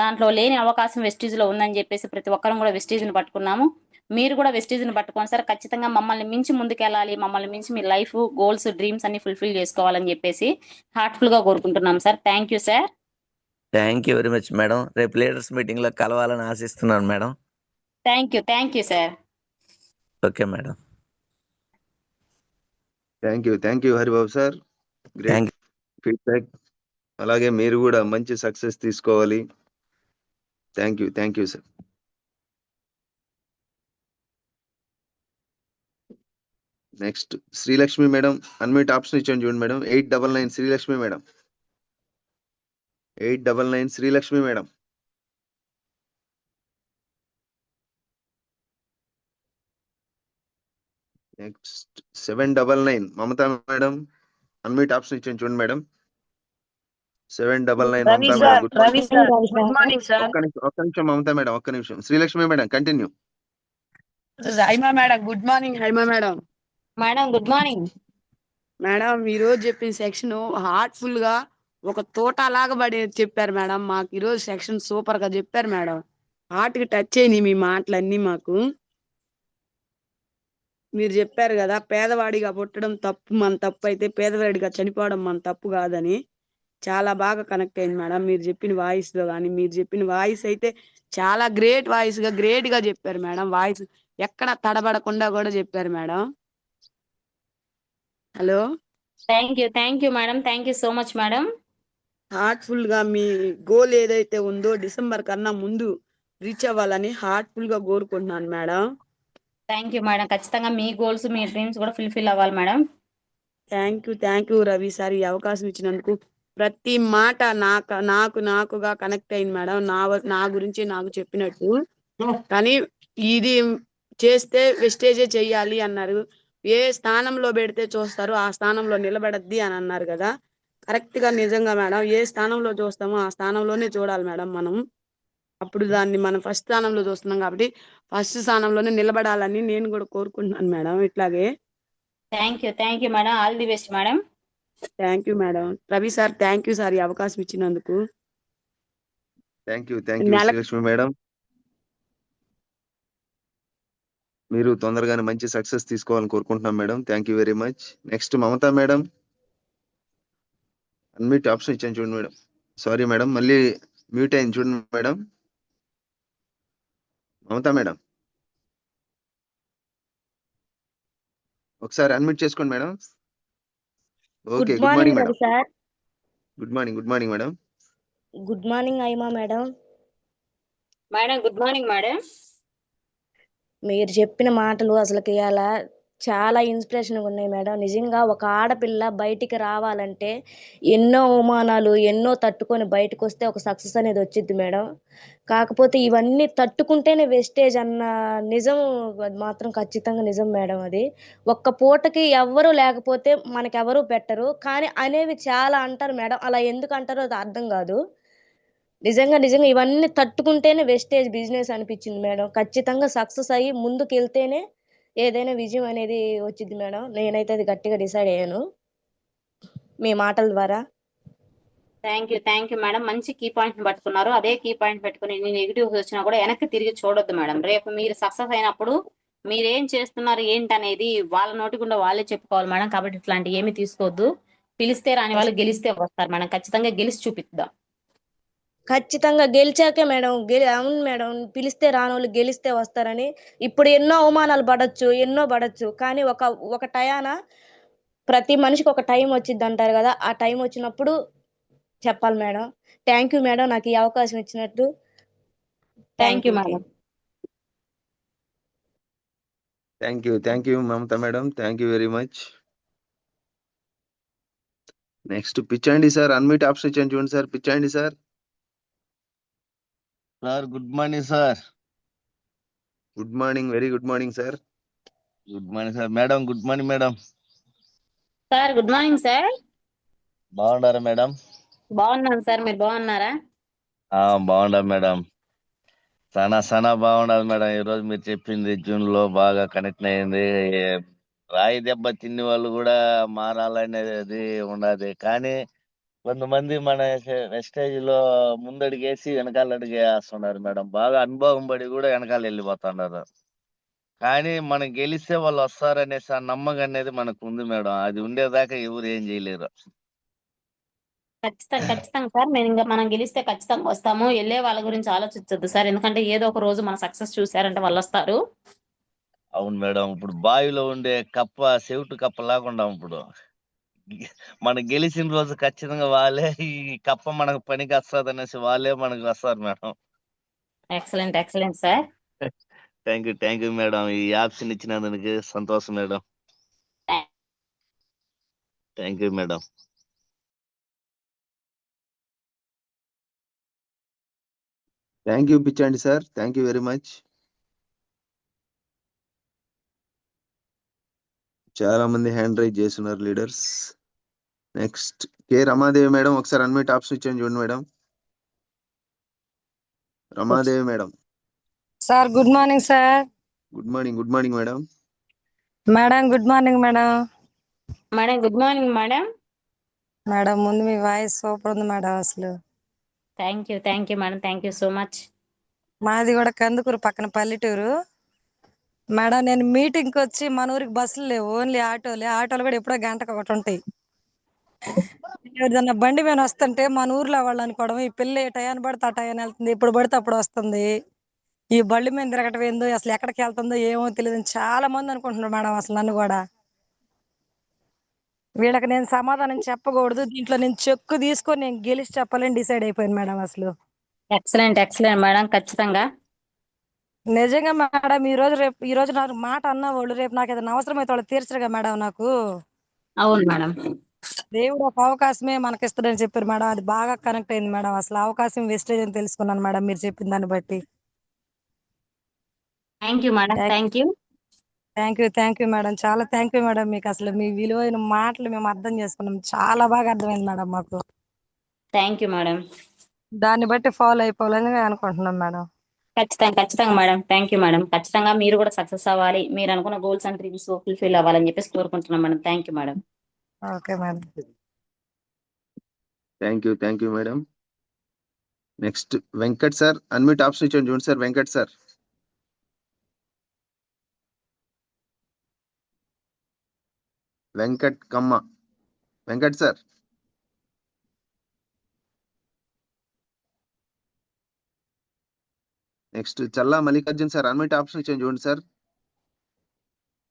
దాంట్లో లేని అవకాశం వెస్టీజ్ లో ఉందని చెప్పేసి ప్రతి ఒక్కరం కూడా వెస్టీజ్ ని పట్టుకున్నాము. మీరు కూడా వెస్టీజ్ ని పట్టుకోండి సార్. ఖచ్చితంగా మమ్మల్ని మించి ముందుకెళ్ళాలి, మమ్మల్ని మించి మీ లైఫ్ గోల్స్ డ్రీమ్స్ అన్ని ఫుల్ఫిల్ చేసుకోవాలని చెప్పేసి హార్ట్ఫుల్ గా కోరుకుంటున్నాం sir. Thank you sir.
Thank you very much madam. రేపు లీడర్స్ మీటింగ్లో కలవాలని ఆశిస్తున్నాను madam.
Thank you sir.
Okay madam.
Thank you Haribabu sir. Great feedback. అలాగే మీరు కూడా మంచి సక్సెస్ తీసుకోవాలి. Thank you sir. Next Srilakshmi madam, unmute option ఇచ్చాను చూడండి madam. 899 Srilakshmi madam. 899 Srilakshmi madam. Next 799 Mamata madam, unmute option ఇచ్చాను చూడండి madam. 799 Mamata madam.
Good morning sir.
ఒక్క నిమిషం మమతా మేడం, ఒక్క నిమిషం. Srilakshmi madam continue.
Haima madam, good morning. Haima madam.
Good morning
madam, ఈ రోజు చెప్పిన సెక్షన్ హార్ట్ఫుల్ గా ఒక తోట లాగా పడి చెప్పారు మేడం. మాకు ఈ రోజు సెక్షన్ సూపర్ గా చెప్పారు మేడం. హార్ట్ కి టచ్ అయినాయి మీ మాటలన్నీ మాకు. మీరు చెప్పారు కదా, పేదవాడిగా పుట్టడం తప్పు మన తప్పు అయితే పేదవాడిగా చనిపోవడం మన తప్పు కాదని. చాలా బాగా కనెక్ట్ అయింది మేడం మీరు చెప్పిన వాయిస్ లో. కానీ మీరు చెప్పిన వాయిస్ అయితే చాలా గ్రేట్ వాయిస్ గా గ్రేట్ గా చెప్పారు మేడం. వాయిస్ ఎక్కడ తడబడకుండా కూడా చెప్పారు madam. Hello,
thank you madam. Thank you so much madam.
Heartful గా మీ గోల్ ఏదైతే ఉందో డిసెంబర్ కన్నా ముందు రీచ్ అవ్వాలని హార్ట్ఫుల్ గా కోరుకుంటున్నాను మేడం.
Thank you madam. ఖచ్చితంగా మీ గోల్స్ మీ డ్రీమ్స్ కూడా ఫుల్ఫిల్ అవ్వాలి madam.
Thank you Ravi sir, ఈ అవకాశం ఇచ్చినందుకు. ప్రతి మాట నాకుగా కనెక్ట్ అయింది మేడం. నా గురించి నాకు చెప్పినట్టు. కానీ ఇది చేస్తే వెస్టేజే చెయ్యాలి అన్నారు. ఏ స్థానంలో పెడితే చూస్తారు ఆ స్థానంలో నిలబడద్ది అని అన్నారు కదా. కరెక్ట్ గా నిజంగా మేడం, ఏ స్థానంలో చూస్తామో ఆ స్థానంలోనే చూడాలి మేడం మనం. అప్పుడు దాన్ని మనం ఫస్ట్ స్థానంలో చూస్తున్నాం కాబట్టి ఫస్ట్ స్థానంలోనే నిలబడాలని నేను కూడా కోరుకుంటున్నాను మేడం. ఇట్లాగే
thank you madam. All the best madam.
Thank you madam. Ravi sir thank you sir, ఈ అవకాశం ఇచ్చినందుకు.
థ్యాంక్ యూ
నెల
శ్రీలక్ష్మి మేడం. మీరు తొందరగానే మంచి సక్సెస్ తీసుకోవాలని కోరుకుంటున్నాం madam. Thank you very much. Next Mamata madam. Unmute option ఇచ్చాను చూడండి మేడం. సారీ మేడం, మళ్ళీ మ్యూట్ అయింది చూడండి మేడం. మమతా మేడం ఒకసారి అన్మ్యూట్ చేసుకోండి madam. Okay, good morning madam.
Sir.
Good morning madam.
Good morning Ayyamma madam.
Madam good morning madam.
మీరు చెప్పిన మాటలు అసలుకి అలా చాలా ఇన్స్పిరేషన్గా ఉన్నాయి మేడం. నిజంగా ఒక ఆడపిల్ల బయటికి రావాలంటే ఎన్నో అవమానాలు ఎన్నో తట్టుకొని బయటకు వస్తే ఒక సక్సెస్ అనేది వచ్చింది మేడం. కాకపోతే ఇవన్నీ తట్టుకుంటేనే వెస్టేజ్ అన్న నిజం అది మాత్రం ఖచ్చితంగా నిజం మేడం. అది ఒక్క పూటకి ఎవ్వరూ లేకపోతే మనకెవరూ పెట్టరు, కానీ అనేవి చాలా అంటారు మేడం. అలా ఎందుకు అంటారో అది అర్థం కాదు. నిజంగా ఇవన్నీ తట్టుకుంటేనే వెస్టేజ్ బిజినెస్ అనిపించింది మేడం. ఖచ్చితంగా సక్సెస్ అయ్యి ముందుకెళ్తేనే ఏదైనా విజయం అనేది వచ్చింది మేడం. నేనైతే అది గట్టిగా డిసైడ్ అయ్యాను మీ మాటల ద్వారా.
Thank you madam. మంచి కీ పాయింట్ పట్టుకున్నారు. అదే కీ పాయింట్ పెట్టుకుని నెగిటివ్స్ వచ్చినా కూడా వెనక్కి తిరిగి చూడొద్దు మేడం. రేపు మీరు సక్సెస్ అయినప్పుడు మీరేం చేస్తున్నారు ఏంటనేది వాళ్ళ నోటి గుండా వాళ్ళే చెప్పుకోవాలి మేడం. కాబట్టి ఇట్లాంటి ఏమి తీసుకోవద్దు. పిలిస్తే రాని వాళ్ళు గెలిస్తే వస్తారు మేడం. ఖచ్చితంగా గెలిచి చూపిద్దాం.
ఖచ్చితంగా గెలిచాకే మేడం. అవును మేడం, పిలిస్తే రానోళ్ళు గెలిస్తే వస్తారని. ఇప్పుడు ఎన్నో అవమానాలు పడొచ్చు, కానీ ఒక టయాన ప్రతి మనిషికి ఒక టైం వచ్చింది అంటారు కదా. ఆ టైం వచ్చినప్పుడు చెప్పాలి మేడం. థ్యాంక్ యూ మేడం, నాకు ఈ అవకాశం ఇచ్చినట్టు.
Thank you madam.
Thank you Mamata madam. Thank you very much. Next Pichandi sir. Unmute option ఇచ్చాను చూడండి sir. Pichandi sir.
Sir good morning sir.
Good morning, very good morning sir.
Good morning sir. Madam good morning madam.
Sir good morning sir.
బాగున్నారా madam?
బాగున్నాను sir, మీరు బాగున్నారా?
బాగున్నా madam. Sana బాగున్నారు madam. ఈ రోజు మీరు చెప్పింది జూన్ లో బాగా కనెక్ట్ అయింది. రాయి దెబ్బ తిన్న వాళ్ళు కూడా మారాలనేది ఉన్నది. కానీ కొంతమంది మన వెస్టేజ్ లో ముందడిగేసి వెనకాల అడిగేస్తున్నారు మేడం. బాగా అనుభవం పడి కూడా వెనకాల వెళ్ళిపోతున్నారు. కానీ మనం గెలిస్తే వాళ్ళు వస్తారనేసి ఆ నమ్మకం అనేది మనకు ఉంది మేడం. అది ఉండేదాకా ఎవరు ఏం చేయలేరు.
ఖచ్చితంగా సార్. మనం గెలిస్తే ఖచ్చితంగా వస్తాము. వెళ్ళే వాళ్ళ గురించి ఆలోచించొద్దు సార్. ఎందుకంటే ఏదో ఒక రోజు మన సక్సెస్ చూసారంటే వాళ్ళు వస్తారు.
అవును మేడం. ఇప్పుడు బావిలో ఉండే కప్ప సెవుటు కప్ప లాగా ఇప్పుడు మనం గెలిచిన రోజు ఖచ్చితంగా వాళ్ళే ఈ కప్ప మనకు పనికి వస్తుంది అనేసి వాళ్ళే మనకు వస్తారు madam.
Excellent sir.
Thank you madam. ఈ ఆప్షన్ ఇచ్చినందుకు సంతోషం madam. Thank you madam.
Thank you Pichandi sir. Thank you very much. చాలా మంది హ్యాండ్ రైజ్ చేస్తున్నారు leaders. Next K Ramadevi madam. ఒకసారి అన్మ్యూట్ ఆప్షన్ ఇచ్చాను చూడండి madam. Ramadevi madam.
Sir good morning sir.
Good morning madam.
Madam good morning madam.
Madam good morning madam.
Madam ముందు మీ voice super ఉంది madam. అసలు
thank you madam. Thank you so much.
మాది కూడా కందుకూరు పక్కన పల్లెటూరు. మేడం నేను మీటింగ్కి వచ్చి మన ఊరికి బస్సులు లేవు, ఓన్లీ ఆటోలే. ఆటోలు కూడా ఎప్పుడో గంటకు ఒకటి ఉంటాయి. ఏదన్నా బండి మీద వస్తుంటే మన ఊర్లో వాళ్ళు అనుకోవడం ఈ పిల్ల ఏ టయాన్ని పడితే ఆ టయాన్ని వెళ్తుంది, ఇప్పుడు పడితే అప్పుడు వస్తుంది, ఈ బళ్ళు మీద తిరగటం ఏందో, అసలు ఎక్కడికి వెళ్తుందో ఏమో తెలియదు అని చాలా మంది అనుకుంటున్నారు మేడం. అసలు నన్ను కూడా వీళ్ళకి నేను సమాధానం చెప్పకూడదు, దీంట్లో నేను చెక్కు తీసుకొని నేను గెలిచి చెప్పాలని డిసైడ్ అయిపోయాను మేడం. అసలు
ఎక్సలెంట్ ఎక్సలెంట్ మేడం, ఖచ్చితంగా.
నిజంగా మేడం ఈ రోజు నాకు మాట అన్న వాళ్ళు రేపు నాకు ఏదైనా అవసరమైతే వాళ్ళు తీర్చరుగా మేడం నాకు.
అవును మేడం.
దేవుడు ఒక అవకాశమే మనకిస్తాడని చెప్పారు మేడం. అది బాగా కనెక్ట్ అయింది మేడం. అసలు అవకాశం వేస్టేజ్ అని తెలుసుకున్నాను మేడం మీరు చెప్పిన దాన్ని బట్టి.
Thank you madam, thank you.
Thank you madam, చాలా థ్యాంక్ యూ మేడం. మీకు అసలు మీ విలువైన మాటలు మేము అర్థం చేసుకున్నాం, చాలా బాగా అర్థమైంది మేడం మాకు.
Thank you madam.
దాన్ని బట్టి ఫాలో అయిపోవాలని అనుకుంటున్నాం మేడం.
ఖచ్చితంగా ఖచ్చితంగా మేడం, థ్యాంక్ యూ మేడం. ఖచ్చితంగా మీరు కూడా సక్సెస్ అవ్వాలి, మీరు అనుకున్న గోల్స్ అండ్ డ్రీమ్స్ ఫుల్ఫిల్ అవ్వాలని చెప్పేసి కోరుకుంటున్నాం madam. Thank you madam.
Okay madam.
Thank you madam. Next Venkat sir, unmute option ఇచ్చాను చూడండి సార్. వెంకట్ సార్. వెంకట్ కమ్మ. వెంకట్ సార్. నెక్స్ట్ చల్లా మల్లికార్జున్ సార్, అన్మ్యూట్ ఆప్షన్ ఇచ్చాను చూడండి సార్.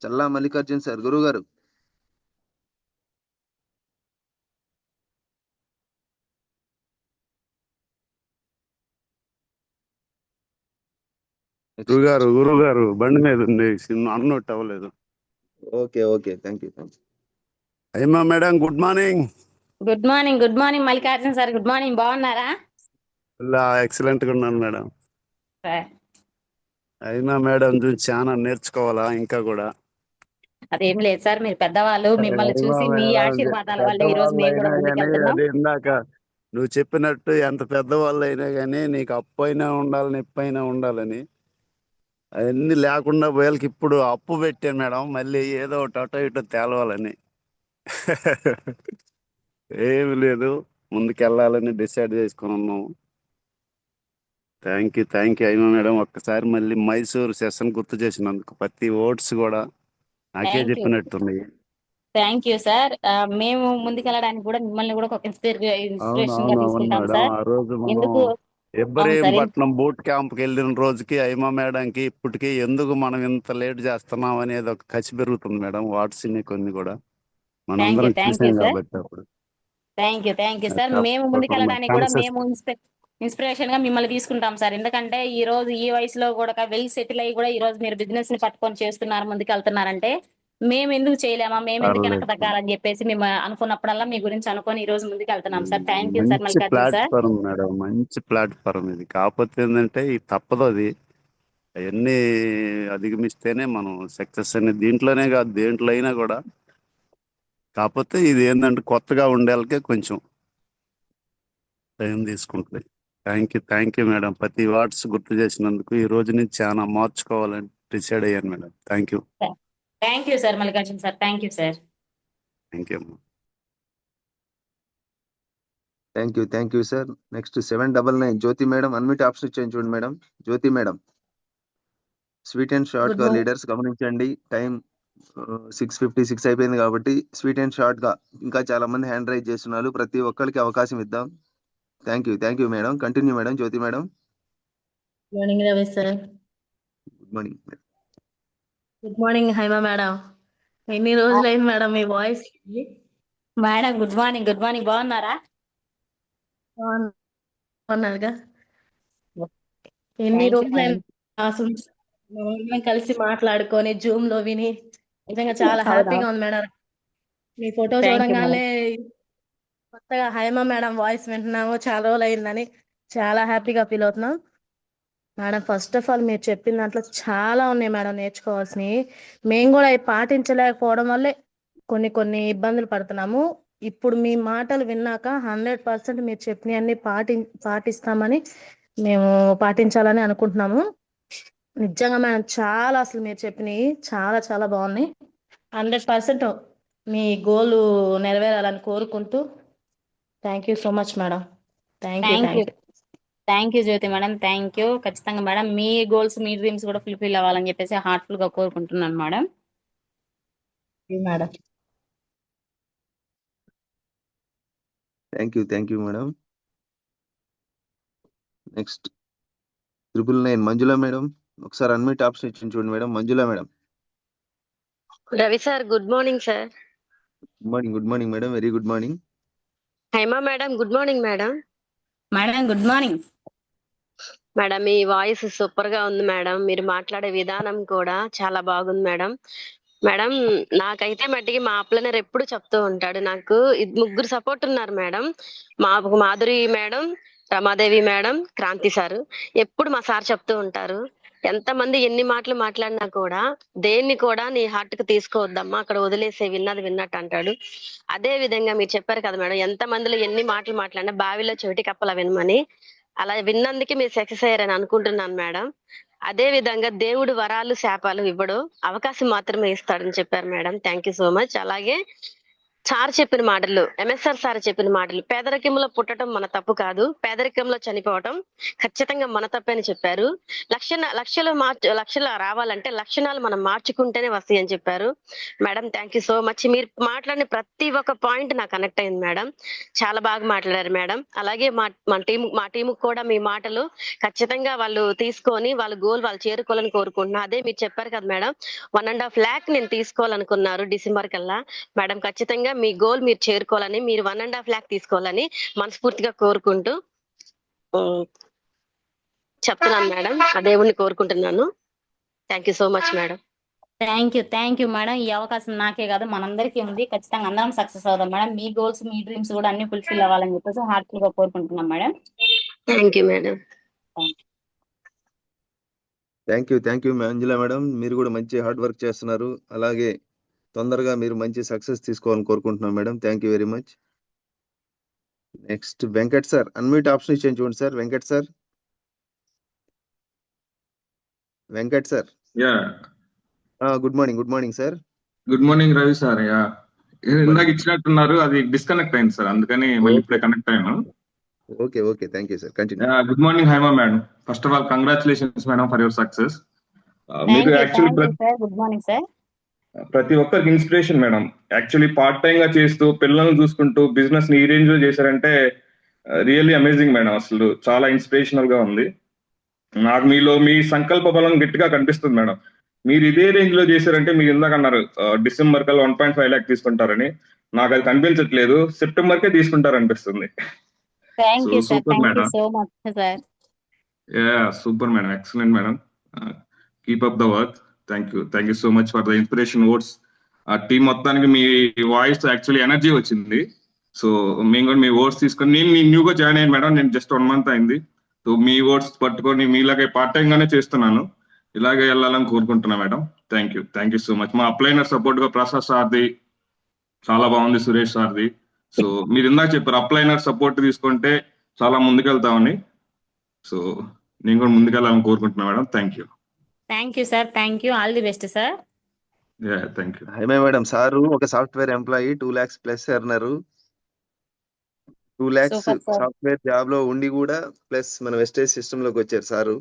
చల్లా మల్లికార్జున్ సార్, గురువు గారు.
గురుగారు బండి మీద ఉంది, అన్నోట్ అవ్వలేదు.
Okay thank you.
Ayyamma madam, good morning.
Good morning Mallikarjuna sir, good morning. బాగున్నారా?
ఎక్సలెంట్ గా ఉన్నాను మేడం. అయినా మేడం చూసి చాలా నేర్చుకోవాలా ఇంకా కూడా.
అదేం లేదు సార్, మీరు పెద్దవాళ్ళు, మిమ్మల్ని చూసి మీ ఆశీర్వాదాల వల్ల ఈ రోజు
పెద్దవాళ్ళు
మేము
అయినా
కూడా
కానీ
ముందుకెళ్తున్నాం.
అది ఇందాక నువ్వు చెప్పినట్టు ఎంత పెద్దవాళ్ళు అయినా కానీ నీకు అప్పు అయినా ఉండాలని ఎప్పు అయినా ఉండాలని, అవన్నీ లేకుండా వీళ్ళకి ఇప్పుడు అప్పు పెట్టాను మేడం, మళ్ళీ ఏదో ఒకటి అటో ఇటో తేలవాలని. ఏమి లేదు, ముందుకెళ్ళాలని డిసైడ్ చేసుకుని ఉన్నాము. థ్యాంక్ యూ అయినా మేడం. ఒక్కసారి మళ్ళీ మైసూర్ సెషన్ గుర్తు చేసినందుకు, ప్రతి ఓట్స్ కూడా నాకే చెప్పినట్టుంది.
Thank you sir. మేము ముందుకెళ్ళడానికి కూడా మిమ్మల్ని కూడా ఒక ఇన్స్పిరేషన్ గా
అవును
తీసుకుంటాం
మేడం.
సార్.
ఆ రోజు మనం
ఎందుకు? అవును సార్.
ఇబ్రహీంపట్నం బూట్ క్యాంప్కి వెళ్ళిన రోజుకి అయిమా మేడంకి ఇప్పటికీ ఎందుకు మనం ఇంత లేట్ చేస్తున్నాం అనేది ఒక కసి పెరుగుతుంది మేడం. వాట్సిని కొన్ని కూడా మనందరం
థ్యాంక్ యూ
చూసాం
సార్.
కాబట్టి అప్పుడు.
Thank you sir. మేము ముందుకెళ్ళడానికి కూడా మేము ఇన్స్పిరేషన్ గా మిమ్మల్ని తీసుకుంటాం సార్. ఎందుకంటే ఈ రోజు ఈ వయసులో కూడా వెల్ సెటిల్ అయ్యి కూడా ఈ రోజు మీరు బిజినెస్ ని పట్టుకొని చేస్తున్నారు, ముందుకెళ్తున్నారంటే మేము ఎందుకు చేయలేమా, మేము ఎందుకు వెనక తగ్గాలని చెప్పేసి మేము అనుకున్నప్పుడల్లా మీ గురించి అనుకొని ఈ రోజు ముందుకు వెళ్తున్నాం సార్. థ్యాంక్ యూ సార్
మంచి
మల్లికార్జున్ సార్.
ప్లాట్ఫారం మేడం, మంచి ప్లాట్ఫారం ఇది. కాకపోతే ఏంటంటే ఈ తప్పదు, అది అవన్నీ అధిగమిస్తేనే మనం సక్సెస్ అనేది. దీంట్లోనే కాదు, దేంట్లో అయినా కూడా. కాకపోతే ఇది ఏంటంటే కొత్తగా ఉండేళ్ళకే కొంచెం టైం తీసుకుంటుంది. Thank you madam. ప్రతి వాట్స్ గుర్తు చేసినందుకు ఈ రోజు నుంచి చాలా మార్చుకోవాలని డిసైడ్ అయ్యాను madam. Thank
you sir Mallikarjun sir. Thank you sir.
You
thank you sir. Next 799 Jyothi madam, unmute option ఇచ్చాను చూడండి madam. Jyothi madam. Sweet and short గా లీడర్స్ గమనించండి, టైం 6:56 అయిపోయింది కాబట్టి స్వీట్ అండ్ షార్ట్ గా. ఇంకా చాలా మంది హ్యాండ్ రైజ్ చేస్తున్నారు, ప్రతి ఒక్కరికి అవకాశం ఇద్దాం. Thank you madam. Continue madam. Jyothi madam.
Morning Ravi sir.
Good morning.
Good morning Haima madam. ఎన్ని రోజులైంది మేడం మీ వాయిస్?
మేడం గుడ్ మార్నింగ్ బాగున్నారా?
బాగున్నారుగా. ఎన్ని రోజులైంది కలిసి మాట్లాడుకొని జూమ్ లో విని, నిజంగా చాలా హ్యాపీగా ఉంది మేడం. మీ ఫోటో చూడంగానే కొత్తగా హైమా మేడం వాయిస్ వింటున్నాము, చాలా రోజులు అయిందని చాలా హ్యాపీగా ఫీల్ అవుతున్నాం మేడం. ఫస్ట్ ఆఫ్ ఆల్ మీరు చెప్పిన దాంట్లో చాలా ఉన్నాయి మేడం నేర్చుకోవాల్సినవి. మేము కూడా అవి పాటించలేకపోవడం వల్లే కొన్ని ఇబ్బందులు పడుతున్నాము. ఇప్పుడు మీ మాటలు విన్నాక 100% మీరు చెప్పినవన్నీ పాటిస్తామని మేము పాటించాలని అనుకుంటున్నాము. నిజంగా మేడం చాలా, అసలు మీరు చెప్పినవి చాలా చాలా బాగున్నాయి. 100% మీ గోల్ నెరవేరాలని కోరుకుంటూ thank you so much madam. Thank you.
Thank you Jyoti madam, thank you. ఖచ్చితంగా మేడం మీ గోల్స్ మీ డ్రీమ్స్ కూడా ఫుల్ఫిల్ అవ్వాలని చెప్పేసి హార్ట్ఫుల్ గా కోరుకుంటున్నాను madam.
Madam
thank you madam. Next 999 Manjula madam, ఒకసారి అన్మ్యూట్ ఆప్షన్ ఇచ్చింది చూడండి madam. Manjula madam.
Ravi sir good morning sir.
Good morning madam, very good morning.
Haima madam good morning madam.
Madam good morning
madam మీ voice super గా ఉంది madam. మీరు మాట్లాడే విధానం కూడా చాలా బాగుంది మేడం. మేడం నాకైతే మట్టికి మా అప్లనర్ ఎప్పుడు చెప్తూ ఉంటాడు, నాకు 3 సపోర్ట్ ఉన్నారు madam. Madhuri madam, Ramadevi madam, Kranti sir. ఎప్పుడు మా సార్ చెప్తూ ఉంటారు, ఎంతమంది ఎన్ని మాటలు మాట్లాడినా కూడా దేన్ని కూడా నీ హార్ట్ కు తీసుకోవద్దమ్మా, అక్కడ వదిలేసే, విన్నది విన్నట్టు అంటాడు. అదే విధంగా మీరు చెప్పారు కదా మేడం, ఎంత మందిలో ఎన్ని మాటలు మాట్లాడినా బావిలో చెవిటి కప్పల వినమని, అలా విన్నందుకే మీరు సక్సెస్ అయ్యారని అనుకుంటున్నాను మేడం. అదే విధంగా దేవుడు వరాలు శాపాలు ఇవ్వడు, అవకాశం మాత్రమే ఇస్తాడని చెప్పారు madam. Thank you so much. అలాగే సార్ చెప్పిన మాటలు, ఎంఎస్ఆర్ సార్ చెప్పిన మాటలు, పేదరికంలో పుట్టడం మన తప్పు కాదు, పేదరికంలో చనిపోవటం ఖచ్చితంగా మన తప్పే అని చెప్పారు. లక్షలు రావాలంటే లక్షణాలు మనం మార్చుకుంటేనే వస్తాయి అని చెప్పారు madam. Thank you so much. మీరు మాట్లాడిన ప్రతి ఒక్క పాయింట్ నాకు కనెక్ట్ అయింది మేడం. చాలా బాగా మాట్లాడారు మేడం. అలాగే మా టీం కూడా మీ మాటలు ఖచ్చితంగా వాళ్ళు తీసుకొని వాళ్ళ గోల్ వాళ్ళు చేరుకోవాలని కోరుకుంటున్నా. అదే మీరు చెప్పారు కదా మేడం, 1.5 lakh నేను తీసుకోవాలనుకున్నారు డిసెంబర్ కల్లా. మేడం ఖచ్చితంగా మీ గోల్ మీరు చేరుకోవాలని, మీరు 1.5 lakh తీసుకోవాలని మనస్ఫూర్తిగా కోరుకుంటూ చెప్తున్నాను మేడం. ఆ దేవుణ్ణి కోరుకుంటున్నాను. Thank you so much madam.
Thank you madam. ఈ అవకాశం నాకే కాదు మనందరికీ ఉంది. ఖచ్చితంగా అందరం సక్సెస్ అవుదాం మేడం. మీ గోల్స్ మీ డ్రీమ్స్ కూడా అన్ని ఫుల్ఫిల్ అవ్వాలని చెప్పేసి హార్ట్ఫుల్ గా కోరుకుంటున్నాం madam.
Thank you madam.
Thank you Manjula madam. మీరు కూడా మంచి హార్డ్ వర్క్ చేస్తున్నారు. అలాగే తొందరగా మీరు మంచి సక్సెస్ తీసుకోవాలని కోరుకుంటున్నాం madam. Thank you very much. Next Venkat sir, unmute option ఇచ్చాను చూడండి sir. Venkat sir.
Yeah
good morning sir.
Good morning Ravi sir. Yeah ఇందాక ఇచ్చినట్టున్నారు, అది డిస్కనెక్ట్ అయింది సార్, అందుకని మళ్ళీ ఇప్పుడే కనెక్ట్ అయ్యాను.
Okay thank you sir. Continue.
Good morning Haima madam. First of all congratulations madam for your success. మీరు యాక్చువల్లీ
గుడ్ మార్నింగ్ సార్.
ప్రతి ఒక్కరికి inspiration madam. Actually part time గా చేస్తూ పిల్లల్ని చూసుకుంటూ బిజినెస్ ని ఈ రేంజ్ లో చేశారంటే రియల్లీ అమేజింగ్ మేడం. అసలు చాలా ఇన్స్పిరేషనల్ గా ఉంది. నాకు మీలో మీ సంకల్ప బలం గట్టిగా కనిపిస్తుంది మేడం. మీరు ఇదే రేంజ్ లో చేశారంటే, మీరు ఇందాక అన్నారు డిసెంబర్ కల్లా 1.5 lakh తీసుకుంటారని, నాకు అది కనిపించట్లేదు. సెప్టెంబర్ కే తీసుకుంటారు అనిపిస్తుంది. Super madam. Super madam, excellent madam. Keep up the work. Thank you so much for the inspiration words. ఆ టీం మొత్తానికి మీ వాయిస్ యాక్చువల్లీ ఎనర్జీ వచ్చింది. సో మేము కూడా మీ వర్డ్స్ తీసుకొని, నేను న్యూగా జాయిన్ అయ్యాను మేడం. నేను జస్ట్ 1 month అయింది. సో మీ వర్డ్స్ పట్టుకొని మీలాగే పార్ట్ టైం గానే చేస్తున్నాను. ఇలాగే వెళ్ళాలని కోరుకుంటున్నా madam. Thank you so much. మా అప్లైనర్ సపోర్ట్ గా ప్రసాద్ సార్ది చాలా బాగుంది, సురేష్ సార్ది. సో మీరు ఇందాక చెప్పారు అప్లైనర్ సపోర్ట్ తీసుకుంటే చాలా ముందుకెళ్తామని. సో నేను కూడా ముందుకెళ్ళాలని కోరుకుంటున్నా madam. Thank you
sir. Thank you. All the best sir.
Thank you.
Haima madam, sir ఒక software employee, 2 lakhs plus earner. 2 lakhs software job లో ఉండి కూడా ప్లస్ మన వెస్టేజ్ సిస్టమ్ లోకి వచ్చారు sir.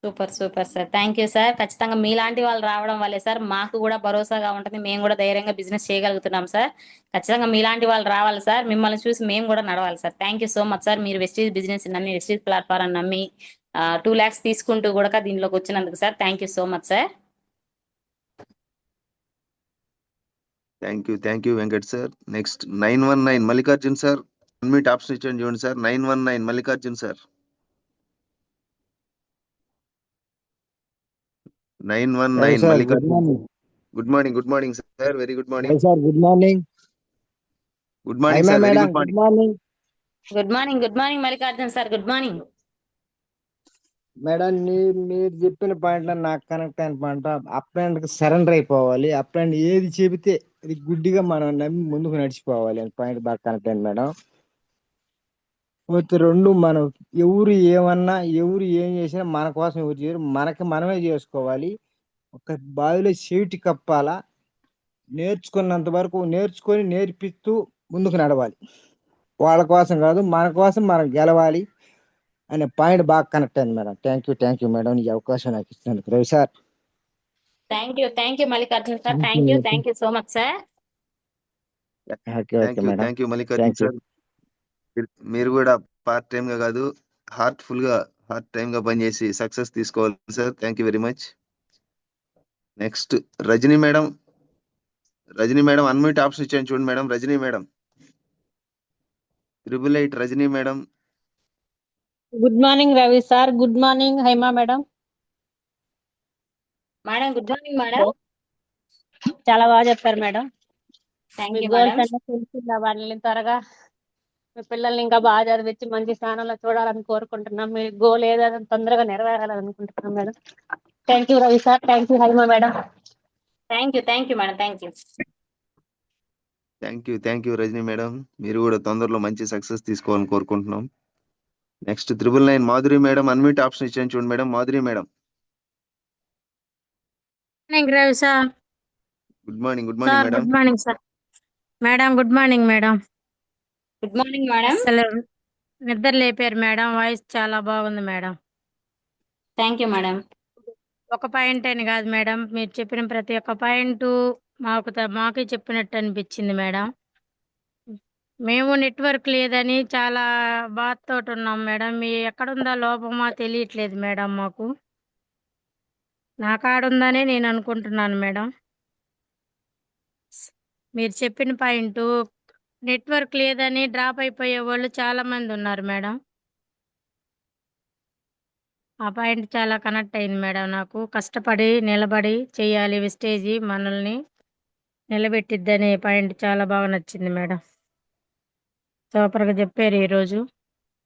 Super sir. Thank you sir. ఖచ్చితంగా మీలాంటి వాళ్ళు రావడం వల్లే సార్ మాకు కూడా భరోసాగా ఉంటుంది. మేము కూడా ధైర్యంగా బిజినెస్ చేయగలుగుతున్నాం సార్. ఖచ్చితంగా మీలాంటి వాళ్ళు రావాలి సార్. మిమ్మల్ని చూసి మేము కూడా నడవాలి sir. Thank you so much sir. మీరు వెస్టేజ్ బిజినెస్ నమ్మి, వెస్టేజ్ ప్లాట్ఫామ్ నమ్మి 2 lakhs తీసుకుంటూ కూడా దీనిలోకి వచ్చినందుకు sir thank you so much sir.
Thank you Venkat sir. Next 919 Mallikarjun sir, unmute option ఇచ్చాను చూడండి sir. 919 Mallikarjun sir. 919 Mallikarjun. Good morning sir. Very good morning
sir. Good morning
sir. Very
good morning.
Good morning Mallikarjun sir. Good morning
madam. మీరు చెప్పిన point నాకు connect అయిన point, అప్లైంట్ కి surrender అయిపోవాలి. అప్లైంట్ ఏది చెబితే అది గుడ్డిగా మనం నమ్మి ముందుకు నడిచిపోవాలి అని పాయింట్ బాగా కనెక్ట్ అయింది మేడం. పోతే 2, మనం ఎవరు ఏమన్నా, ఎవరు ఏం చేసినా మన కోసం ఎవరు చేయరు, మనకి మనమే చేసుకోవాలి. ఒక బావిలో చెవిటి కప్పాలా, నేర్చుకున్నంత వరకు నేర్చుకొని నేర్పిస్తూ ముందుకు నడవాలి. వాళ్ళ కోసం కాదు, మన కోసం మనం గెలవాలి. అనే పాయింట్ బాగా కనెక్ట్ అయింది మేడం. థ్యాంక్ యూ మేడం, ఈ అవకాశం నాకు ఇచ్చినందుకు. Ravi sir
thank you Mallikarjuna sir. Thank you so much sir.
Okay madam.
Thank you Mallikarjun
thank you.
Sir. మీరు కూడా పార్ట్ టైం గా కాదు, హార్ట్ టైం గా పనిచేసి సక్సెస్ తీసుకోవాలి sir. Thank you very much. Next Rajani madam unmute option ఇచ్చాను చూడండి madam. Rajani madam, 888 Rajani madam.
Good morning Ravi sir. Good morning Haima madam.
Good morning madam.
చాలా బాగా చెప్పారు మేడం.
థ్యాంక్
మీ
యూ
గోల్స్
మేడం.
అన్నీ తెలుసుకున్న వాళ్ళని త్వరగా మీ పిల్లల్ని ఇంకా బాగా చదివించి మంచి స్థానంలో చూడాలని కోరుకుంటున్నాం. మీ గోల్ ఏదైనా తొందరగా నెరవేరాలని అనుకుంటున్నాం madam. Thank you Ravi sir. Thank you Haima madam.
Thank you madam.
Thank you Rajani madam. మీరు కూడా తొందరలో మంచి సక్సెస్ తీసుకోవాలని కోరుకుంటున్నాం. Next 999 Madhuri madam, unmute option ఇచ్చాను చూడండి madam. Madhuri madam,
Ravi sir.
Good morning
sir
madam.
Good morning sir. Madam good morning madam.
Good morning madam.
అసలు నిద్ర లేపారు మేడం. వాయిస్ చాలా బాగుంది మేడం.
Thank you madam.
ఒక పాయింట్ అని కాదు మేడం, మీరు చెప్పిన ప్రతి ఒక్క పాయింట్ మాకే చెప్పినట్టు అనిపించింది మేడం. మేము నెట్వర్క్ లేదని చాలా బాధతో ఉన్నాం మేడం. మీ ఎక్కడుందా లోపమా తెలియట్లేదు మేడం. మాకు నా కాడుందనే నేను అనుకుంటున్నాను మేడం. మీరు చెప్పిన పాయింట్ నెట్వర్క్ లేదని డ్రాప్ అయిపోయే వాళ్ళు చాలా మంది ఉన్నారు మేడం. ఆ పాయింట్ చాలా కనెక్ట్ అయింది మేడం. నాకు కష్టపడి నిలబడి చేయాలి, వెస్టేజీ మనల్ని నిలబెట్టిద్దనే పాయింట్ చాలా బాగా నచ్చింది మేడం. సూపర్గా చెప్పారు ఈరోజు.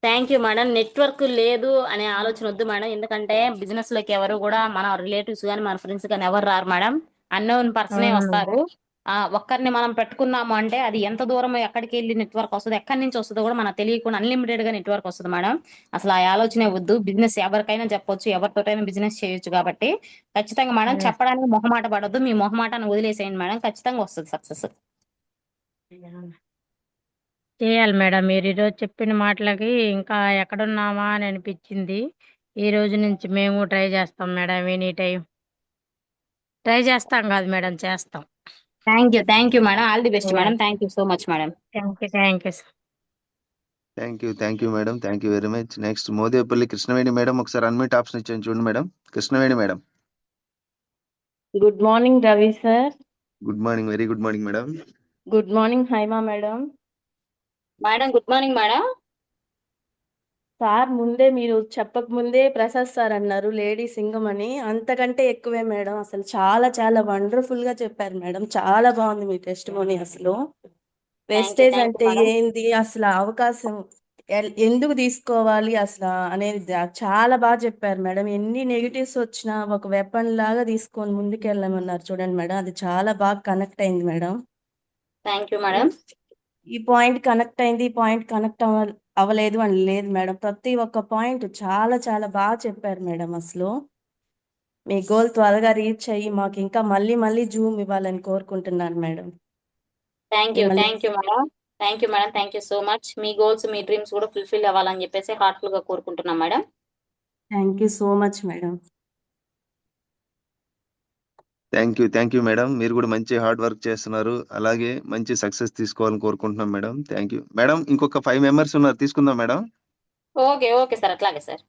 Thank you madam. నెట్వర్క్ లేదు అనే ఆలోచన వద్దు మేడం. ఎందుకంటే బిజినెస్ లోకి ఎవరు కూడా మన రిలేటివ్స్ కానీ మన ఫ్రెండ్స్ కానీ ఎవరు రారు మేడం. అన్నోన్ పర్సనే వస్తారు. ఒక్కరిని మనం పెట్టుకున్నాము అంటే అది ఎంత దూరం ఎక్కడికి వెళ్ళి నెట్వర్క్ వస్తుంది, ఎక్కడి నుంచి వస్తుందో కూడా మనకు తెలియకుండా అన్లిమిటెడ్ గా నెట్వర్క్ వస్తుంది మేడం. అసలు ఆ ఆలోచనే వద్దు. బిజినెస్ ఎవరికైనా చెప్పొచ్చు, ఎవరితోటైనా బిజినెస్ చేయొచ్చు. కాబట్టి ఖచ్చితంగా మేడం చెప్పడానికి మొహమాట పడొద్దు. మీ మొహమాటాన్ని వదిలేసేయండి మేడం. ఖచ్చితంగా వస్తుంది సక్సెస్.
చేయాలి మేడం. మీరు ఈరోజు చెప్పిన మాటలకి ఇంకా ఎక్కడున్నామా అని అనిపించింది. ఈ రోజు నుంచి మేము ట్రై చేస్తాం మేడం. ఎనీ టైం ట్రై చేస్తాం కాదు మేడం, చేస్తాం.
Thank you madam. All the best madam. Thank you so much madam.
Thank you sir.
Thank you madam. Thank you very much. Next Modepalli Krishnaveni madam, ఒకసారి అన్మ్యూట్ ఆప్షన్ ఇచ్చాను చూడండి madam. Krishnaveni madam,
good morning Ravi sir.
Good morning, very good morning madam.
Good morning Haima madam.
Good morning madam.
Sir ముందే మీరు చెప్పక ముందే Prasad sir అన్నారు lady Singam అని. అంతకంటే ఎక్కువే మేడం. అసలు చాలా చాలా వండర్ఫుల్ గా చెప్పారు మేడం. చాలా బాగుంది మీ టెస్టిమోనీ. అసలు వెస్టేజ్ అంటే ఏంది, అసలు అవకాశం ఎందుకు తీసుకోవాలి అసలు అనేది చాలా బాగా చెప్పారు మేడం. ఎన్ని నెగిటివ్స్ వచ్చినా ఒక వెపన్ లాగా తీసుకొని ముందుకెళ్ళమన్నారు చూడండి మేడం. అది చాలా బాగా కనెక్ట్ అయింది మేడం.
Thank you madam.
ఈ పాయింట్ కనెక్ట్ అయింది, ఈ పాయింట్ కనెక్ట్ అవ్వలేదు అని లేదు మేడం. ప్రతి ఒక్క పాయింట్ చాలా చాలా బాగా చెప్పారు మేడం. అసలు మీ గోల్ త్వరగా రీచ్ అయ్యి మాకు ఇంకా మళ్ళీ మళ్ళీ జూమ్ ఇవ్వాలని కోరుకుంటున్నాను madam.
Thank you madam. Thank you so much. Me goals మీ డ్రీమ్స్ కూడా ఫుల్ఫిల్ అవ్వాలని చెప్పేసి హార్ట్ఫుల్ గా కోరుకుంటున్నాం madam.
Thank you so much madam.
Thank you madam. మీరు కూడా మంచి హార్డ్ వర్క్ చేస్తున్నారు. అలాగే మంచి సక్సెస్ తీసుకోవాలని కోరుకుంటున్నాం మేడం. Thank you madam. ఇంకొక 5 మెంబర్స్ ఉన్నారు, తీసుకుందాం మేడం.
ఓకే సార్, అట్లాగే sir.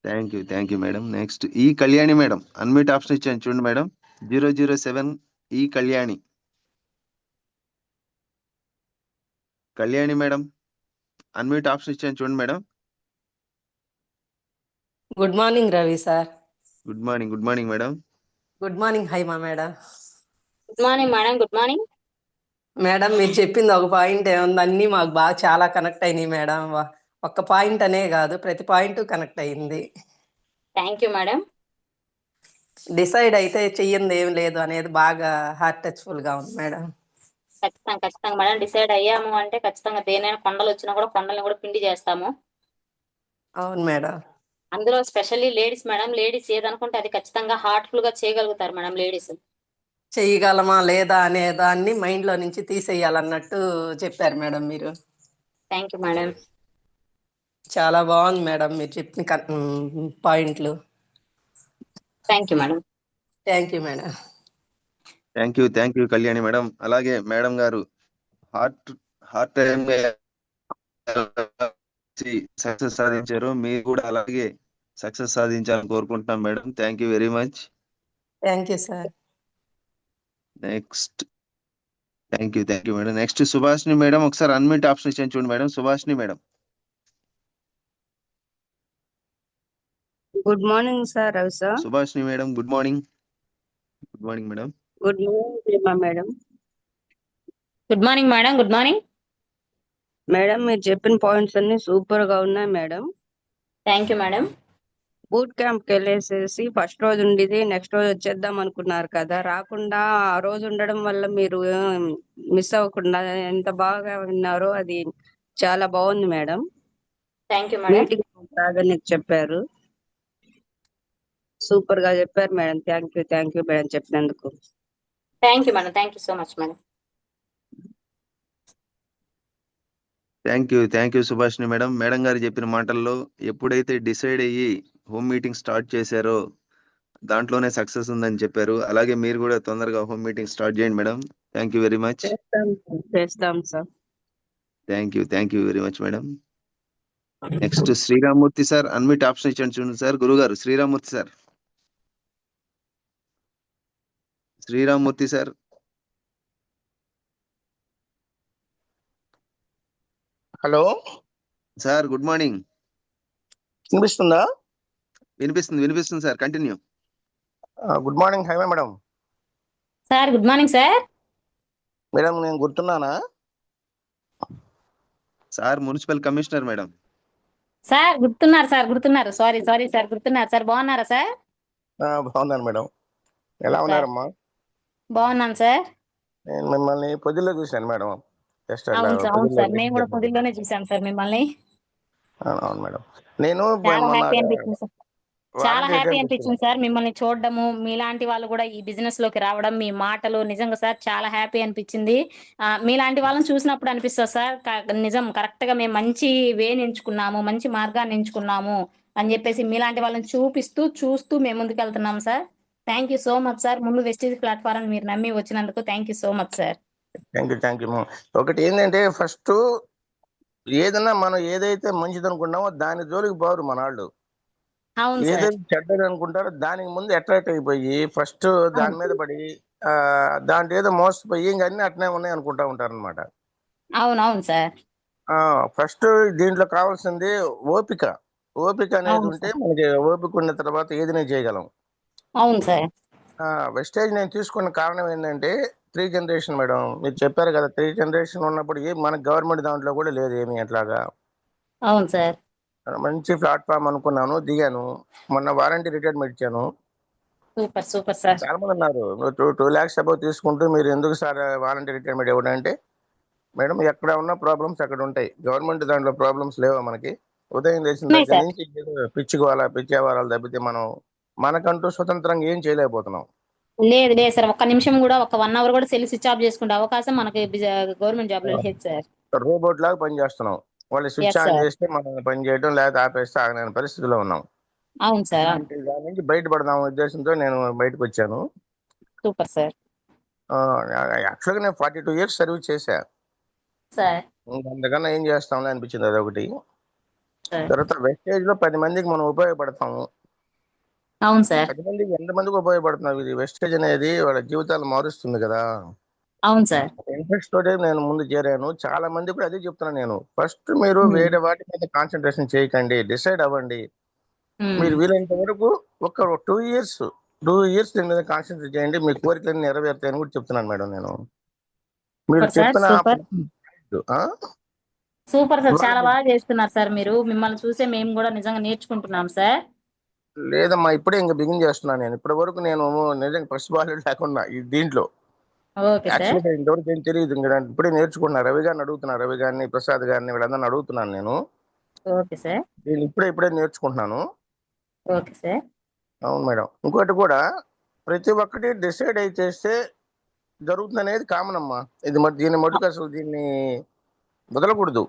Thank you madam. Next ఈ కళ్యాణి మేడం, అన్మ్యూట్ ఆప్షన్ ఇచ్చాను చూడండి మేడం. 007 ఈ కళ్యాణి మేడం, అన్మ్యూట్ ఆప్షన్ ఇచ్చాను చూడండి madam.
Good morning Ravi sir.
Good morning madam.
Good morning Haima madam.
Good morning madam. Good morning
madam. మీరు చెప్పింది ఒక పాయింట్ ఏముంది, అన్ని మాకు బాగా చాలా కనెక్ట్ అయినాయి మేడం. ఒక్క పాయింట్ అనే కాదు, ప్రతి పాయింట్ కనెక్ట్ అయింది.
Thank you madam.
డిసైడ్ అయితే చెయ్యింది ఏం లేదు అనేది బాగా హార్ట్ టచ్ఫుల్ గా ఉంది మేడం.
ఖచ్చితంగా మేడం. డిసైడ్ అయ్యాము అంటే ఖచ్చితంగా దేనైనా కొండలు వచ్చినా కూడా కొండల్ని కూడా పిండి చేస్తాము.
అవును మేడం.
అందులో స్పెషల్లీ లేడీస్ మేడం. లేడీస్ ఏదనుకుంటే అది ఖచ్చితంగా హార్ట్ఫుల్ గా చేయగలుగుతారు మేడం. లేడీస్
చెయ్యగలమా లేదా అనే దాన్ని మైండ్ లో నుంచి తీసేయాలన్నట్టు చెప్పారు మేడం మీరు.
Thank you madam.
చాలా బాగుంది మేడం మీరు చెప్పిన పాయింట్లు.
Thank you madam.
Thank you madam.
Thank you Kalyani madam. అలాగే మేడం గారు హార్ట్ టైం సక్సెస్ సాధించారు. మీరు కూడా అలాగే సక్సెస్ సాధించాలని కోరుకుంటున్నాం madam. Thank you very much.
Thank you sir.
Next thank you madam. Next Subhashini madam, ఒకసారి అన్మ్యూట్ ఆప్షన్ ఇచ్చాను చూడండి madam. Subhashini madam.
Good morning sir Ravi sir.
Subhashini madam good morning. Good morning madam.
Good morning madam.
Good morning madam. Good morning
madam. మీరు చెప్పిన points అన్ని super గా ఉన్నాయి madam.
Thank you madam.
Boot క్యాంప్కి వెళ్ళేసేసి ఫస్ట్ రోజు ఉండేది నెక్స్ట్ రోజు వచ్చేద్దాం అనుకున్నారు కదా, రాకుండా ఆ రోజు ఉండడం వల్ల మీరు మిస్ అవ్వకుండా ఎంత బాగా విన్నారో అది చాలా బాగుంది madam.
Thank you madam.
Meeting ప్రాధాన్యత చెప్పారు, సూపర్ గా చెప్పారు మేడం. థ్యాంక్ యూ మేడం చెప్పినందుకు.
Thank you madam. Thank you so much madam.
Thank you Subhashini madam. Madam గారు చెప్పిన మాటల్లో ఎప్పుడైతే డిసైడ్ అయ్యి హోమ్ మీటింగ్ స్టార్ట్ చేశారో దాంట్లోనే సక్సెస్ ఉందని చెప్పారు. అలాగే మీరు కూడా తొందరగా హోమ్ మీటింగ్ స్టార్ట్ చేయండి madam. Thank you very much.
చేస్తాం sir.
Thank you very much madam. Next Sriramamurthy sir, unmute option ఇచ్చాను చూడండి సార్. గురుగారు Sriramamurthy sir. Sriramamurthy sir.
Hello
sir good morning.
వినిపిస్తుందా?
వినిపిస్తుంది సార్, కంటిన్యూ.
గుడ్ మార్నింగ్ హైవే madam.
Sir good morning sir.
Madam నేను గుర్తున్నానా?
Sir municipal commissioner madam.
Sir గుర్తున్నారు. Sorry sir గుర్తున్నారు సార్. బాగున్నారా సార్?
బాగున్నాను మేడం. ఎలా ఉన్నారమ్మా?
బాగున్నాను సార్.
నేను మిమ్మల్ని పొద్దుల్లో చూశాను మేడం.
అవును సార్, మేము కూడా పొద్దుల్లోనే చూసాం సార్ మిమ్మల్ని.
అవును మేడం. నేను
చాలా హ్యాపీ అనిపించింది సార్ మిమ్మల్ని చూడడము. మీలాంటి వాళ్ళు కూడా ఈ బిజినెస్ లోకి రావడం, మీ మాటలు నిజంగా సార్ చాలా హ్యాపీ అనిపించింది. మీలాంటి వాళ్ళని చూసినప్పుడు అనిపిస్తుంది సార్, నిజం కరెక్ట్ గా మేము మంచి వేని ఎంచుకున్నాము, మంచి మార్గాన్ని ఎంచుకున్నాము అని చెప్పేసి మీలాంటి వాళ్ళని చూస్తూ మేము ముందుకు వెళ్తున్నాం sir. Thank you so much sir. ముందు వెస్టీజ్ ప్లాట్ఫామ్ మీరు నమ్మి వచ్చినందుకు thank you so much sir.
Thank you. ఒకటి ఏంటంటే ఫస్ట్ ఏదన్నా మనం ఏదైతే మంచిది అనుకున్నామో దాని జోలికి పోరు మన వాళ్ళు. ఏదైతే చెడ్డది అనుకుంటారో దానికి ముందు అట్రాక్ట్ అయిపోయి ఫస్ట్ దాని మీద పడి దాంట్లో ఏదో మోసపోయి ఇంకా అన్ని అట్నే ఉన్నాయి అనుకుంటా ఉంటారు అనమాట.
అవును సార్.
ఫస్ట్ దీంట్లో కావాల్సింది ఓపిక అనేది ఉంటే మనకి ఓపిక ఉన్న తర్వాత ఏదైనా చేయగలం.
అవును సార్.
వెస్టేజ్ నేను తీసుకున్న కారణం ఏంటంటే 3 జనరేషన్ మేడం. మీరు చెప్పారు కదా 3 జనరేషన్ ఉన్నప్పుడు మన గవర్నమెంట్ దాంట్లో కూడా లేదు ఏమి అట్లాగా.
అవును సార్.
మంచి ప్లాట్ఫామ్ అనుకున్నాను, దిగాను. మొన్న వారంటీ రిటైర్మెంట్ ఇచ్చాను.
Super sir.
చాలా మంది అన్నారు 2 lakhs అబౌవ్ తీసుకుంటూ మీరు ఎందుకు సార్ వారంటీ రిటైర్మెంట్ ఇవ్వడం అంటే, మేడం ఎక్కడ ఉన్న ప్రాబ్లమ్స్ అక్కడ ఉంటాయి. గవర్నమెంట్ దాంట్లో ప్రాబ్లమ్స్ లేవా మనకి? ఉదయం లేచిన దగ్గర నుంచి పిచ్చి వారాలు తప్పితే మనం మనకంటూ స్వతంత్రంగా ఏం చేయలేకపోతున్నాం.
లేదు సార్, ఒక్క నిమిషం కూడా, ఒక 1 hour కూడా సెల్ స్విచ్ ఆఫ్ చేసుకునే అవకాశం మనకి గవర్నమెంట్ జాబ్ లో లేదు సార్.
రోబోట్ లాగా పనిచేస్తున్నాం. వాళ్ళు స్విచ్ ఆన్ చేస్తే మనం పని చేయడం, లేకపోతే ఆపేస్తే ఆగలేని పరిస్థితిలో ఉన్నాం.
అవును సార్.
దాని నుంచి బయటపడదాం ఉద్దేశంతో నేను బయటకు వచ్చాను.
Super sir.
యాక్చువల్గా నేను 42 years సర్వీస్ చేశా
సార్.
అందుకన్నా ఏం చేస్తాంలే అనిపించింది అదొకటి. తర్వాత వెస్టేజ్ లో 10 మందికి మనం ఉపయోగపడతాము.
అవును సార్.
10 మందికి ఎంతమందికి ఉపయోగపడుతున్నాం? ఇది వెస్టేజ్ అనేది వాళ్ళ జీవితాలు మారుస్తుంది కదా.
అవును సార్.
ఇంట్రెస్ట్ తోటే నేను ముందు చేరాను. చాలా మంది కూడా అదే చెప్తున్నాను నేను. ఫస్ట్ మీరు వేరే వాటి మీద కాన్సన్ట్రేషన్ చేయకండి, డిసైడ్ అవ్వండి. మీరు వీలైనంత వరకు ఒక 2 years దీని మీద కాన్సన్ట్రేట్ చేయండి, మీ కోరికలన్నీ నెరవేరుతాయని కూడా చెప్తున్నాను మేడం నేను. మీరు చెప్పిన
సూపర్ సార్, చాలా బాగా చేస్తున్నారు సార్ మీరు. మిమ్మల్ని చూసే మేము కూడా నిజంగా నేర్చుకుంటున్నాం సార్.
లేదమ్మా, ఇప్పుడే ఇంకా బిగిన్ చేస్తున్నాను నేను. ఇప్పటి వరకు నేను నిజంగా ఫస్ట్ బాల్ లేకుండా దీంట్లో యాక్చువల్గా ఇంతవరకు ఏం తెలియదు. ఇప్పుడే నేర్చుకుంటున్నా. రవి గారిని అడుగుతున్నా, రవి గారిని, ప్రసాద్ గారిని, వీళ్ళందరిని అడుగుతున్నాను నేను. నేను ఇప్పుడే ఇప్పుడే
ఓకే సార్.
అవును మేడం. ఇంకోటి కూడా ప్రతి ఒక్కటి డిసైడ్ అయి చేస్తే జరుగుతుంది అనేది కామన్ అమ్మా. ఇది దీన్ని మటుకు అసలు దీన్ని వదలకూడదు.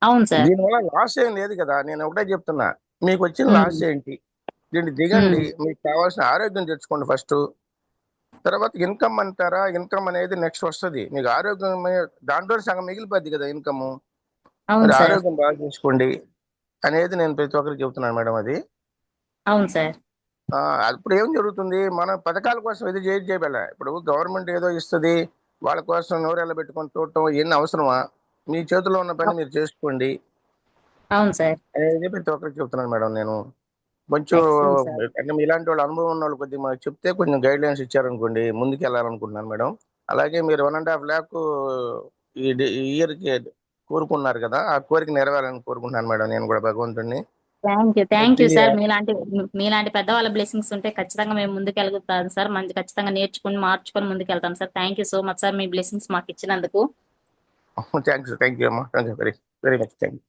అవును సార్.
దీనివల్ల లాస్ ఏం లేదు కదా. నేను ఒకటే చెప్తున్నా, మీకు వచ్చిన
ఉమ్,
లాస్ ఏంటి? దీన్ని దిగండి,
ఉమ్,
మీకు కావాల్సిన ఆరోగ్యం తెచ్చుకోండి ఫస్ట్. తర్వాత ఇన్కమ్ అంటారా, ఇన్కమ్ అనేది నెక్స్ట్ వస్తుంది. మీకు ఆరోగ్యం దాంట్లో సగం మిగిలిపోద్ది కదా ఇన్కమ్.
అవును
మరి
సార్.
ఆరోగ్యం బాగా చూసుకోండి అనేది నేను ప్రతి ఒక్కరికి చెబుతున్నాను మేడం. అది
అవును సార్.
అప్పుడు ఏం జరుగుతుంది, మన పథకాల కోసం ఇది చేయబెల. ఇప్పుడు గవర్నమెంట్ ఏదో ఇస్తుంది, వాళ్ళ కోసం నోరెళ్ళ పెట్టుకొని చూడటం ఇవన్నీ అవసరమా? మీ చేతిలో ఉన్న పని మీరు చేసుకోండి
అవును సార్.
అనేది ప్రతి ఒక్కరికి చెప్తున్నాను మేడం. నేను కొంచెం
ఎక్సలెంట్ సార్.
అంటే మీలాంటి వాళ్ళు, అనుభవం ఉన్న వాళ్ళు కొద్దిగా మాకు చెప్తే కొంచెం గైడ్ లైన్స్ ఇచ్చారనుకోండి, ముందుకు వెళ్ళాలనుకుంటున్నాను మేడం. అలాగే మీరు 1.5 lakh ఈ ఇయర్కి కోరుకున్నారు కదా, ఆ కోరిక నెరవేరాలని కోరుకుంటున్నాను మేడం నేను కూడా భగవంతుడిని.
Thank you sir. మీలాంటి పెద్దవాళ్ళ బ్లెస్సింగ్స్ ఉంటే ఖచ్చితంగా మేము ముందుకు వెళ్తాం సార్. మంచి ఖచ్చితంగా నేర్చుకుని మార్చుకొని ముందుకు వెళ్తాం sir. Thank you so much sir, me blessings మాకు ఇచ్చినందుకు.
థ్యాంక్ యూ అమ్మా, thank you very very much. Thank you.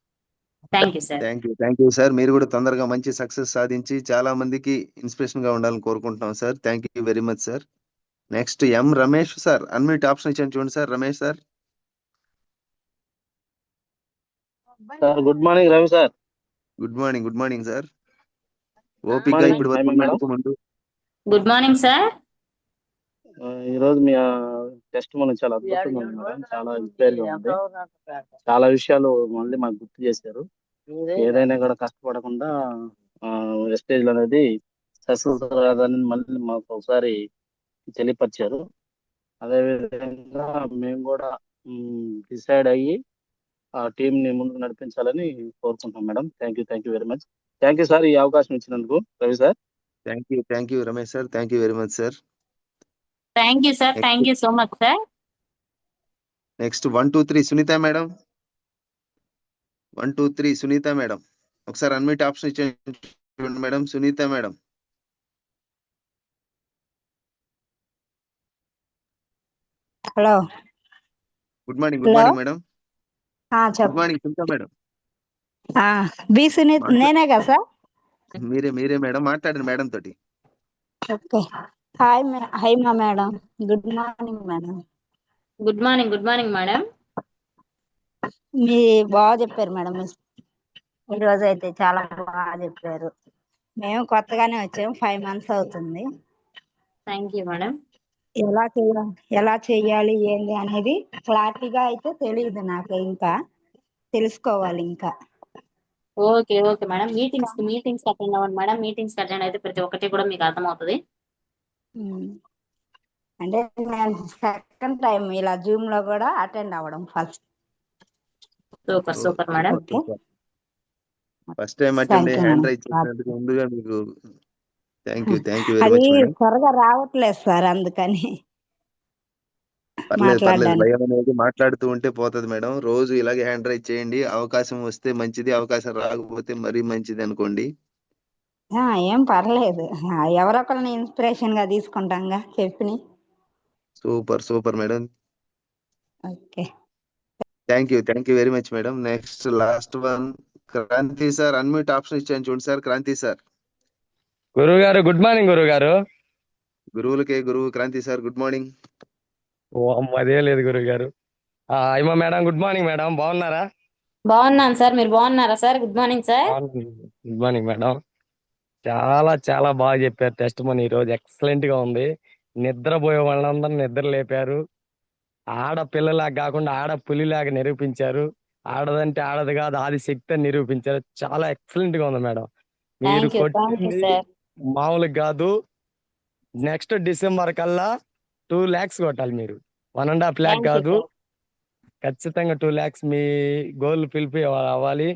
Thank you sir.
Thank you sir. మీరు కూడా తొందరగా మంచి సక్సెస్ సాధించి చాలా మందికి ఇన్స్పిరేషన్ గా ఉండాలని కోరుకుంటున్నాం sir. Thank you very much sir. Next M Ramesh sir, unmute option ఇచ్చాను చూడండి sir. Ramesh sir.
Sir good morning Ravi sir.
Good morning sir. ఓపిక ఇప్పుడు వరకు ముందు.
Good morning sir.
ఈ రోజు మీ టెస్ట్ మనం చాలా అద్భుతంగా ఉంది మేడం. చాలా ఇన్స్పైర్ గా ఉంది. చాలా విషయాలు మళ్ళీ మాకు గుర్తు చేశారు. ఏదైనా కూడా కష్టపడకుండా వెస్టేజ్ అనేది సక్సెస్ రాదని మళ్ళీ మాకు ఒకసారి తెలియపరిచారు. అదేవిధంగా మేము కూడా డిసైడ్ అయ్యి ఆ టీం ని ముందుకు నడిపించాలని కోరుకుంటున్నాం madam. Thank you very much. Thank you sir, ఈ అవకాశం ఇచ్చినందుకు Ravi sir.
Thank you Ramesh sir. Thank you very much sir.
Thank you sir. Thank you so much sir.
Next 1 2 3 Sunitha madam. 1 2 3 Sunitha madam. ఒకసారి అన్మ్యూట్ ఆప్షన్ ఇచ్చేయండి madam. Sunitha madam.
Hello,
good morning madam. Good morning Sunitha madam.
B Sunith, నేనే కదా sir?
మీరే madam, మాట్లాడండి madam తోటి.
Okay. Hi మా madam. Good morning madam.
Good morning madam.
మీ బాగా చెప్పారు మేడం. ఈ రోజు అయితే చాలా బాగా చెప్పారు. మేము కొత్తగానే వచ్చాము, 5 months అవుతుంది.
Thank you madam.
ఎలా చేయాలి ఏంది అనేది క్లారిటీగా అయితే తెలియదు నాకు, ఇంకా తెలుసుకోవాలి ఇంకా.
Okay madam. మీటింగ్స్ అటెండ్ అవ్వండి మేడం. మీటింగ్స్ అటెండ్ అయితే ప్రతి ఒక్కటి కూడా మీకు అర్థమవుతుంది.
అంటే నేను సెకండ్ టైం ఇలా జూమ్ లో కూడా అటెండ్ అవ్వడం first.
Super madam.
First time attend hand raise చేసినందుకు ముందుగా మీకు థ్యాంక్ యూ వెరీ
అది
మచ్ మేడం.
త్వరగా రావట్లేదు సార్, అందుకని
పర్లేదు భయం అనేది మాట్లాడుతూ ఉంటే పోతుంది మేడం. రోజు ఇలాగే హ్యాండ్ రైజ్ చేయండి. అవకాశం వస్తే మంచిది, అవకాశం రాకపోతే మరీ మంచిది అనుకోండి.
ఏం పర్లేదు, ఎవరొకరిని ఇన్స్పిరేషన్ గా తీసుకుంటాంగా చెప్పిని.
Super madam.
Okay,
thank you very much madam. Next last one Kranti sir. Unmute option ఇచ్చాను చూడండి సార్. క్రాంతి సార్.
గురువు గారు గుడ్ మార్నింగ్. గురువు గారు,
గురువులకే గురువు క్రాంతి సార్. Good morning.
అదే లేదు గురువు గారు. అయ్యమ్మ మేడం, గుడ్ మార్నింగ్ మేడం. బాగున్నారా?
బాగున్నాను సార్, మీరు బాగున్నారా sir? Good morning sir.
Good morning madam. చాలా బాగా చెప్పారు. టెస్ట్ మన ఈ రోజు ఎక్సలెంట్ గా ఉంది. నిద్రపోయే వాళ్ళందరూ నిద్ర లేపారు. ఆడపిల్లలాగా కాకుండా ఆడపులిలాగా నిరూపించారు. ఆడదంటే ఆడది కాదు, ఆది శక్తి అని నిరూపించారు. చాలా ఎక్సలెంట్ గా ఉంది మేడం. మీరు కొట్టింది మామూలుగా కాదు. నెక్స్ట్ డిసెంబర్ కల్లా 2 lakhs కొట్టాలి మీరు. 1.5 lakh కాదు, ఖచ్చితంగా 2 lakhs మీ గోల్ ఫిల్ఫిల్ అవ్వాలి.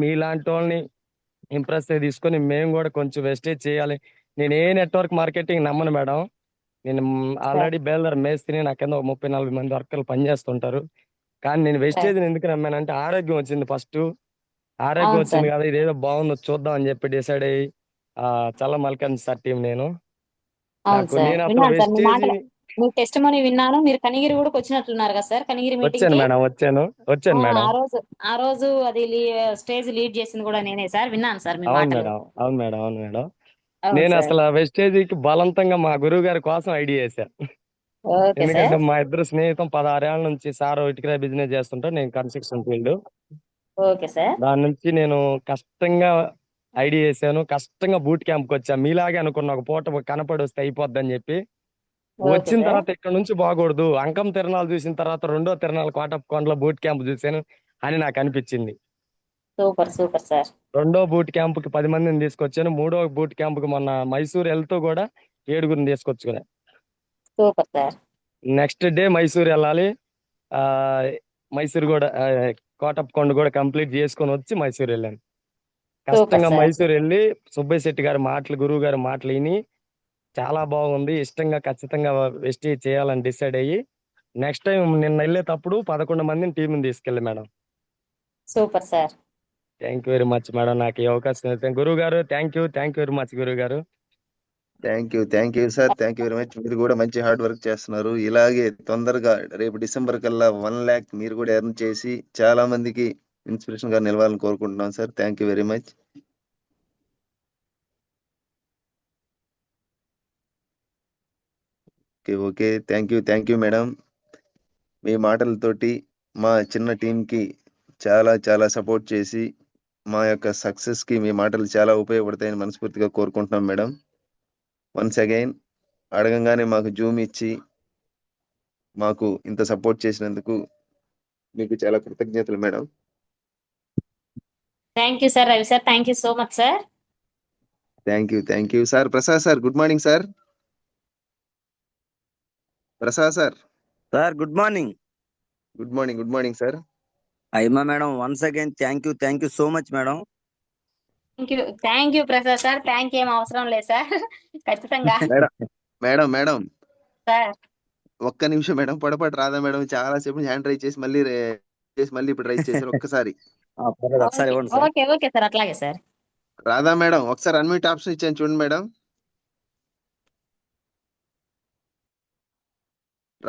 మీలాంటి వాళ్ళని ఇంప్రెస్ తీసుకొని మేము కూడా కొంచెం వెస్టేజ్ చేయాలి. నేను ఏ నెట్వర్క్ మార్కెటింగ్ నమ్మను మేడం. నేను ఆల్రెడీ బేల్దార్ మేస్త్రిని, నా కింద 30-40 మంది వర్కర్లు పనిచేస్తుంటారు. కానీ నేను వెస్టేజ్ ఎందుకు నమ్మానంటే ఆరోగ్యం వచ్చింది ఫస్ట్. ఆరోగ్యం వచ్చింది కదా, ఇదేదో బాగుందో చూద్దాం అని చెప్పి డిసైడ్ అయ్యి చల్ల మల్కన్ సార్ టీం నేను
నేను అసలు వెస్టేజ్ మీ టెస్టిమనీ విన్నాను. మీరు కనిగిరి కూడా వచ్చినట్లున్నారు కదా సార్? కనిగిరి మీటింగ్
వచ్చాను మేడం.
ఆ రోజు అది స్టేజ్ లీడ్ చేసింది కూడా నేనే సార్. విన్నాను సార్ మీ మాటలు.
అవును మేడం. నేను అసలు వెస్టేజ్ కి బలవంతంగా మా గురువు గారి కోసం ఐడియా చేశాను. ఎందుకంటే మా ఇద్దరు స్నేహితం 16 ఏళ్ల నుంచి సార్ ఇటుకరా బిజినెస్ చేస్తుంటారు, నేను కన్స్ట్రక్షన్ ఫీల్డ్.
Okay sir.
దాని నుంచి నేను కష్టంగా ఐడియా చేశాను, కష్టంగా బూట్ క్యాంప్కి వచ్చా. మీలాగే అనుకున్న ఒక పూట కనపడి వస్తే అయిపోద్దని చెప్పి
ఓకే
వచ్చిన
సార్.
తర్వాత ఇక్కడ నుంచి బాగూడదు, అంకం తిరణాలు చూసిన తర్వాత రెండో తిరణాలు కోటప్పకొండలో బూట్ క్యాంప్ చూశాను అని నాకు అనిపించింది.
Super super sir.
రెండో బూట్ క్యాంప్కి 10 మందిని తీసుకొచ్చాను. మూడో బూట్ క్యాంప్కి మొన్న మైసూర్ వెళ్తూ కూడా 7గురిని తీసుకొచ్చుకున్నా.
Super sir.
Next day Mysore వెళ్ళాలి. ఆ మైసూర్ కూడా కోటప్పకొండ కూడా కంప్లీట్ చేసుకొని వచ్చి మైసూర్ వెళ్ళాను.
సూపర్
కష్టంగా
సార్.
మైసూర్ వెళ్ళి సుబ్బయ్య శెట్టి గారి మాటలు, గురువు గారి మాటలు విని చాలా బాగుంది, ఇష్టంగా ఖచ్చితంగా వెస్టేజ్ చేయాలని డిసైడ్ అయ్యి నెక్స్ట్ టైం నిన్న వెళ్ళేటప్పుడు 11 మందిని టీంని తీసుకెళ్ళి madam.
Super sir.
Thank you very much madam, నాకు ఈ అవకాశం ఇచ్చారు. గురువు గారు థ్యాంక్ యూ వెరీ మచ్ గురువు గారు.
Thank you sir, thank you very much. మీరు కూడా మంచి హార్డ్ వర్క్ చేస్తున్నారు. ఇలాగే తొందరగా రేపు డిసెంబర్ కల్లా 1 lakh మీరు కూడా ఎర్న్ చేసి చాలా మందికి ఇన్స్పిరేషన్ గా నిలవాలని కోరుకుంటున్నాం sir. Thank you very much. Okay thank you madam. మీ మాటలతోటి మా చిన్న టీంకి చాలా సపోర్ట్ చేసి మా యొక్క సక్సెస్ కి మీ మాటలు చాలా ఉపయోగపడతాయని మనస్ఫూర్తిగా కోరుకుంటున్నాం మేడం. వన్స్ అగైన్ అడగంగానే మాకు జూమ్ ఇచ్చి మాకు ఇంత సపోర్ట్ చేసినందుకు మీకు చాలా కృతజ్ఞతలు madam.
Thank you sir. Ravi sir, thank you so much sir.
Thank you sir. Prasad sir, good morning sir. Prasad sir.
Sir good morning.
Good morning sir.
Ayyamma madam, once again thank you so much madam.
Thank you Prasad sir. Thank ఏం అవసరం లేదు sir. ఖచ్చితంగా
madam
sir.
ఒక్క నిమిషం madam, పొడపాటు రాదా madam? చాలా సేపు hand raise చేసి మళ్ళీ ఇప్పుడు రైజ్ చేశారు. ఒక్కసారి
ఒకసారి ఇవ్వండి సార్.
ఓకే సార్, అట్లాగే సార్.
రాదా మేడం? ఒకసారి అన్మ్యూట్ ఆప్షన్ ఇచ్చాను చూడండి మేడం.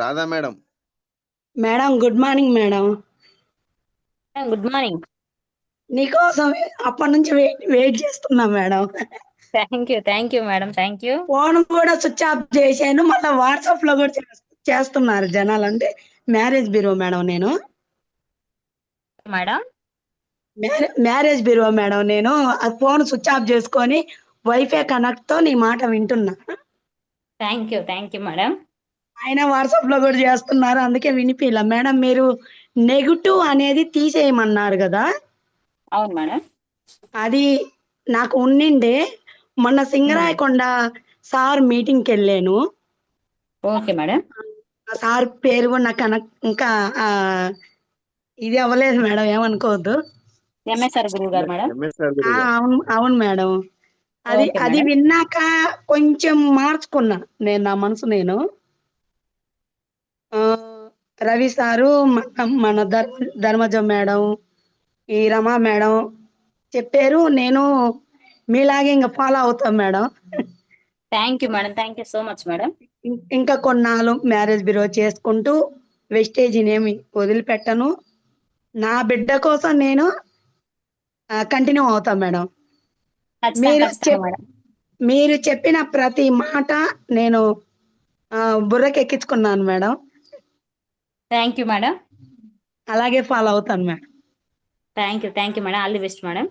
రాదా madam?
Madam good morning madam.
Good morning.
నీకోసం అప్పటి నుంచి వెయిట్ చేస్తున్నా madam.
Thank you madam. Thank you.
Phone కూడా స్విచ్ ఆఫ్ చేశాను, మళ్ళీ వాట్సాప్ లో కూడా చేస్తున్నారు జనాలు. అంటే మ్యారేజ్ బ్యూరో మేడం నేను.
మేడం
మ్యారేజ్ బ్యూరో మేడం నేను. ఆ ఫోన్ స్విచ్ ఆఫ్ చేసుకొని వైఫై కనెక్ట్ తో నీ మాట వింటున్నా.
Thank you madam.
ఆయన వాట్సాప్ లో కూడా చేస్తున్నారు, అందుకే వినిపిలా మేడం. మీరు నెగిటివ్ అనేది తీసేయమన్నారు కదా.
అవును మేడం.
అది నాకు ఉండిండే. మొన్న సింగరాయకొండ సార్ మీటింగ్కి వెళ్ళాను.
Okay madam.
ఆ సార్ పేరు కూడా నాకు ఇంకా ఇది అవ్వలేదు మేడం, ఏమనుకోవద్దు.
ఎంఎస్ఆర్ గురువు గారు మేడం.
అవును మేడం. అది విన్నాక కొంచెం మార్చుకున్నా నేను నా మనసు. నేను రవి సారు, మన ధర్మజం మేడం, ఈ రమా మేడం చెప్పారు. నేను మీలాగే ఇంకా ఫాలో అవుతాం madam.
Thank you madam. Thank you so much madam.
ఇంకా కొన్నాళ్ళు మ్యారేజ్ బ్యూరో చేసుకుంటూ వెస్టేజీని ఏమి వదిలిపెట్టను. నా బిడ్డ కోసం నేను కంటిన్యూ అవుతాం మేడం. మీరు చెప్పిన ప్రతి మాట నేను బుర్రకి ఎక్కించుకున్నాను మేడం.
Thank you madam.
అలాగే ఫాలో అవుతాను madam.
Thank you madam. All the best madam.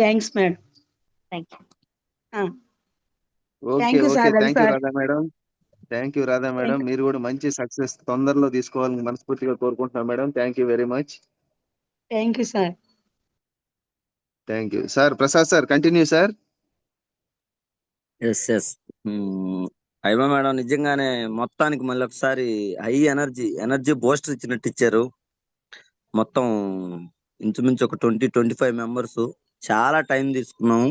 Thanks madam.
Thank you.
Thank you Radha madam. మీరు కూడా మంచి సక్సెస్ తొందరలో తీసుకోవాలని మనస్ఫూర్తిగా కోరుకుంటున్నాం madam. Thank you very much.
Thank you sir.
Thank you sir. Prasad sir, continue sir.
Yes Ayyamma madam, నిజంగానే మొత్తానికి మళ్ళీ ఒకసారి హై ఎనర్జీ బూస్టర్ ఇచ్చినట్టు ఇచ్చారు. మొత్తం ఇంచుమించు ఒక 20-25 మెంబర్స్. చాలా టైం తీసుకున్నాము.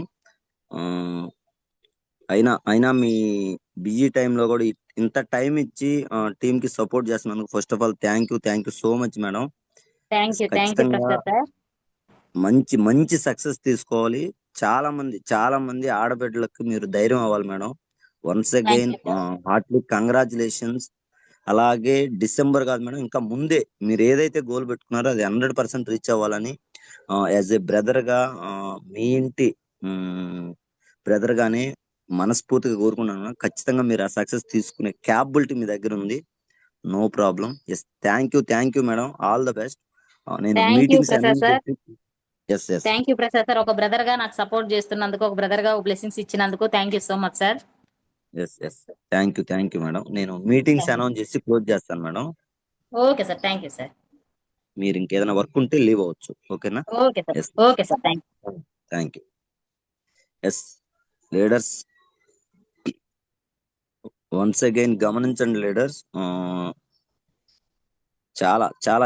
అయినా మీ బిజీ టైంలో కూడా ఇంత టైం ఇచ్చి టీమ్ కి సపోర్ట్ చేస్తున్నందుకు first of all thank you so much madam. మంచి సక్సెస్ తీసుకోవాలి. చాలా మంది ఆడబిడ్డలకు మీరు ధైర్యం అవ్వాలి madam. Once again Hartley congratulations. అలాగే డిసెంబర్ కాదు మేడం, ఇంకా ముందే మీరు ఏదైతే గోల్ పెట్టుకున్నారో అది 100% రీచ్ అవ్వాలని యాజ్ ఏ బ్రదర్ గా, మీ ఇంటి బ్రదర్ గానే మనస్ఫూర్తిగా కోరుకున్నాను. ఖచ్చితంగా మీరు ఆ సక్సెస్ తీసుకునే క్యాపబిలిటీ మీ దగ్గర ఉంది. No problem. Yes thank you madam. All the best.
నేను
thank you
meetings
Prasad
announce
sir.
చేసి yes yes
thank you Prasad sir. ఒక బ్రదర్ గా నాకు సపోర్ట్ చేస్తున్నందుకు, ఒక బ్రదర్ గా బ్లెస్సింగ్స్ ఇచ్చినందుకు thank you so much sir.
Yes yes thank you madam. నేను మీటింగ్స్ అనౌన్స్ చేసి క్లోజ్ చేస్తాను madam.
Okay sir. Thank you sir.
మీరు ఇంకేదైనా వర్క్ ఉంటే లీవ్ అవ్వచ్చు. ఓకేనా?
Okay sir.
Yes
okay sir.
Thank you. Yes leaders, once again గమనించండి leaders, చాలా చాలా